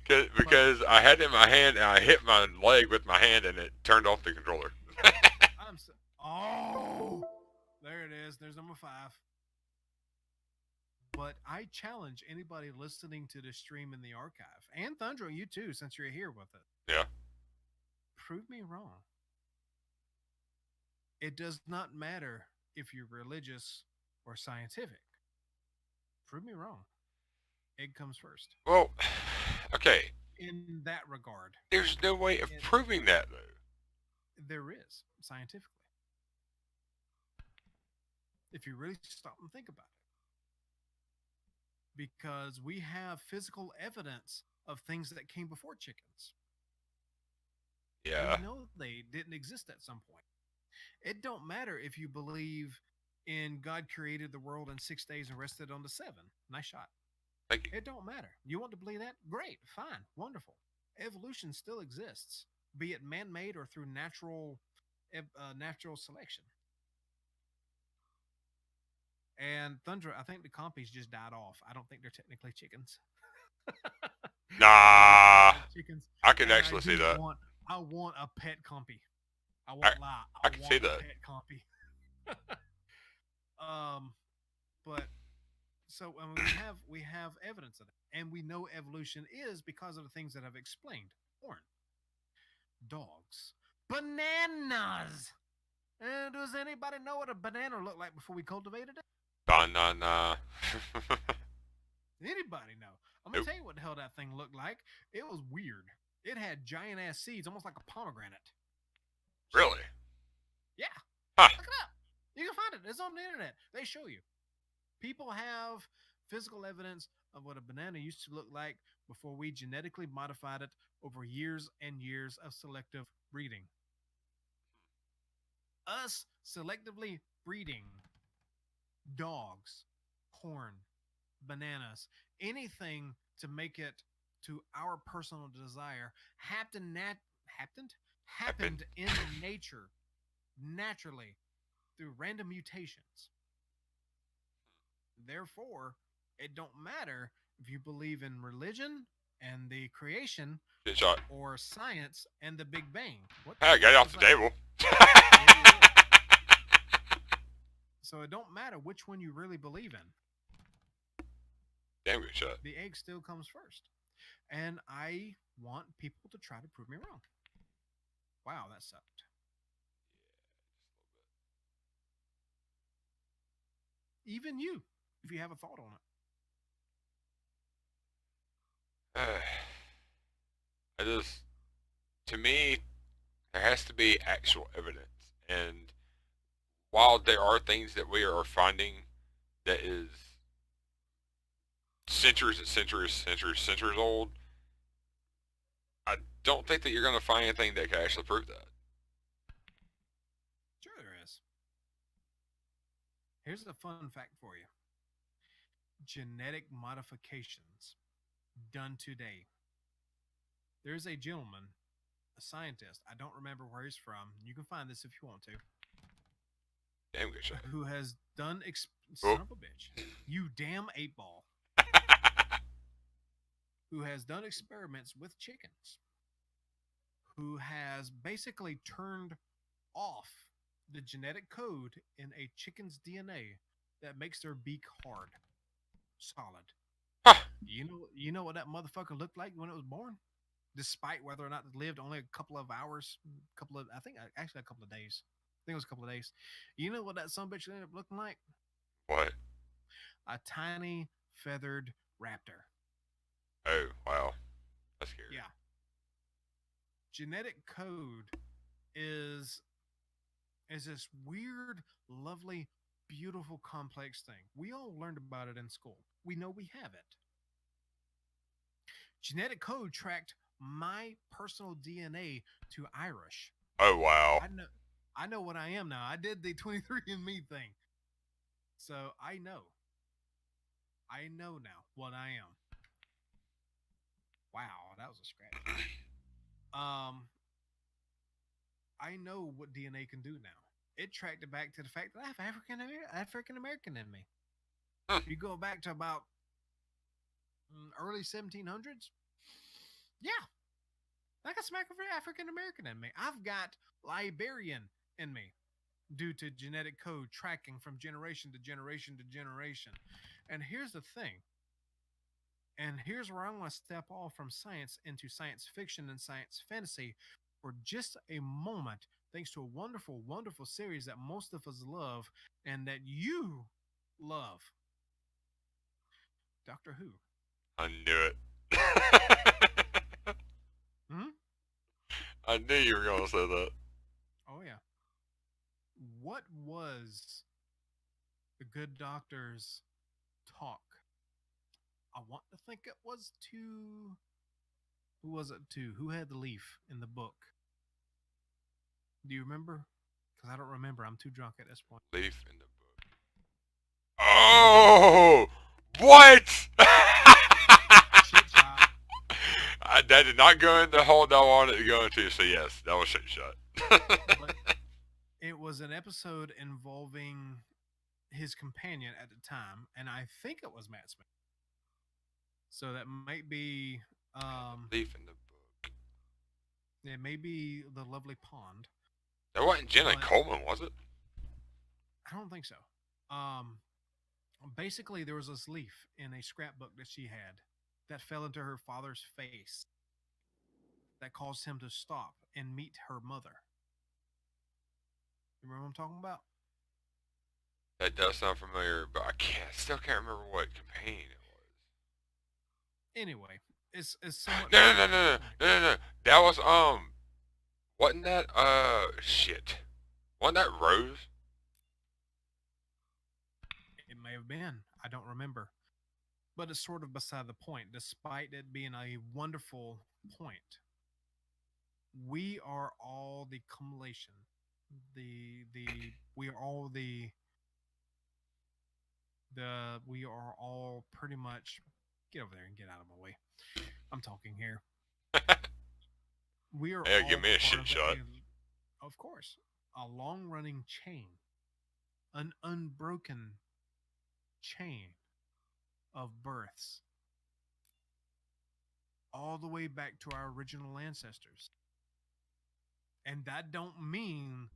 But Because I had it in my hand and I hit my leg with my hand and it turned off the controller. I'm so, oh, there it is. There's number 5. But I challenge anybody listening to the stream in the archive, and Thundro, you too, since you're here with it. Yeah. Prove me wrong. It does not matter if you're religious or scientific. Prove me wrong. Egg comes first. Well, okay. In that regard, There's no way of it, proving that though. there is scientifically. If you really stop and think about it, because we have physical evidence of things that came before chickens. We Yeah. know they didn't exist at some point. It don't matter if you believe in God created the world in 6 days and rested on the 7. Nice shot. Thank you. It don't matter. You want to believe that? Great, fine, wonderful. Evolution still exists, be it man-made or through natural selection. And Thunder, I think the compies just died off. I don't think they're technically chickens. They're not Nah. technically chickens. I can And I actually see do that. want I want a pet compy. I I won't lie. I I can see want a that. pet compy. um, but so we have evidence of that, and we know evolution is because of the things that I've explained. Born, dogs, bananas. And does anybody know what a banana looked like before we cultivated it? Banana. Anybody know? I'm gonna Nope. tell you what the hell that thing looked like. It was weird. It had giant ass seeds, almost like a pomegranate. Really? Yeah, Huh. look it up. You can find it. It's on the internet. They show you. People have physical evidence of what a banana used to look like before we genetically modified it over years and years of selective breeding. Us selectively breeding dogs, corn, bananas, anything to make it to our personal desire Happened. happened in nature naturally through random mutations. Therefore, it don't matter if you believe in religion and the creation Good shot. or science and the Big Bang. What Hey, I the got it fuck off was the that? table. Yeah, you did. So it don't matter which one you really believe in. Damn good shot. The egg still comes first. And I want people to try to prove me wrong. Wow, that sucked. Even you, if you have a thought on I just, to me, there has to be actual evidence. And while there are things that we are finding that is centuries and centuries old, I don't think that you're going to find anything that can actually prove that. it. Sure, there is. Here's a fun fact for you: genetic modifications done today. There's a gentleman, a scientist, I don't remember where he's from. You can find this if you want to, Damn good shot. who has done, Oh. son of a bitch, you damn 8 ball, who has done experiments with chickens, who has basically turned off the genetic code in a chicken's DNA that makes their beak hard, solid. Huh. You know what that motherfucker looked like when it was born, despite whether or not it lived only a couple of hours, couple of I think actually a couple of days. I think it was a couple of days. You know what that son bitch ended up looking like? What? A tiny feathered raptor. Oh, wow. That's scary. Yeah. Genetic code is is this weird, lovely, beautiful, complex thing. We all learned about it in school. We know we have it. Genetic code tracked my personal DNA to Irish. Oh, wow. I know what I am now. I did the 23andMe thing. So I know. I know now what I am. Wow, that was a scratch. Um I know what DNA can do now. It tracked it back to the fact that I have African American in me. Hmm. You go back to about early 1700s. Yeah, I got some African American in me. I've got Liberian in me due to genetic code tracking from generation to generation to generation. And here's the thing. And here's where I want to step off from science into science fiction and science fantasy for just a moment, thanks to a wonderful, wonderful series that most of us love and that you love, Doctor Who. I knew it. Hmm? I knew you were going to say that. Oh, yeah. What was the good doctor's talk? I want to think it was to. Who was it to? Who had the leaf in the book? Do you remember? Because I don't remember. I'm too drunk at this point. Leaf in the book. Oh! What? Shit shot. That did not go in the hole that I wanted to go into, so yes, that was shit shot. But it was an episode involving his companion at the time, and I think it was Matt Smith. So that might be Leaf in the book. it may be the lovely pond. That wasn't Jenna But Coleman, was it? I don't think so. Um Basically there was this leaf in a scrapbook that she had that fell into her father's face. that caused him to stop and meet her mother. You remember what I'm talking about? That does sound familiar, but still can't remember what companion it was. Anyway, it's somewhat No, no, beside no, the no, no, point. no, no, no. That was wasn't that shit? Wasn't that Rose? It may have been. I don't remember. But it's sort of beside the point, despite it being a wonderful point. We are all the cumulation. The we are all the we are all pretty much get over there and get out of my way. I'm talking here. We are Yeah, give all me a part shit of shot. of course, a long running chain, an unbroken chain of births, all the way back to our original ancestors. And that don't mean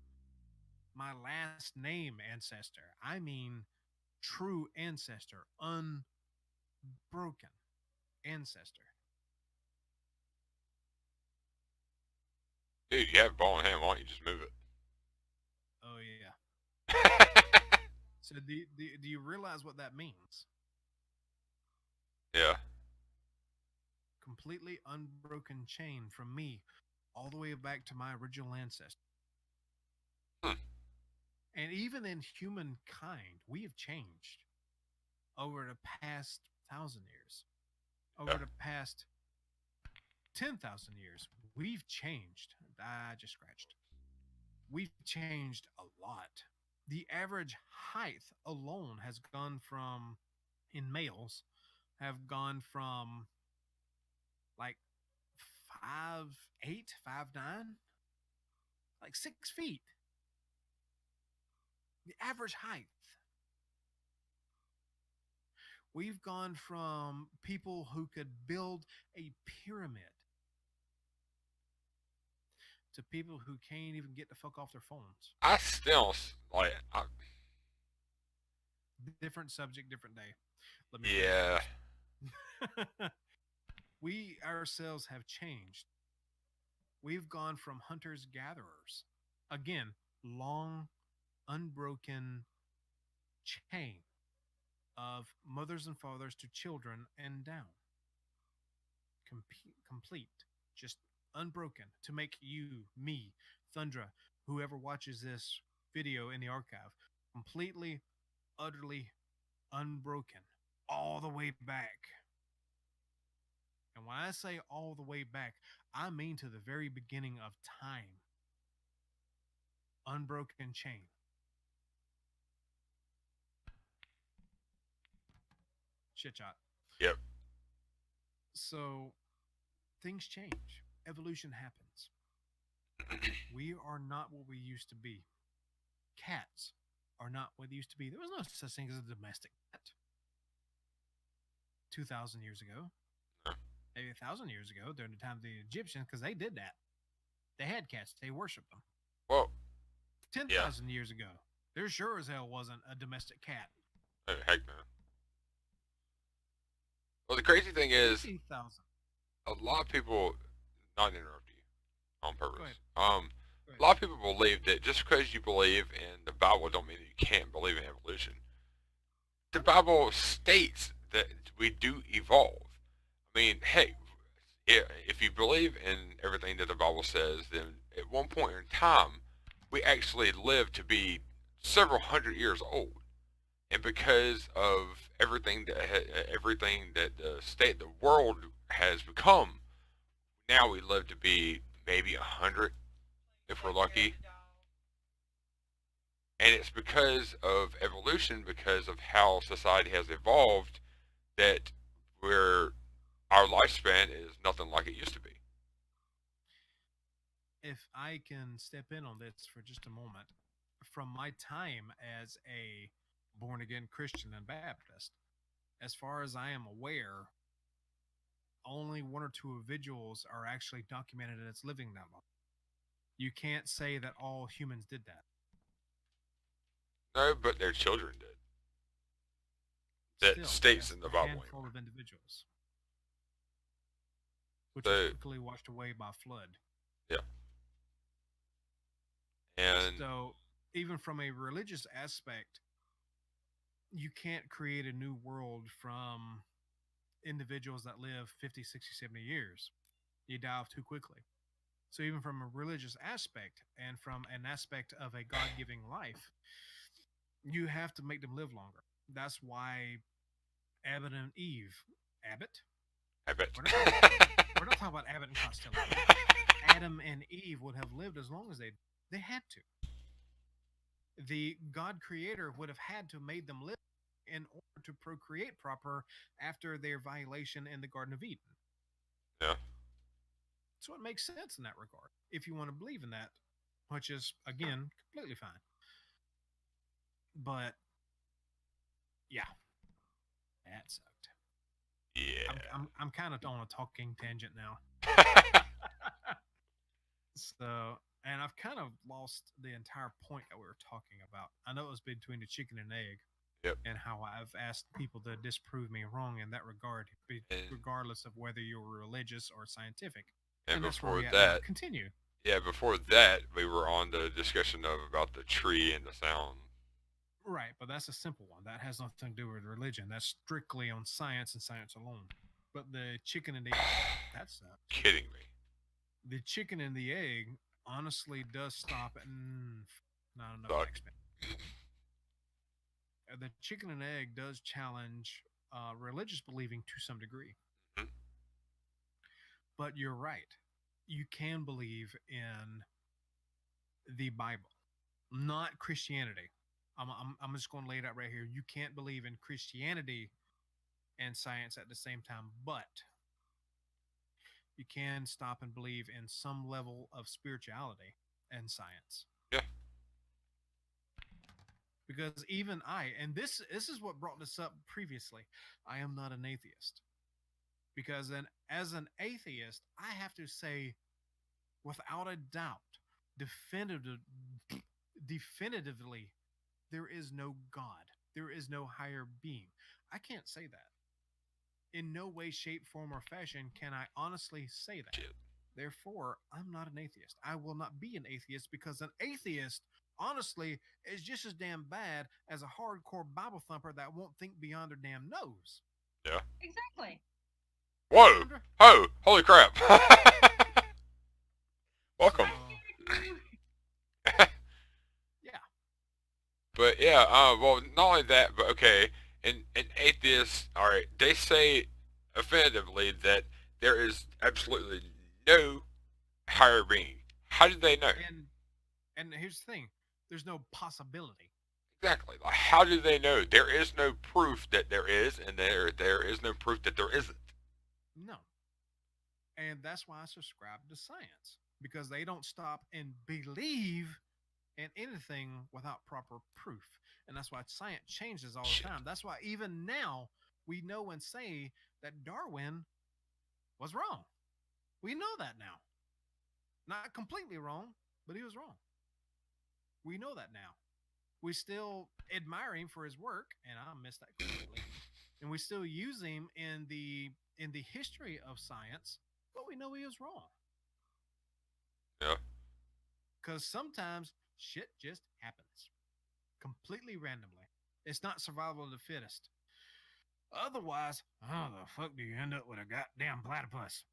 my last name ancestor. I mean true ancestor, unbroken ancestor. Dude, you have a ball in hand. Why don't you just move Oh yeah. it? So do you realize what that means? Yeah. Completely unbroken chain from me all the way back to my original ancestor. Hmm. And even in humankind, we have changed over the past 1,000 years, over Yeah. the past 10,000 years. We've changed. I just scratched. We've changed a lot. The average height alone has gone from, in males, have gone from like 5'8", 5'9", like 6 feet. The average height. We've gone from people who could build a pyramid to people who can't even get the fuck off their phones. I still like. Different subject, different day. Let me finish Yeah. first. We ourselves have changed. We've gone from hunters gatherers. Again, long, unbroken chain of mothers and fathers to children and down. Complete, just unbroken to make you, me, Thundra, whoever watches this video in the archive, completely, utterly unbroken all the way back. And when I say all the way back, I mean to the very beginning of time. Unbroken chain. Shit shot. Yep. So things change. Evolution happens. We are not what we used to be. Cats are not what they used to be. There was no such thing as a domestic cat 2,000 years ago, maybe 1,000 years ago during the time of the Egyptians, because they did that. They had cats, they worshiped them. Well, yeah. 10,000 years ago, there sure as hell wasn't a domestic cat. Heck no. Well, the crazy thing is, 50,000. a lot of people. Not interrupt you on Go purpose. ahead. Go A lot of people believe that just because you believe in the Bible don't mean that you can't believe in evolution. The Bible states that we do evolve. I mean, hey, if you believe in everything that the Bible says, then at one point in time, we actually lived to be several hundred years old. And because of everything that the state the world has become, now we live to be maybe 100 if we're lucky. And it's because of evolution, because of how society has evolved, that we're our lifespan is nothing like it used to be. If I can step in on this for just a moment, from my time as a born again Christian and Baptist, as far as I am aware, only one or two individuals are actually documented as living that long. You can't say that all humans did that. No, but their children did. That Still, states that's in the a Bible handful anyway. of individuals. which was So quickly washed away by flood. yeah, and So, even from a religious aspect, you can't create a new world from individuals that live 50, 60, 70 years. You die off too quickly. So, even from a religious aspect and from an aspect of a God giving life, you have to make them live longer. That's why Abbott and Eve, Abbott? I bet. We're not talking about Abbott and Costello here. Adam and Eve would have lived as long as they had to. The God creator would have had to made them live in order to procreate proper after their violation in the Garden of Eden. Yeah, So it makes sense in that regard, if you want to believe in that, which is again completely fine. But yeah, that sucked. I'm kind of on a talking tangent now. yeah. So, and I've kind of lost the entire point that we were talking about. I know it was between the chicken and egg, Yep. and how I've asked people to disprove me wrong in that regard, And regardless of whether you're religious or scientific. and And that's where before we at now. that, Continue. yeah, before that, we were on the discussion of about the tree and the sound. Right, but that's a simple one. That has nothing to do with religion. That's strictly on science and science alone. But the chicken and the that sucked. Kidding me? The chicken and the egg honestly does stop at not enough Suck. X Men. The chicken and egg does challenge religious believing to some degree. Mhm. But you're right. You can believe in the Bible, not Christianity. I'm just going to lay it out right here. You can't believe in Christianity and science at the same time, but you can stop and believe in some level of spirituality and science. Yeah. Because even I, and this is what brought this up previously, I am not an atheist. Because then, as an atheist, I have to say, without a doubt, definitive, definitively, there is no God. There is no higher being. I can't say that. In no way, shape, form, or fashion can I honestly say that. Shit. Therefore, I'm not an atheist. I will not be an atheist because an atheist, honestly, is just as damn bad as a hardcore Bible thumper that won't think beyond their damn nose. Yeah. Exactly. Whoa. Sandra? Oh, holy crap. So, Welcome. yeah. But yeah, well, not only that, but okay, and atheists, all right, they say affirmatively that there is absolutely no higher being. How do they know? And and here's the thing: there's no possibility. Exactly. Like, how do they know? There is no proof that there is, and there is no proof that there isn't. No. And that's why I subscribe to science because they don't stop and believe in anything without proper proof. And that's why science changes all the Shit. time. That's why even now we know and say that Darwin was wrong. We know that now. Not completely wrong, but he was wrong. We know that now. We still admire him for his work, and I miss that completely. And we still use him in the history of science, but we know he was wrong. Yeah. Because sometimes shit just happens completely randomly. It's not survival of the fittest. Otherwise, how the fuck do you end up with a goddamn platypus?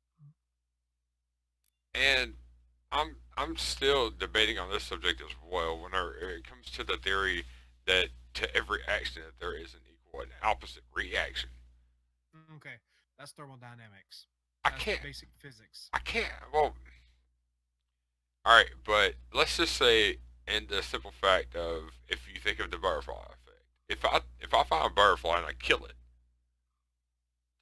And I'm still debating on this subject as well. Whenever it comes to the theory that to every action that there is an equal and opposite reaction. Okay, that's thermodynamics. I That's can't. basic physics. I can't. Well, all right, but let's just say, in the simple fact of if you think of the butterfly effect, if I find a butterfly and I kill it,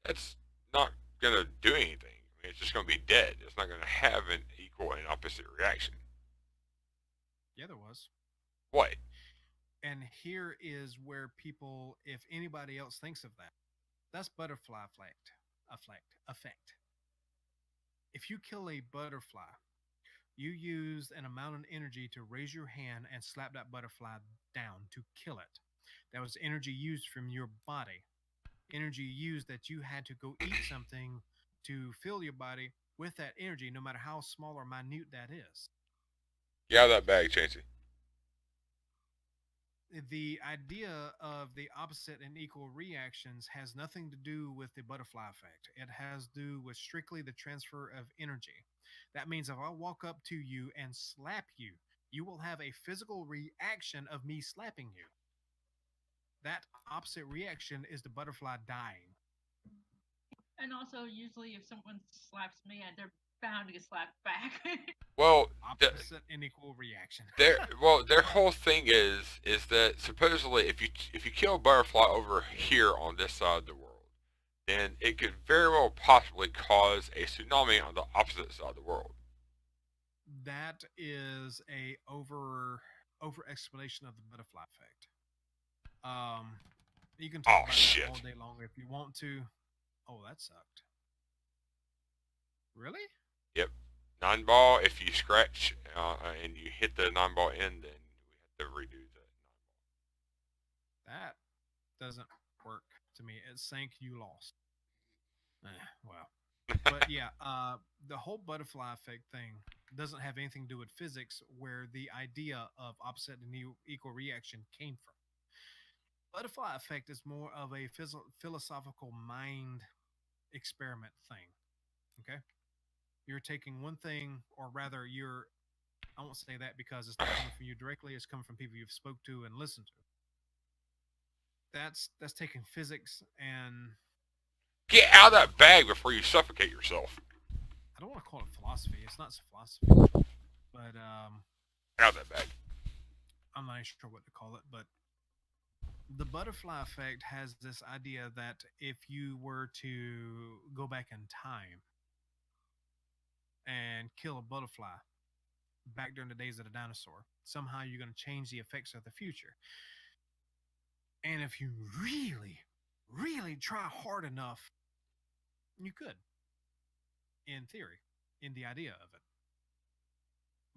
that's not gonna do anything. I mean, it's just gonna be dead. It's not gonna have an equal and opposite reaction. Yeah, there was. What? And here is where people, if anybody else thinks of that, that's butterfly effect. If you kill a butterfly, you used an amount of energy to raise your hand and slap that butterfly down to kill it. That was energy used from your body, energy used that you had to go eat something to fill your body. with that energy, no matter how small or minute that is. Get out of that bag, Chancey. The idea of the opposite and equal reactions has nothing to do with the butterfly effect. It has to do with strictly the transfer of energy. That means if I walk up to you and slap you, you will have a physical reaction of me slapping you. That opposite reaction is the butterfly dying. And also, usually, if someone slaps me, they're bound to get slapped back. Well, the, Opposite and equal reaction. their whole thing is that supposedly if you kill a butterfly over here on this side of the world, then it could very well possibly cause a tsunami on the opposite side of the world. That is a over explanation of the butterfly effect. Um, you can talk Oh about that all shit. day long if you want to. Oh, that sucked. Really? Yep. Nine ball. If you scratch and you hit the nine ball end, then we have to redo that. That doesn't work to me. It sank. You lost. Well, but yeah, the whole butterfly effect thing doesn't have anything to do with physics, where the idea of opposite and equal reaction came from. Butterfly effect is more of a philosophical mind experiment thing. Okay, you're taking one thing, or rather, you're I won't say that because it's not coming from you directly. It's coming from people you've spoke to and listened to. That's taking physics and Get out of that bag before you suffocate yourself. I don't want to call it philosophy. It's not philosophy, but Out of that bag. I'm not sure what to call it. But the butterfly effect has this idea that if you were to go back in time and kill a butterfly back during the days of the dinosaur, somehow you're going to change the effects of the future. And if you really, really try hard enough, you could, in theory, in the idea of it.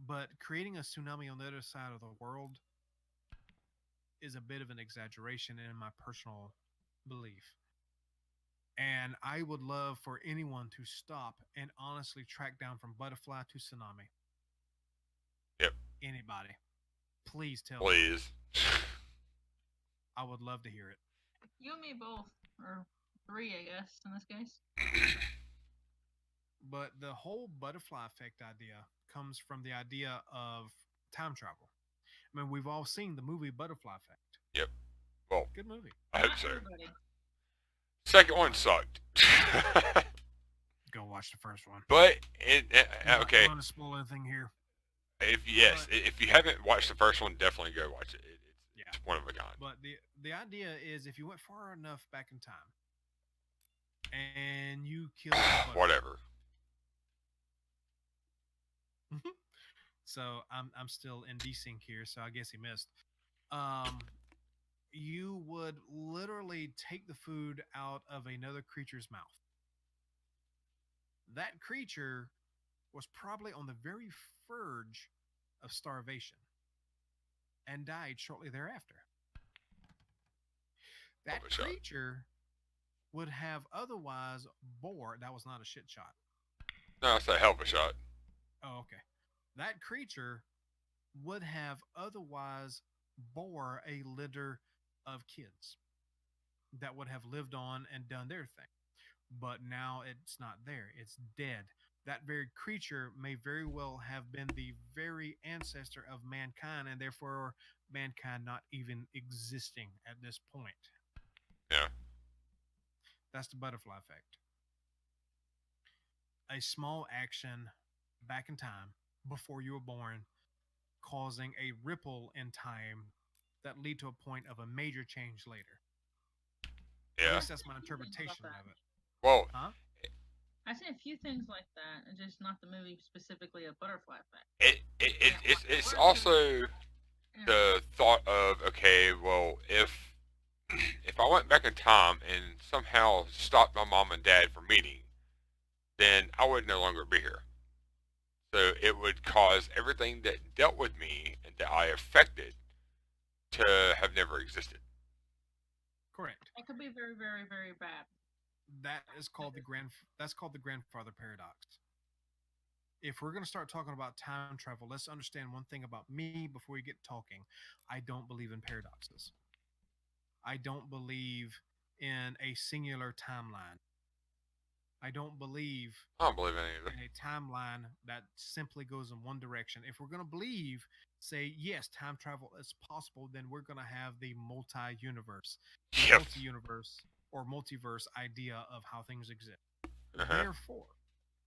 But creating a tsunami on the other side of the world is a bit of an exaggeration in my personal belief. And I would love for anyone to stop and honestly track down from butterfly to tsunami. Yep. Anybody, please tell me. Please. I would love to hear it. You and me both, or three, I guess, in this case. But the whole butterfly effect idea comes from the idea of time travel. I mean, we've all seen the movie Butterfly Effect. Yep. Well, Good movie. I hope Not so. everybody. Second one sucked. Go watch the first one. but I'm not okay, going to spoil anything here. yes, But if you haven't watched the first one, definitely go watch it. yeah, It's one of a kind. but the idea is if you went far enough back in time and you killed a butterfly. Whatever. So I'm still in desync here, so I guess he missed. Um, you would literally take the food out of another creature's mouth. That creature was probably on the very verge of starvation and died shortly thereafter. Of That a shot. creature would have otherwise bore. That was not a shit shot. No, that's a hell of a shot. Oh, okay. That creature would have otherwise bore a litter of kids that would have lived on and done their thing. But now it's not there. It's dead. That very creature may very well have been the very ancestor of mankind, and therefore mankind not even existing at this point. Yeah. That's the butterfly effect. A small action back in time before you were born, causing a ripple in time that lead to a point of a major change later. At Yeah. least that's my A few things about interpretation that. of it. Well, Huh? I've seen a few things like that, and just not the movie specifically a butterfly effect. Yeah, it's what if you? also Yeah. the thought of okay, well, if I went back in time and somehow stopped my mom and dad from meeting, then I would no longer be here. So it would cause everything that dealt with me and that I affected to have never existed. Correct. It could be very, very, very bad. That is called the grandfather paradox. If we're going to start talking about time travel, let's understand one thing about me before we get talking. I don't believe in paradoxes. I don't believe in a singular timeline. I don't believe I don't believe in any of in a timeline that simply goes in one direction. If we're going to believe, say, yes, time travel is possible, then we're going to have the multi universe, the Yep. multi universe or multiverse idea of how things exist. Uh-huh. Therefore,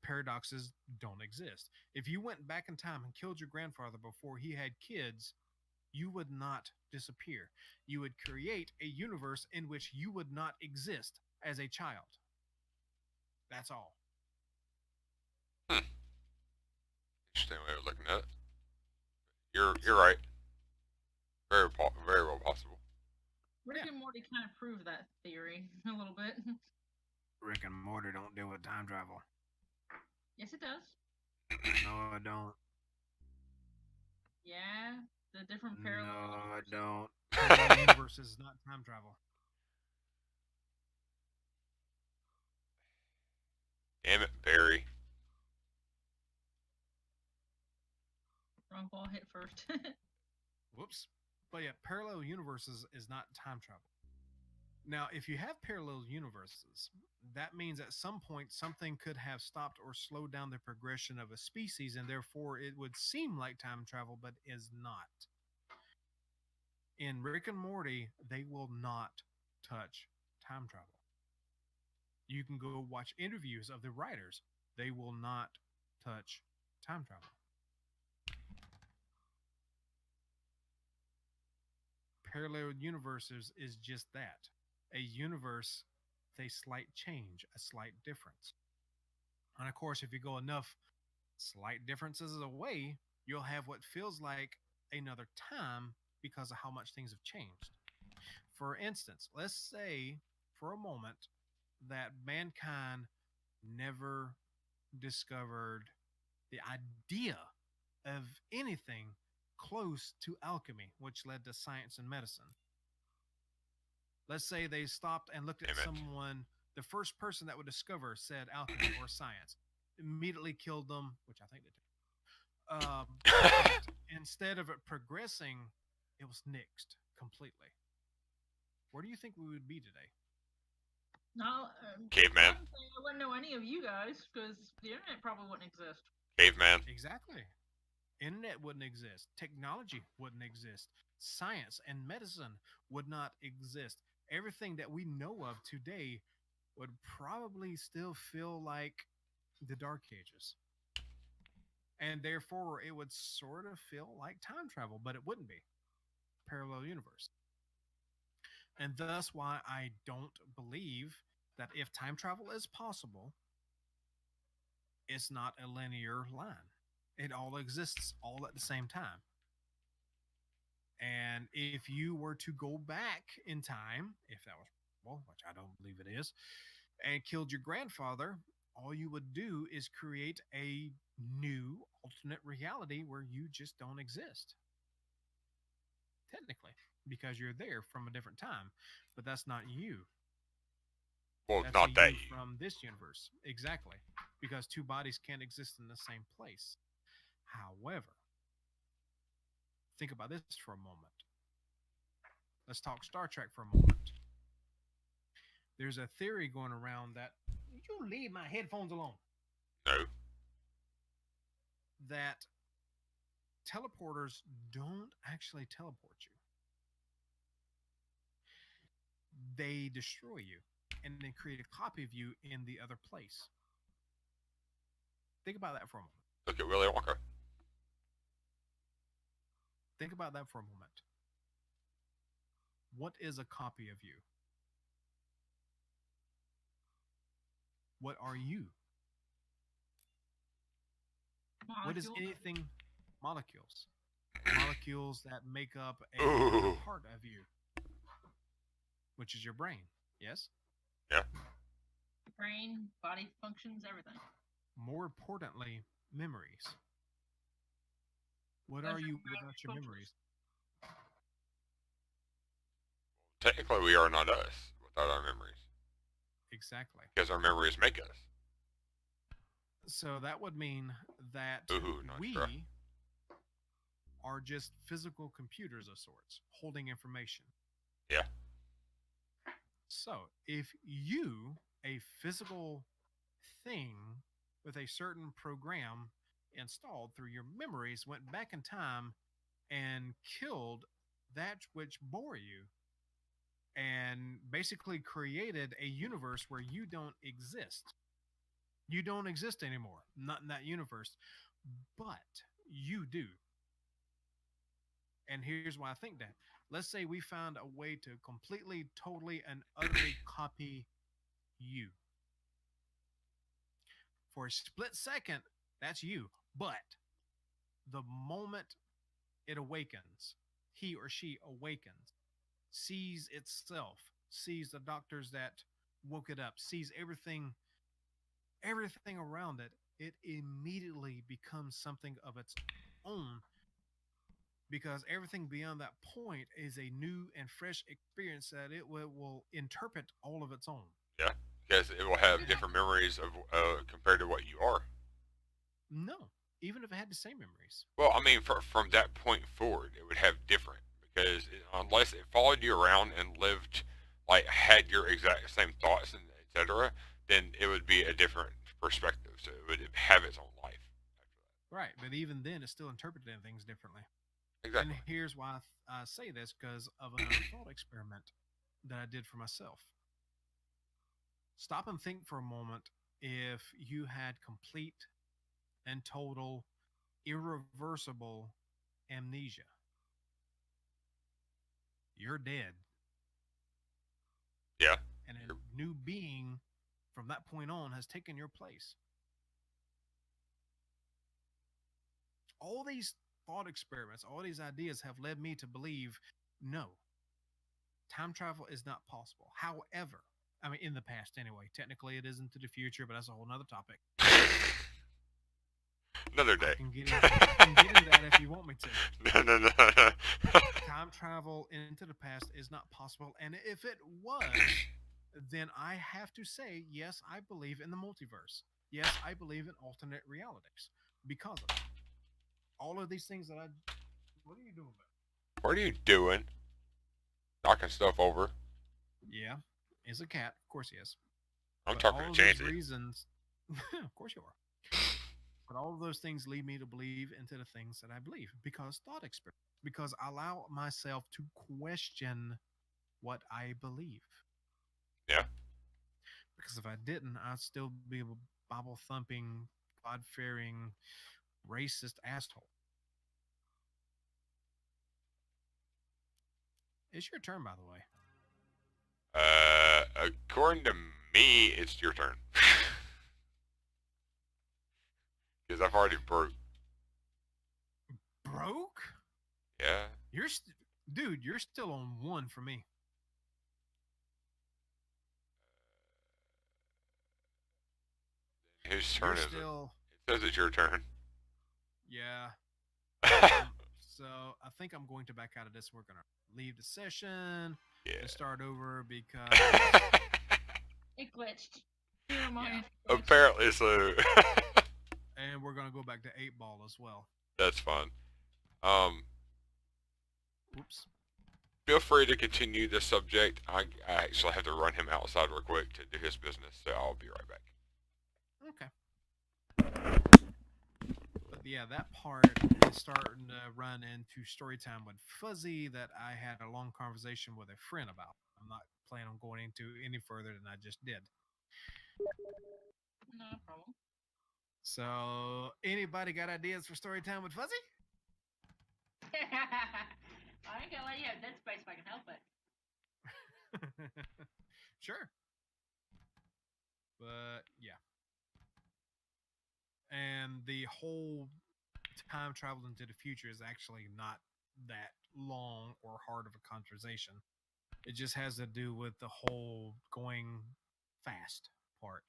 paradoxes don't exist. If you went back in time and killed your grandfather before he had kids, you would not disappear. You would create a universe in which you would not exist as a child. That's all. Hmm. Interesting way of looking at it. You're right. Very well possible. Rick and Morty kind of prove that theory a little bit. Rick and Morty don't deal with time travel. Yes, it does. No, I don't. Yeah, the different No, parallel I universes. don't. Parallel universe is not time travel. Damn it, Barry. Wrong ball hit first. Whoops. But yeah, parallel universes is not time travel. Now, if you have parallel universes, that means at some point something could have stopped or slowed down the progression of a species, and therefore it would seem like time travel, but is not. In Rick and Morty, they will not touch time travel. You can go watch interviews of the writers. They will not touch time travel. Parallel universes is just that, a universe with a slight change, a slight difference. And of course, if you go enough slight differences away, you'll have what feels like another time because of how much things have changed. For instance, let's say for a moment that mankind never discovered the idea of anything close to alchemy, which led to science and medicine. Let's say they stopped and looked at Damn it. someone, the first person that would discover said alchemy or science, immediately killed them, which I think they did. But instead of it progressing, it was nixed completely. Where do you think we would be today? No, Caveman. I wouldn't know any of you guys because the internet probably wouldn't exist. Caveman. Exactly. Internet wouldn't exist. Technology wouldn't exist. Science and medicine would not exist. Everything that we know of today would probably still feel like the Dark Ages. And therefore, it would sort of feel like time travel, but it wouldn't be. Parallel universe. And thus, why I don't believe that if time travel is possible, it's not a linear line. It all exists all at the same time. And if you were to go back in time, if that was possible, which I don't believe it is, and killed your grandfather, all you would do is create a new alternate reality where you just don't exist. Technically, because you're there from a different time, but that's not you. Well, That's a not that you you. from this universe. Exactly. Because two bodies can't exist in the same place. However, think about this for a moment. Let's talk Star Trek for a moment. There's a theory going around that you leave my headphones alone. No. That teleporters don't actually teleport you. They destroy you and then create a copy of you in the other place. Think about that for a moment. Look at Willy Wonka. Think about that for a moment. What is a copy of you? What are you? What is Molecule. anything? Molecules. Molecules that make up a Ooh. part of you, which is your brain. Yes? Yeah. Brain, body functions, everything. More importantly, memories. What are you without your memories? Technically, we are not us without our memories. Exactly. Because our memories make us. So that would mean that Ooh, nice try. we are just physical computers of sorts, holding information. Yeah. So if you, a physical thing with a certain program installed through your memories, went back in time and killed that which bore you and basically created a universe where you don't exist. You don't exist anymore, not in that universe, but you do. And here's why I think that. Let's say we found a way to completely, totally, and utterly copy you. For a split second, that's you. But the moment it awakens, he or she awakens, sees itself, sees the doctors that woke it up, sees everything around it, it immediately becomes something of its own because everything beyond that point is a new and fresh experience that it will interpret all of its own. Yeah. Because it will have And different memories of compared to what you are. no, even if it had the same memories. Well, I mean, from that point forward, it would have different because unless it followed you around and lived, like had your exact same thoughts and etc., then it would be a different perspective. So it would have its own life Right, but even then, it's still interpreting things differently. after And that. here's why I say this because of a thought experiment that I did for myself. Stop and think for a moment if you had complete and total, irreversible amnesia. You're dead, Yeah. and You're, a new being from that point on has taken your place. All these thought experiments, all these ideas have led me to believe no, time travel is not possible. However, I mean, in the past anyway, technically it isn't to the future, but that's a whole nother topic. another I day. can get in, I can get into that if you want me to. No, no, no, no. Time travel into the past is not possible, and if it was, then I have to say yes, I believe in the multiverse. Yes, I believe in alternate realities because of that. All of these things that I. What are you doing? What are you doing? Knocking stuff over. Yeah, is a cat. Of course he is. I'm But talking all to of those Chansey. reasons, of course you are. But all of those things lead me to believe into the things that I believe because thought experiments, because I allow myself to question what I believe. Yeah. Because if I didn't, I'd still be a Bible thumping, God fearing, racist asshole. It's your turn, by the way. According to me, it's your turn. Because I've already broke. Broke? Yeah. Dude, you're still on one for me. Whose You're turn is it? still, It says it's your turn. yeah. So I think I'm going to back out of this. We're gonna leave the session Yeah. and start over because It glitched. yeah, Apparently so. and we're gonna go back to 8 ball as well. That's fine. Um, Oops. Feel free to continue this subject. I actually have to run him outside real quick to do his business, so I'll be right back. Okay. But yeah, that part is starting to run into story time with Fuzzy that I had a long conversation with a friend about. I'm not planning on going into any further than I just did. No problem. So, anybody got ideas for story time with Fuzzy? I ain't gonna let you have dead space if I can help it. Sure. But yeah. And the whole time travel into the future is actually not that long or hard of a conversation. It just has to do with the whole going fast part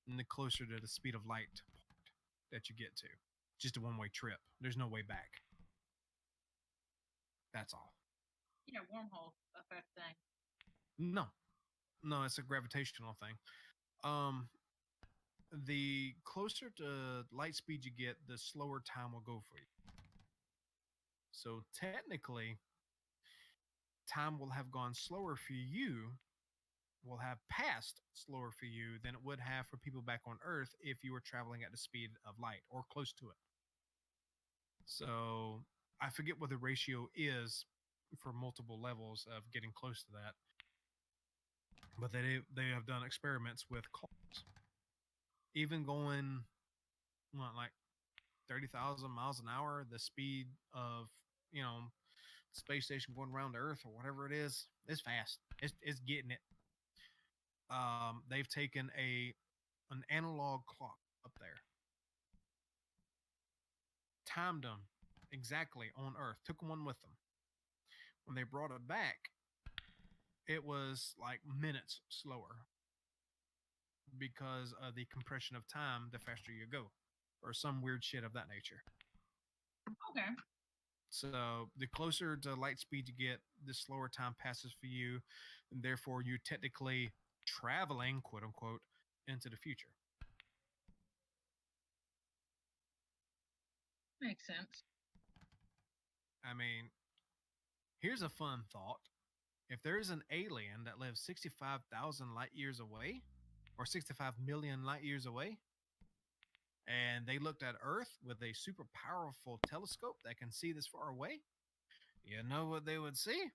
and the closer to the speed of light part that you get to. Just a one way trip. There's no way back. That's all. Yeah, wormhole effect thing. No, no, it's a gravitational thing. Um, the closer to light speed you get, the slower time will go for you. So technically, time will have gone slower for you, will have passed slower for you than it would have for people back on Earth if you were traveling at the speed of light or close to it. So I forget what the ratio is for multiple levels of getting close to that, but they have done experiments with clocks, even going like 30,000 miles an hour, the speed of you know space station going around the Earth or whatever it is. It's fast. It's getting it. They've taken an analog clock up there, timed them exactly on Earth, took one with them. When they brought it back, it was like minutes slower because of the compression of time the faster you go, or some weird shit of that nature. Okay. So the closer to light speed you get, the slower time passes for you, and therefore you technically traveling, quote unquote, into the future. Makes sense. I mean, here's a fun thought. If there's an alien that lives 65,000 light years away, or 65 million light years away, and they looked at Earth with a super powerful telescope that can see this far away, you know what they would see?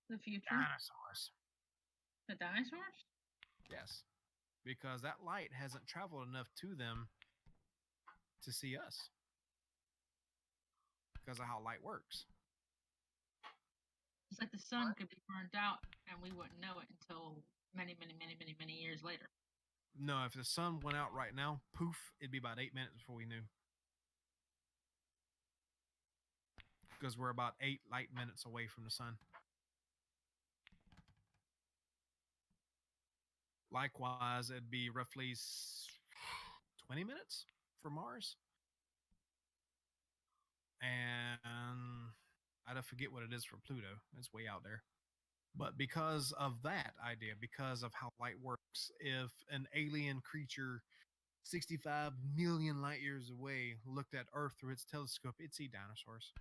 The future. Dinosaurs. The dinosaurs? Yes. Because that light hasn't traveled enough to them to see us. Because of how light works. It's like the sun could be burnt out and we wouldn't know it until many years later. No, if the sun went out right now, poof, it'd be about 8 minutes before we knew. Because we're about 8 light minutes away from the sun. Likewise, it'd be roughly 20 minutes for Mars. And I forget what it is for Pluto. It's way out there. But because of that idea, because of how light works, if an alien creature 65 million light years away looked at Earth through its telescope, it'd see dinosaurs.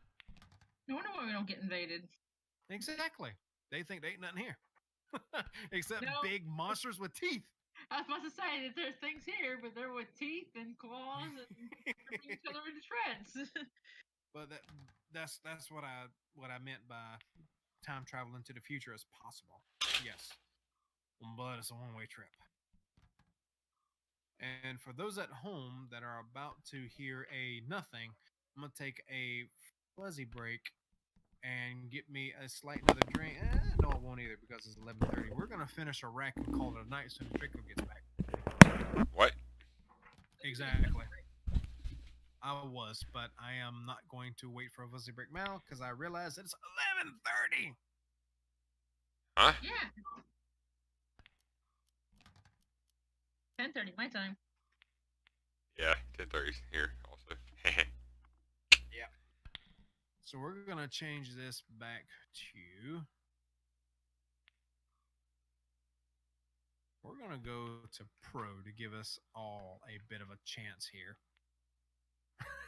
No wonder why we don't get invaded. Exactly. They think there ain't nothing here. Except big monsters with teeth. I was about to say that there's things here, but they're with teeth and claws and ripping each other into shreds. But that's what I meant by time travel into the future is possible. Yes. But it's a one-way trip. And for those at home that are about to hear a nothing, I'm gonna take a fuzzy break and get me a slight another drink. No, I won't either because it's 11:30. We're gonna finish our rack and call it a night as soon as Draco gets back. What? Exactly. I was, but I am not going to wait for a fuzzy break now because I realize it's 11:30. Huh? Yeah. 10:30 my time. Yeah, 10:30 here also. Yeah. So we're gonna change this back to. We're gonna go to Pro to give us all a bit of a chance here.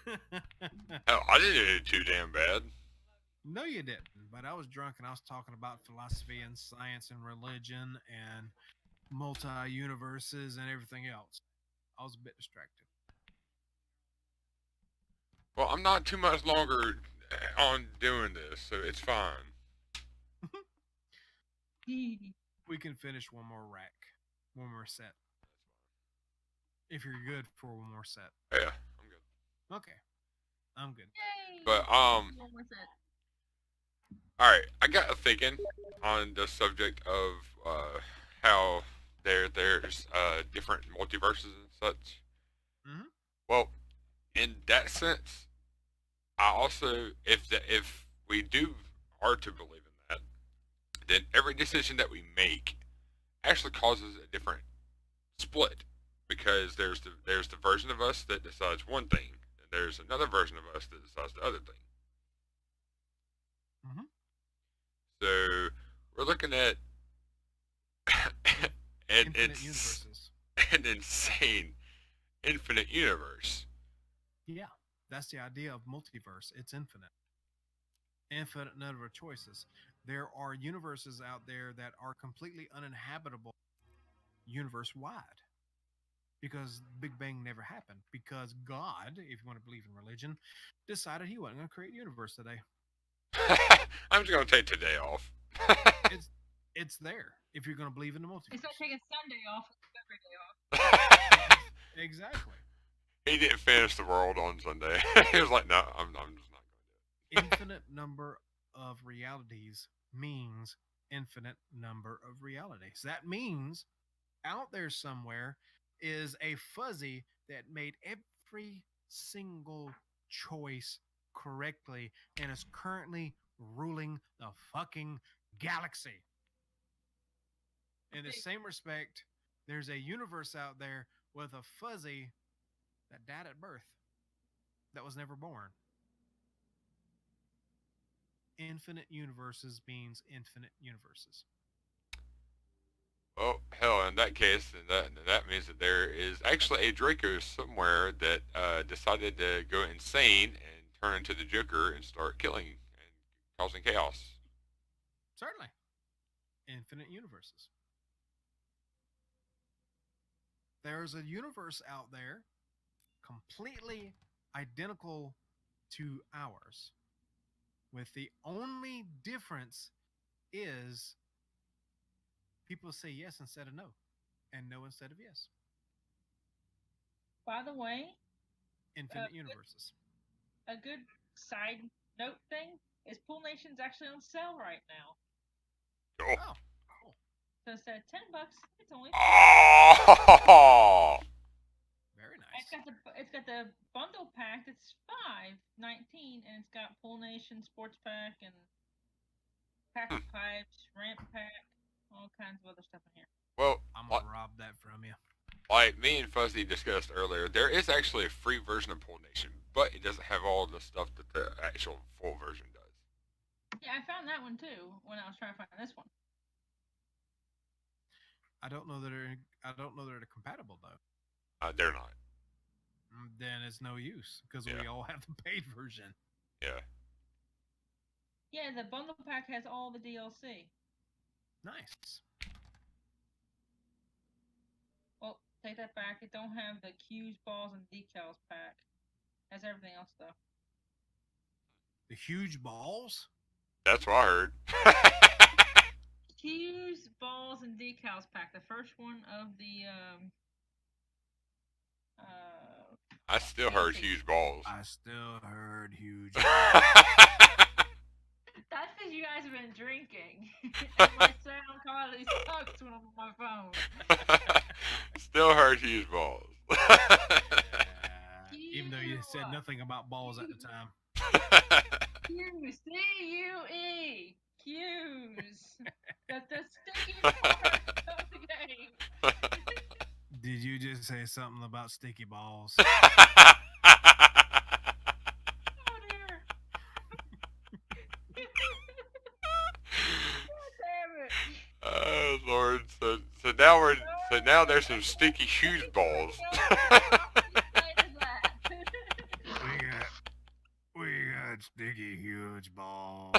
Hell, I didn't do too damn bad. No, you didn't. But I was drunk and I was talking about philosophy and science and religion and multi-universes and everything else. I was a bit distracted. Well, I'm not too much longer on doing this, so it's fine. We can finish one more rack, one more set. If you're good for one more set. Yeah, I'm good. Okay, I'm good. Yay! But One more set. All right, I got a thinking on the subject of how there's different multiverses and such. Mm-hmm. Well, in that sense, I also if we are to believe in that, then every decision that we make actually causes a different split because there's the version of us that decides one thing, and there's another version of us that decides the other thing. Mm-hmm. So we're looking at and Infinite it's universes. an insane infinite universe. Yeah, that's the idea of multiverse. It's infinite, infinite number of choices. There are universes out there that are completely uninhabitable universe wide because Big Bang never happened because God, if you want to believe in religion, decided he wasn't going to create a universe today. I'm just gonna take today off. It's it's there if you're going to believe in the It's like multiverse. taking Sunday off, every day off. Exactly. He didn't finish the world on Sunday. He was like, no, I'm just not Infinite number of realities means infinite number of realities. That means out there somewhere is a fuzzy that made every single choice correctly and is currently ruling the fucking galaxy. In the See, same respect, there's a universe out there with a fuzzy that died at birth that was never born. Infinite universes means infinite universes. well, hell, in that case, that means that there is actually a Draco somewhere that decided to go insane and turn into the Joker and start killing and causing chaos. Certainly. Infinite universes. There's a universe out there completely identical to ours, with the only difference is people say yes instead of no, and no instead of yes. by the way, Infinite universes. a good side note thing is Pool Nation's actually on sale right now. Oh. Oh, cool. So instead of $10, it's only 5. Oh! Very It's nice. got the it's got the bundle pack. It's 5.19, and it's got Pool Nation sports pack and pack Hmm. of pipes, ramp pack, all kinds of other stuff in here. Well, I'm like, gonna rob that from you. like me and Fuzzy discussed earlier, there is actually a free version of Pool Nation, but it doesn't have all the stuff that the actual full version does. Yeah, I found that one too when I was trying to find this one. I don't know that they're compatible though. They're not. Then it's no use because Yeah, we all have the paid version. yeah. Yeah, the bundle pack has all the DLC. Nice. Well, take that back. It don't have the cues, balls, and decals pack. It has everything else though. The huge balls. That's what I heard. Cues, balls, and decals pack. The first one of the I still heard DLC. huge balls. I still heard huge balls. That's because you guys have been drinking, and my sound quality sucks when I'm on my phone. Still heard huge balls. Even though you said Cue. nothing about balls at the time. Cues. C-U-E. Cues. That's the sticky part of the game. Did you just say something about sticky balls? Oh dear. God damn it. Oh Lord! So now there's some sticky huge balls. we got we got sticky huge balls.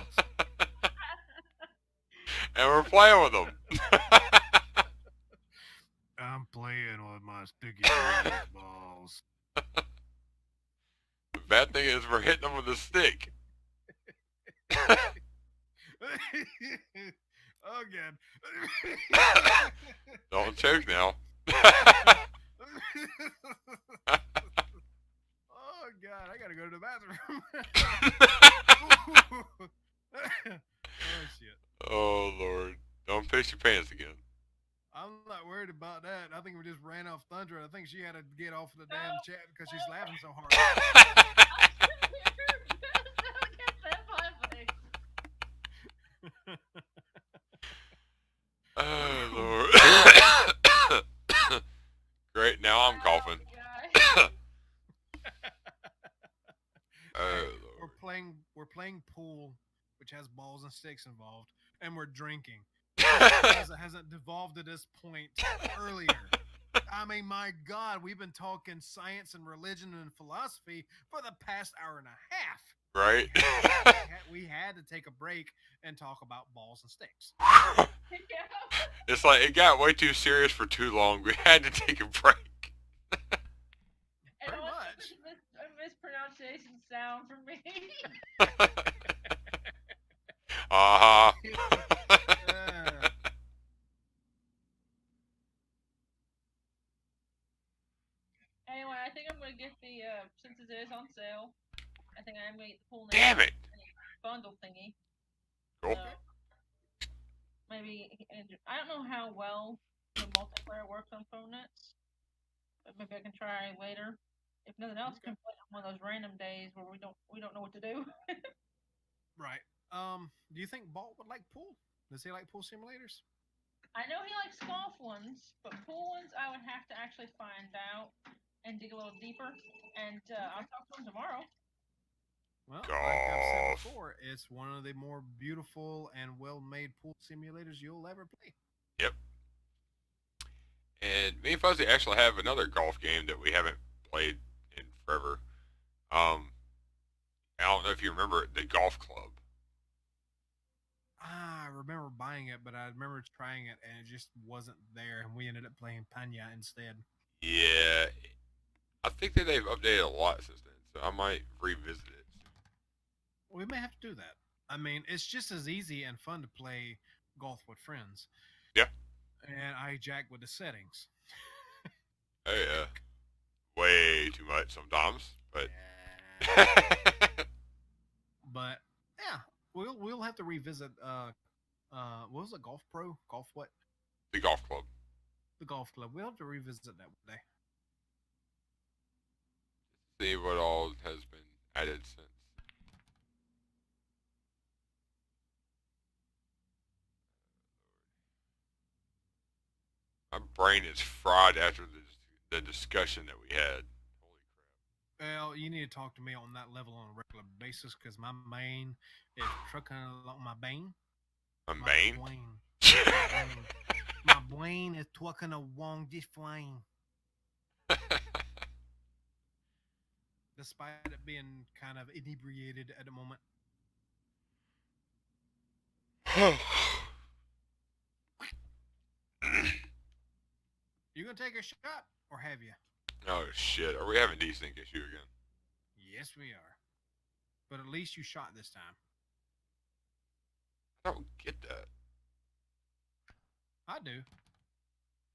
And we're playing with them. I'm playing with my sticky huge balls. The bad thing is we're hitting them with a stick. Oh god. Don't choke now. Oh god, I gotta go to the bathroom. Oh shit. Oh Lord! Don't piss your pants again. I'm not worried about that. I think we just ran off Thunder. I think she had to get off the damn chat because she's laughing so hard. Oh Lord! Great. Now I'm coughing. Oh Lord! We're playing pool, which has balls and sticks involved, and we're drinking. It hasn't devolved to this point earlier. I mean, my God, we've been talking science and religion and philosophy for the past hour and a half. Right? We had to take a break and talk about balls and sticks. Yeah. It's like it got way too serious for too long. We had to take a break. And Pretty also, much. a mispronunciation sound for me. Uh-huh. Uh, Anyway, I think I'm gonna get the since it is on sale. I think I'm gonna get the Pool Damn Nation it. bundle thingy. Cool. So maybe I don't know how well the multiplayer works on phone nets, but maybe I can try later. If nothing else, Okay. can play on one of those random days where we don't know what to do. right. Do you think Balt would like pool? Does he like pool simulators? I know he likes golf ones, but pool ones I would have to actually find out and dig a little deeper. And I'll talk to him tomorrow. Well, like I've said Golf. before, it's one of the more beautiful and well-made pool simulators you'll ever play. Yep. And me and Fuzzy actually have another golf game that we haven't played in forever. I don't know if you remember it, the golf club. I remember buying it, but I remember trying it and it just wasn't there, and we ended up playing Panya instead. Yeah, I think that they've updated a lot since then, so I might revisit it. We may have to do that. I mean, it's just as easy and fun to play golf with friends, Yeah. and I jack with the settings. Hey, way too much sometimes, but But yeah, we'll have to revisit. What was it? Golf Pro? Golf what? the golf club. The golf club. We'll have to revisit that one day. See what all has been added since. My brain is fried after the discussion that we had. Holy Well, you need to talk to me on that level on a regular basis because my brain is trucking along my brain. crap. My My main? brain. My brain. My brain is talking along this line. Despite it being kind of inebriated at the moment. You gonna take a shot or have you? Oh shit, are we having desync issue again? Yes, we are. But at least you shot this time. I don't get that. I do.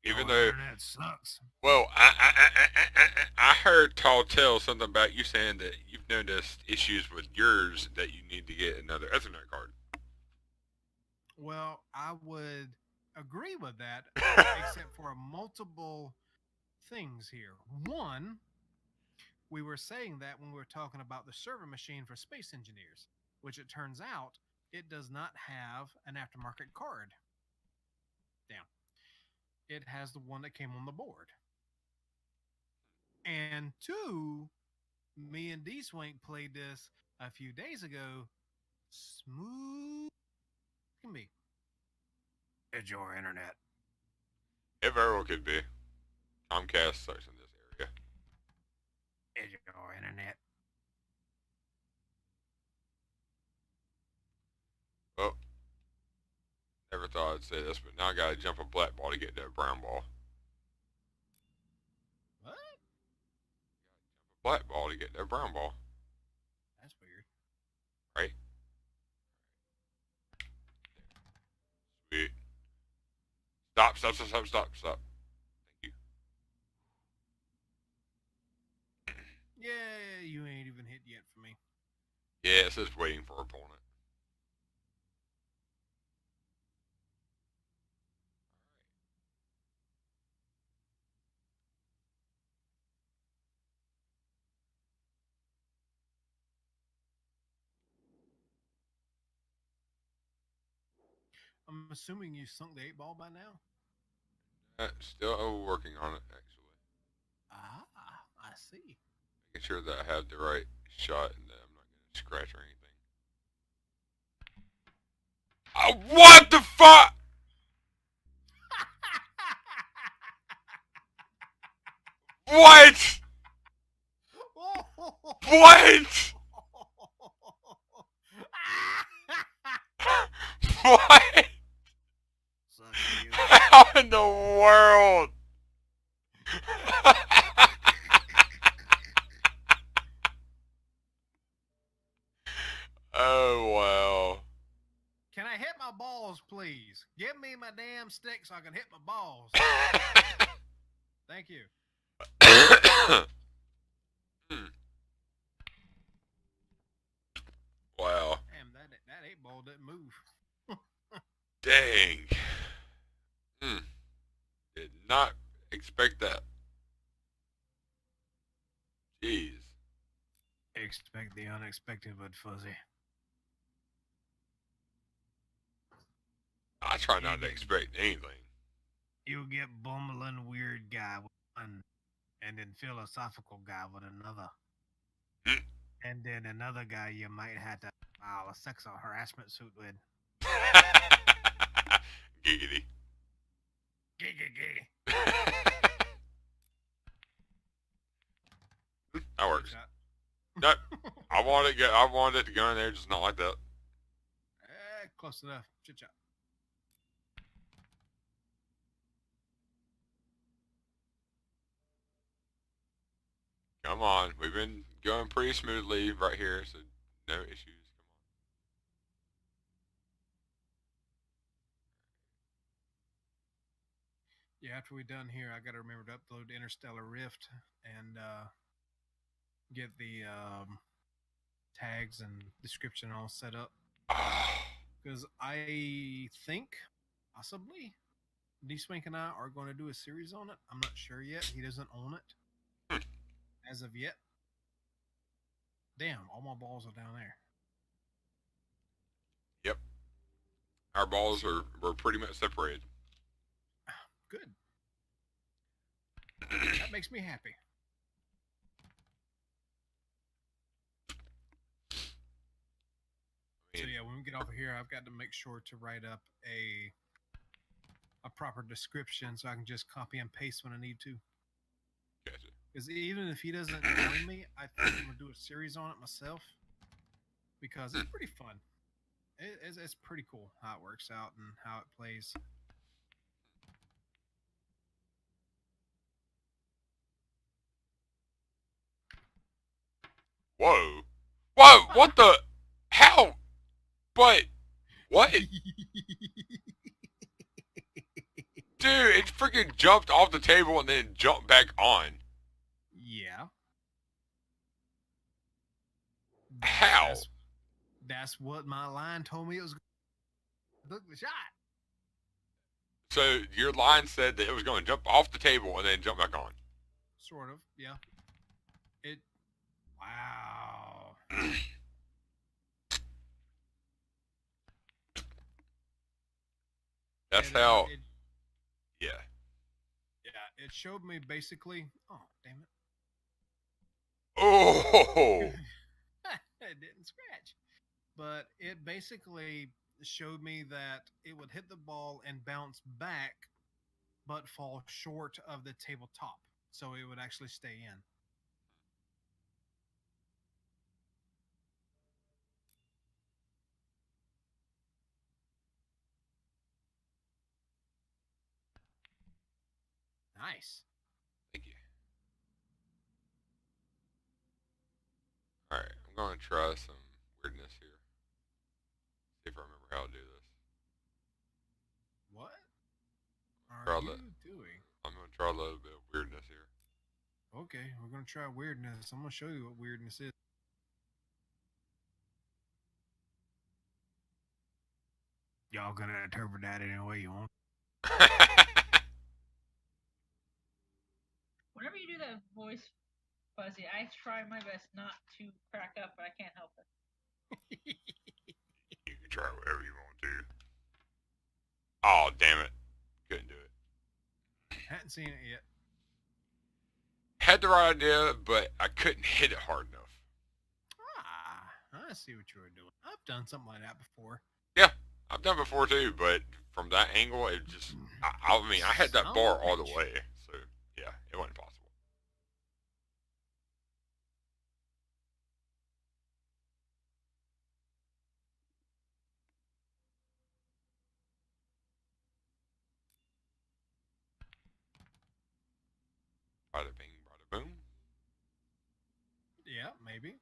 Even Your though, internet sucks. well, I heard Tall tell something about you saying that you've noticed issues with yours that you need to get another Ethernet card. Well, I would agree with that, except for multiple things here. One, we were saying that when we were talking about the server machine for space engineers, which it turns out it does not have an aftermarket card. Damn. It has the one that came on the board. And two, me and D Swank played this a few days ago. Smooth can be. It's your internet. It very well could be. Comcast sucks in this area. It's your internet. Well, never thought I'd say this, but now I gotta jump a black ball to get that brown ball. What? Black ball to get that brown ball, That's weird. right? Sweet. Stop, stop, stop, stop, stop, stop. Thank you. Yeah, you ain't even hit yet for me. Yeah, it says waiting for opponent. I'm assuming you sunk the 8 ball by now. Still working on it, actually. Ah, I see. Making sure that I have the right shot and that I'm not gonna scratch or anything. What the fuck? What? What? What? Suck you. How in the world? Oh, wow. Can I hit my balls, please? Give me my damn stick so I can hit my balls. Thank you. Wow. Damn, that 8-ball didn't move. Dang. Did not expect that. Jeez. Expect the unexpected, but Fuzzeh. I try not to expect anything. You'll get bumbling weird guy with one, and then philosophical guy with another. And then another guy you might have to file a sexual harassment suit with. Giggity. Giggity. That works. No, I wanted it to go in there, just not like that. Close enough. Chit chat. Come on, we've been going pretty smoothly right here, so no issues. Yeah, after we're done here, I got to remember to upload Interstellar Rift and get the tags and description all set up. Because I think, possibly, D-Swink and I are going to do a series on it. I'm not sure yet. He doesn't own it as of yet. Damn, all my balls are down there. Yep. Our balls were pretty much separated. Good. That makes me happy. So yeah, when we get off of here, I've got to make sure to write up a proper description so I can just copy and paste when I need to. Gotcha. Because even if he doesn't join me, I think I'm gonna do a series on it myself because it's pretty fun. It's pretty cool how it works out and how it plays. Whoa. Whoa, what the? How? But, what? Dude, it freaking jumped off the table and then jumped back on. Yeah. How? That's what my line told me it was. Took the shot. So your line said that it was going to jump off the table and then jump back on. Sort of, yeah. It. Wow. That's how. Yeah. Yeah, it showed me basically. Oh, damn it. Oh. It didn't scratch. But it basically showed me that it would hit the ball and bounce back, but fall short of the tabletop. So it would actually stay in. Nice. Thank you. Alright, I'm going to try some weirdness here. See if I remember how to do this. What Try are you that. doing? I'm going to try a little bit of weirdness here. Okay, we're going to try weirdness. I'm going to show you what weirdness is. Y'all going to interpret that any way you want. Whenever you do that voice, Fuzzeh, I try my best not to crack up, but I can't help it. You can try whatever you want to. Oh, damn it. Couldn't do it. Hadn't seen it yet. Had the right idea, but I couldn't hit it hard enough. I see what you were doing. I've done something like that before. Yeah, I've done before too, but from that angle, it just, I mean, I had that bar all the way, so yeah, it wasn't possible. Bada bing, bada boom. Yeah, maybe.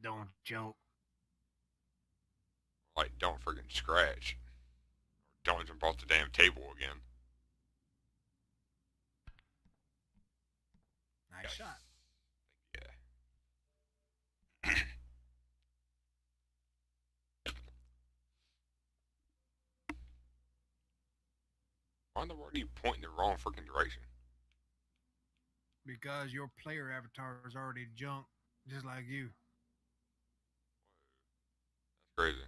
Don't joke. Like, don't freaking scratch. Don't jump off the damn table again. Nice shot. Yeah. Why in the world are you pointing the wrong freaking direction? Because your player avatar is already junk, just like you. That's crazy.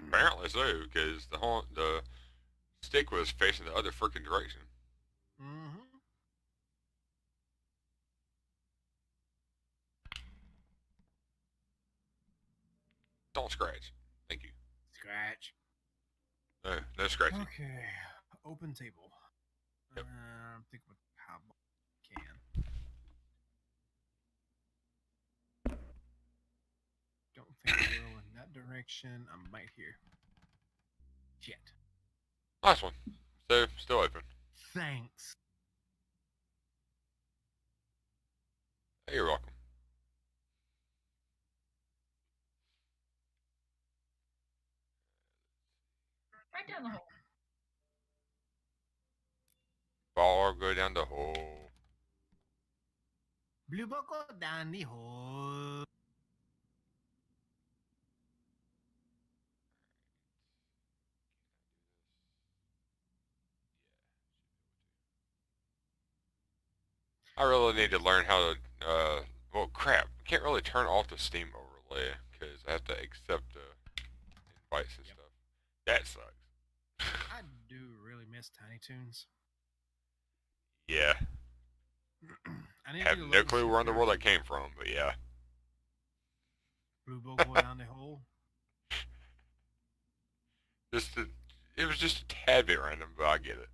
Apparently so, because the stick was facing the other freaking direction. Mm-hmm. Don't scratch. Thank you. Scratch. No, no scratching. Okay. Open table. Yep. Think about how can. Don't think I will in that direction. I'm right here. Shit. Nice one. So, still open. Thanks. Hey, you're welcome. Right down the hole. Ball go down the hole. Blue ball go down the hole. I really need to learn how to, well, crap. I can't really turn off the Steam overlay, because I have to accept the invites and stuff. That sucks. I do really miss Tiny Toons. Yeah. I need Have to look no and see clue if where in the world there's that came from, but yeah. Blue ball go down the hole. It was just a tad bit random, but I get it.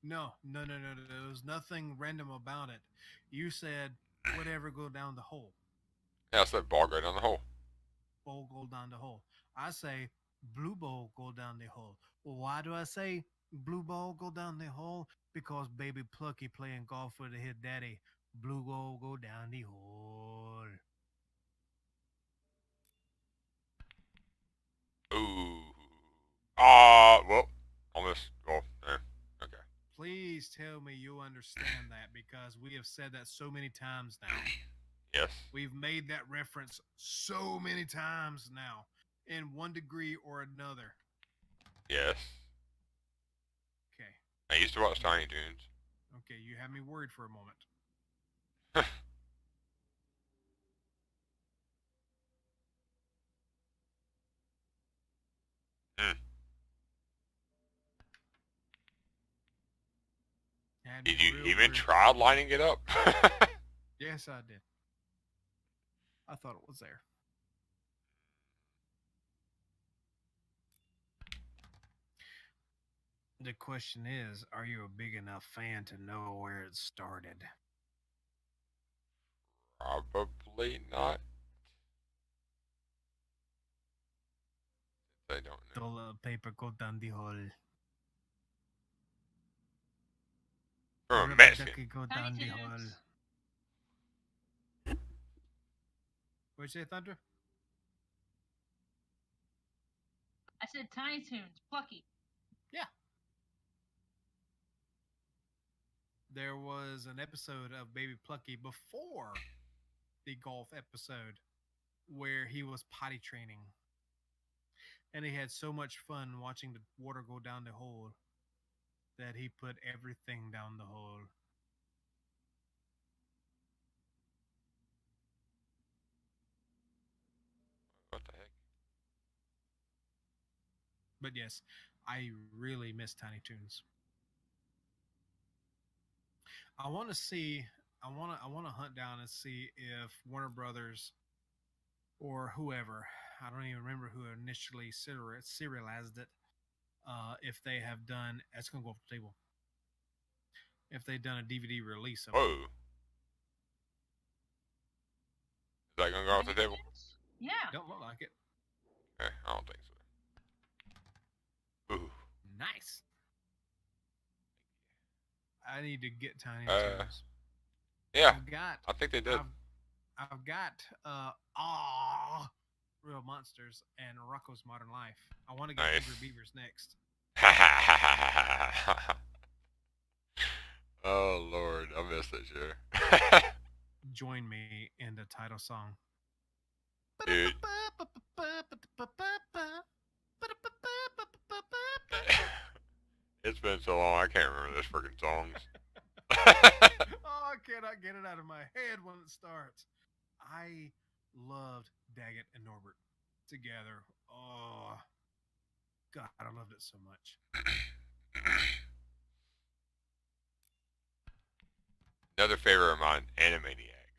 No. There was nothing random about it. You said whatever go down the hole. Yeah, I said ball go down the hole. Ball go down the hole. I say blue ball go down the hole. Well, why do I say blue ball go down the hole? Because baby Plucky playing golf with his daddy. Blue ball go down the hole. Ooh. Ah, well, almost. Well, okay. Please tell me you understand that because we have said that so many times now. Yes. We've made that reference so many times now in one degree or another. Yes. Okay. I used to watch Tiny Toons. Okay, you had me worried for a moment. Had Did me you real even worried try for a moment. lining it up? Yes, I did. I thought it was there. The question is, are you a big enough fan to know where it started? Probably not. I don't know. Toilet paper go down the hole. From a Rubber Mexican. ducky go Tiny down the hole. Toons. What'd you say, Thunder? I said Tiny Toons. Plucky. Yeah. There was an episode of Baby Plucky before the golf episode where he was potty training. And he had so much fun watching the water go down the hole that he put everything down the hole. What the heck? But yes, I really miss Tiny Toons. I want to see. I want to hunt down and see if Warner Brothers or whoever. I don't even remember who initially serialized it. If they have done, that's gonna go off the table. If they've done a DVD release of it. Whoa. Is that gonna go off the Tiny table? Toons? Yeah. Don't look like it. Okay, I don't think so. need to get Tiny Uh, Toons. yeah, I've got, I think they did. I've got, Real Monsters and Rocco's Modern Life. I want to get Nice. Angry Beavers next. Oh Lord, I missed that show. Join me in the title song. Dude. It's been so long, I can't remember those freaking songs. Oh, I cannot get it out of my head when it starts. I loved Daggett and Norbert together. Oh, God, I loved it so much. Another favorite of mine, Animaniacs.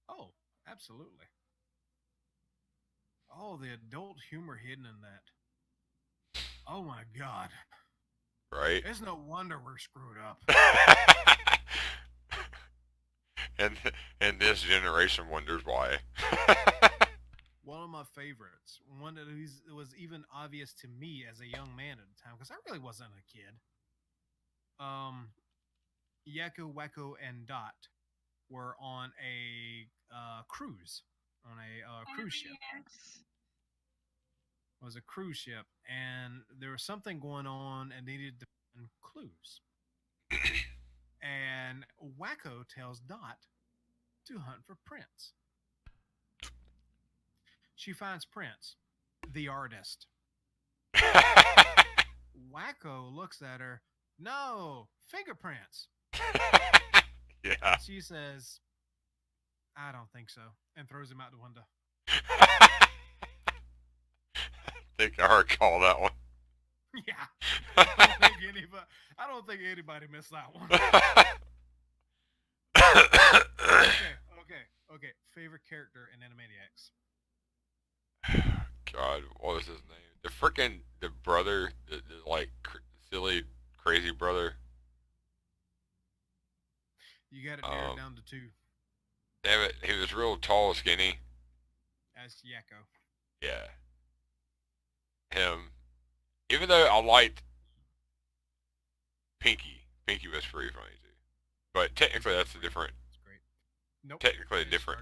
Oh, absolutely. Oh, the adult humor hidden in that. Oh my God. Right? It's no wonder we're screwed up. and and this generation wonders why. One of my favorites. One that was even obvious to me as a young man at the time, because I really wasn't a kid. Yakko, Wacko, and Dot were on a cruise, on a cruise ship. Animaniacs. It was a cruise ship, and there was something going on and needed to find clues. And Wacko tells Dot to hunt for Prince. She finds Prince, the artist. Wacko looks at her. No, fingerprints. Yeah. She says, I don't think so, and throws him out the window. I think I recall that one. Yeah. I don't think anybody missed that one. Okay. Favorite character in Animaniacs? God, what was his name? The brother, the like silly, crazy brother. You got it narrowed down to two. Damn it, he was real tall, skinny. That's Yakko. Yeah, him. Even though I liked Pinky, Pinky was pretty funny too. But technically, that's a different. It's great. Nope. Technically, different.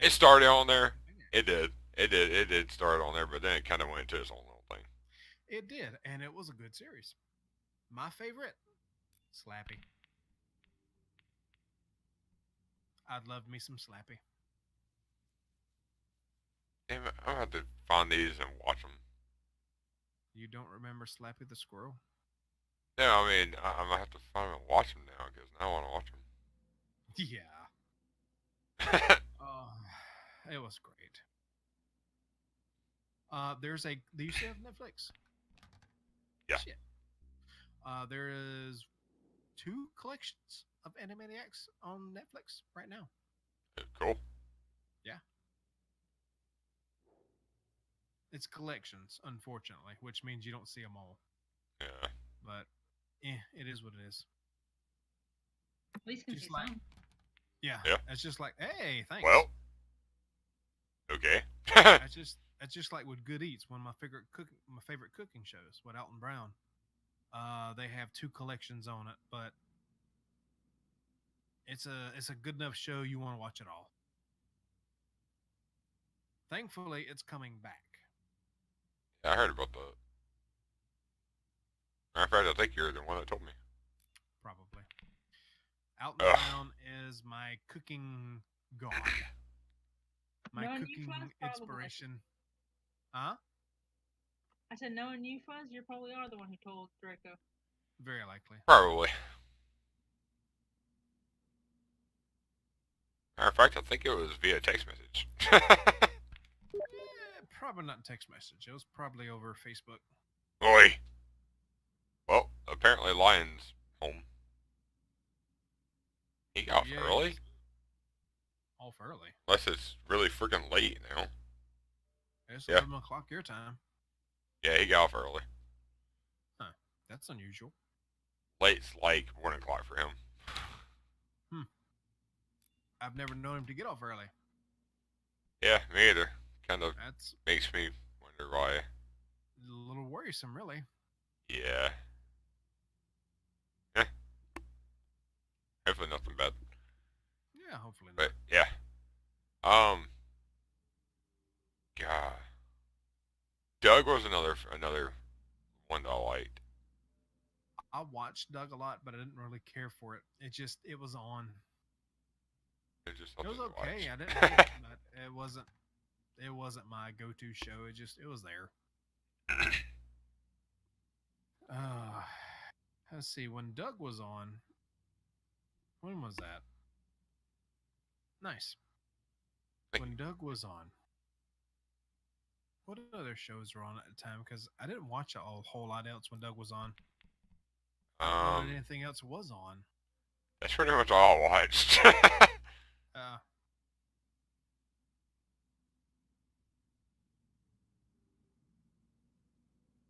It started on there. It did. It did start on there, but then it kind of went into its own little thing. It did, and it was a good series. My favorite, Slappy. I'd love me some Slappy. Damn it, I'm gonna have to find these and watch them. You don't remember Slappy the squirrel? No, I mean, I'm gonna have to find them and watch them now because now I want to watch them. Yeah. Oh, it was great. Do you still have Netflix? Yeah. Shit. There is 2 collections of Animaniacs on Netflix right now. Cool. Yeah. It's collections, unfortunately, which means you don't see them all. Yeah. But, it is what it is. At least can Just see like- some. Yeah. Yeah. It's just like, hey, thanks. Well. Okay. That's just like with Good Eats, one of my favorite cooking shows with Alton Brown. They have 2 collections on it, but it's a good enough show you want to watch it all. Thankfully, it's coming back. Yeah, I heard about that. Matter of fact, I think you're the one that told me. Probably. Alton Brown is my cooking god. My Knowing you, cooking Fuzz, probably. inspiration. Huh? I said, knowing you, Fuzz, you probably are the one who told Draco. Very likely. Probably. Matter of fact, I think it was via text message. Probably not text message. It was probably over Facebook. Oi. Well, apparently Lion's home. He got off Yeah, early? Off early. Unless it's really freaking late now. It's Yeah. 11 o'clock your time. Yeah, he got off early. Huh. That's unusual. Late's like 1 o'clock for him. I've never known him to get off early. Yeah, me either. Kind of That's makes me wonder why. a little worrisome, really. Yeah. Hopefully nothing bad. Yeah, hopefully But not. yeah. Um. God. Doug was another one that I liked. I watched Doug a lot, but I didn't really care for it. It was on. It was just It something was to okay. I didn't hate watch. it, but it wasn't my go-to show. It was there. Uh, let's see. When Doug was on, when was that? Nice. When Doug was on, what other shows were on at the time? Because I didn't watch a whole lot else when Doug was on. I don't know that um. anything else was on. That's pretty much all I watched. Uh,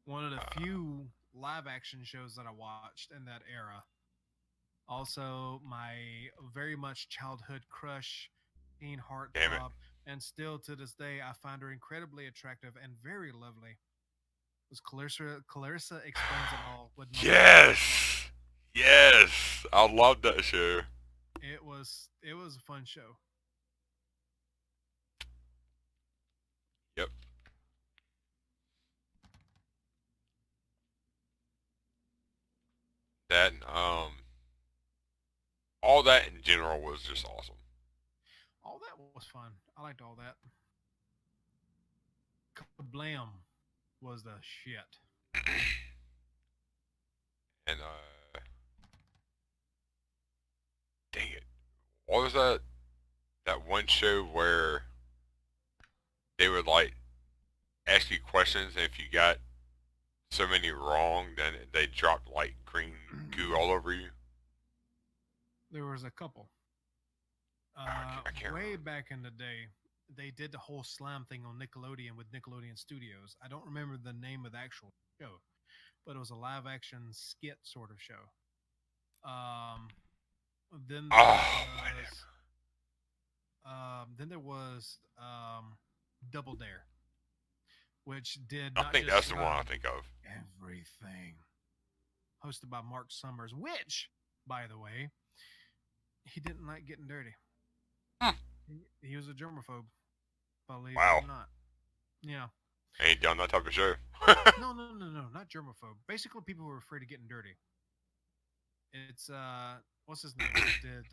One of the few live action shows that I watched in that era. Also, my very much childhood crush, teen Damn it. heartthrob, and still to this day, I find her incredibly attractive and very lovely. Was Clarissa Explains It All with Melissa Joan Hart. Yes. Yes. I love that show. It was a fun show. Yep. That all that in general was just awesome. All that was fun. I liked all that. Kablam was the shit. And dang it. What was that one show where they would like ask you questions and if you got so many wrong then they dropped like green goo all over you? There was a couple. I can't Way remember. back in the day, they did the whole slam thing on Nickelodeon with Nickelodeon Studios. I don't remember the name of the actual show, but it was a live action skit sort of show. Um, then there Oh, was Double Dare, which did I not think just that's the one I slam think of. everything. Hosted by Mark Summers, which, by the way, he didn't like getting dirty. Hmm. He was a germaphobe, believe it Wow. or not. Yeah. I ain't done that type of show. No, not germaphobe. Basically, people who are afraid of getting dirty. It's what's his name? Did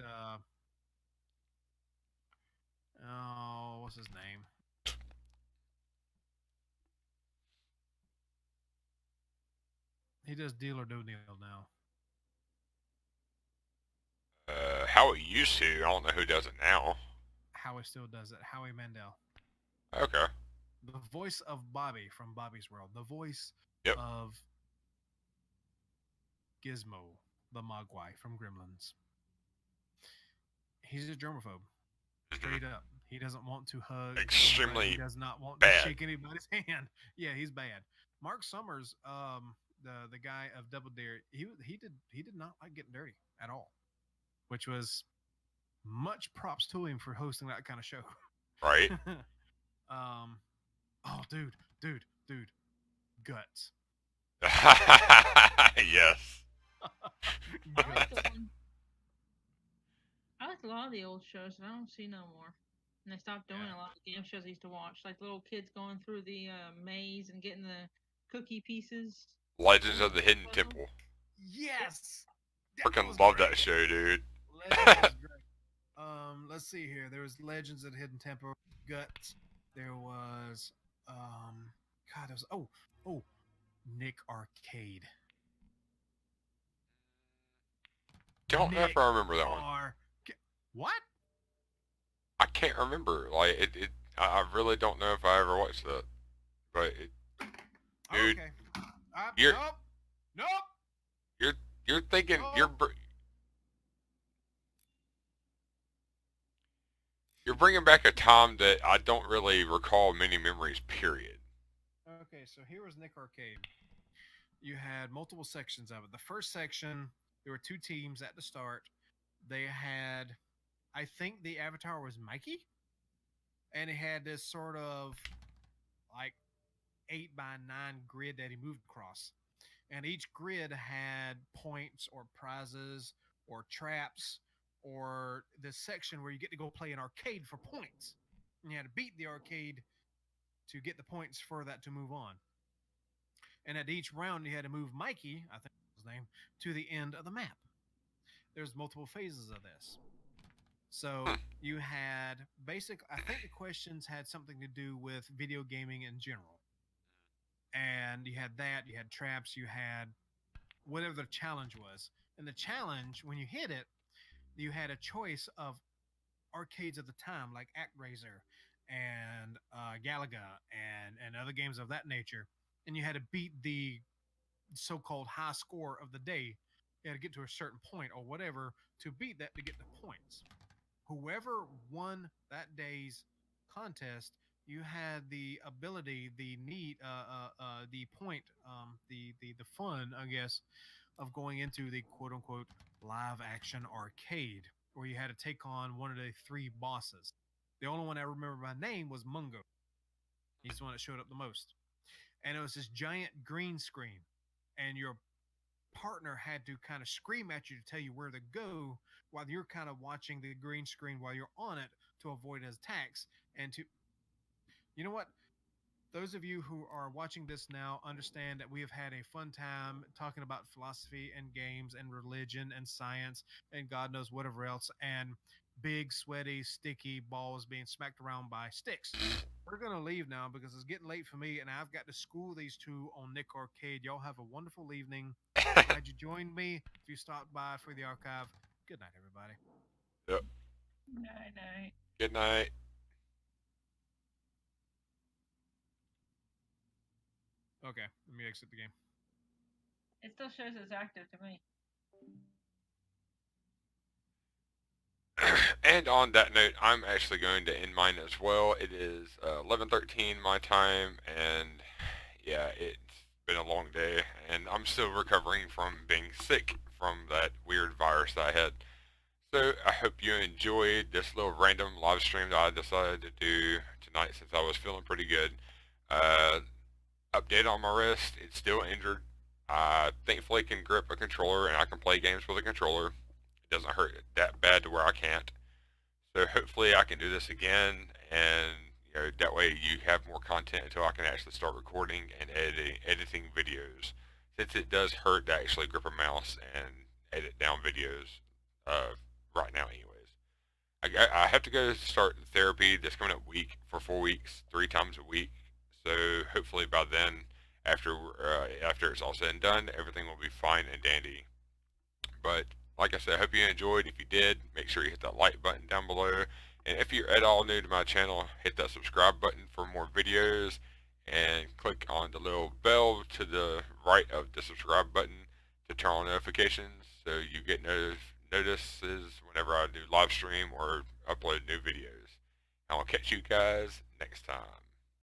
what's his name? He does Deal or No Deal now. How it used to. I don't know who does it now. Howie still does it. Howie Mandel, Okay. the voice of Bobby from Bobby's World, the voice Yep. of Gizmo, the Mogwai from Gremlins. He's a germaphobe. Straight up. He doesn't want to hug anybody. He Extremely does not want to bad. shake anybody's hand. Yeah, he's bad. Mark Summers, the guy of Double Dare, he did not like getting dirty at all, which was much props to him for hosting that kind of show. Right? um, oh, dude, guts, Yes. I like the guts. one. I like a lot of the old shows, and I don't see no more. And they stopped doing Yeah. a lot of game shows I used to watch, like little kids going through the maze and getting the cookie pieces. Legends of the Hidden Puzzle. Temple. Yes, that was Freaking love that great. show, dude. Legends was great. Let's see here. There was Legends at Hidden Temple, Guts. There was God, there was oh Nick Arcade. Don't know if Nick I remember that one. What? I can't remember. Like I really don't know if I ever watched that. But dude, Okay. you're Nope. you're you're thinking Nope. you're bringing back a time that I don't really recall many memories. Period. Okay, so here was Nick Arcade. You had multiple sections of it. The first section, there were two teams at the start. They had, I think the avatar was Mikey, and it had this sort of like 8x9 grid that he moved across. And each grid had points or prizes or traps or this section where you get to go play an arcade for points. And you had to beat the arcade to get the points for that to move on. And at each round, you had to move Mikey, I think was his name, to the end of the map. There's multiple phases of this. So you had I think the questions had something to do with video gaming in general. And you had that, you had traps, you had whatever the challenge was. And the challenge, when you hit it, you had a choice of arcades of the time, like ActRaiser and Galaga and other games of that nature. And you had to beat the so-called high score of the day. You had to get to a certain point or whatever to beat that to get the points. Whoever won that day's contest, you had the ability, the need, the point, the fun, I guess, of going into the quote unquote live action arcade, where you had to take on one of the three bosses. The only one I remember by name was Mungo. He's the one that showed up the most. And it was this giant green screen, and your partner had to kind of scream at you to tell you where to go while you're kind of watching the green screen while you're on it to avoid his attacks. And to, you know what? Those of you who are watching this now understand that we have had a fun time talking about philosophy and games and religion and science and God knows whatever else, and big, sweaty, sticky balls being smacked around by sticks. We're going to leave now because it's getting late for me and I've got to school these two on Nick Arcade. Y'all have a wonderful evening. Glad you joined me. If you stopped by for the archive, good night, everybody. Yep. Night, night. Good night. Okay, let me exit the game. It still shows as active to me. And on that note, I'm actually going to end mine as well. It is 11:13 my time, and yeah, it's been a long day, and I'm still recovering from being sick from that weird virus that I had. So I hope you enjoyed this little random live stream that I decided to do tonight since I was feeling pretty good. Update on my wrist, it's still injured. I thankfully can grip a controller and I can play games with a controller. It doesn't hurt that bad to where I can't. So hopefully I can do this again, and that way you have more content until I can actually start recording and editing videos. Since it does hurt to actually grip a mouse and edit down videos right now anyways. I have to go start therapy this coming up week for 4 weeks, 3 times a week. So hopefully by then, after it's all said and done, everything will be fine and dandy. But like I said, I hope you enjoyed. If you did, make sure you hit that like button down below. And if you're at all new to my channel, hit that subscribe button for more videos. And click on the little bell to the right of the subscribe button to turn on notifications so you get notices whenever I do live stream or upload new videos. And I'll catch you guys next time.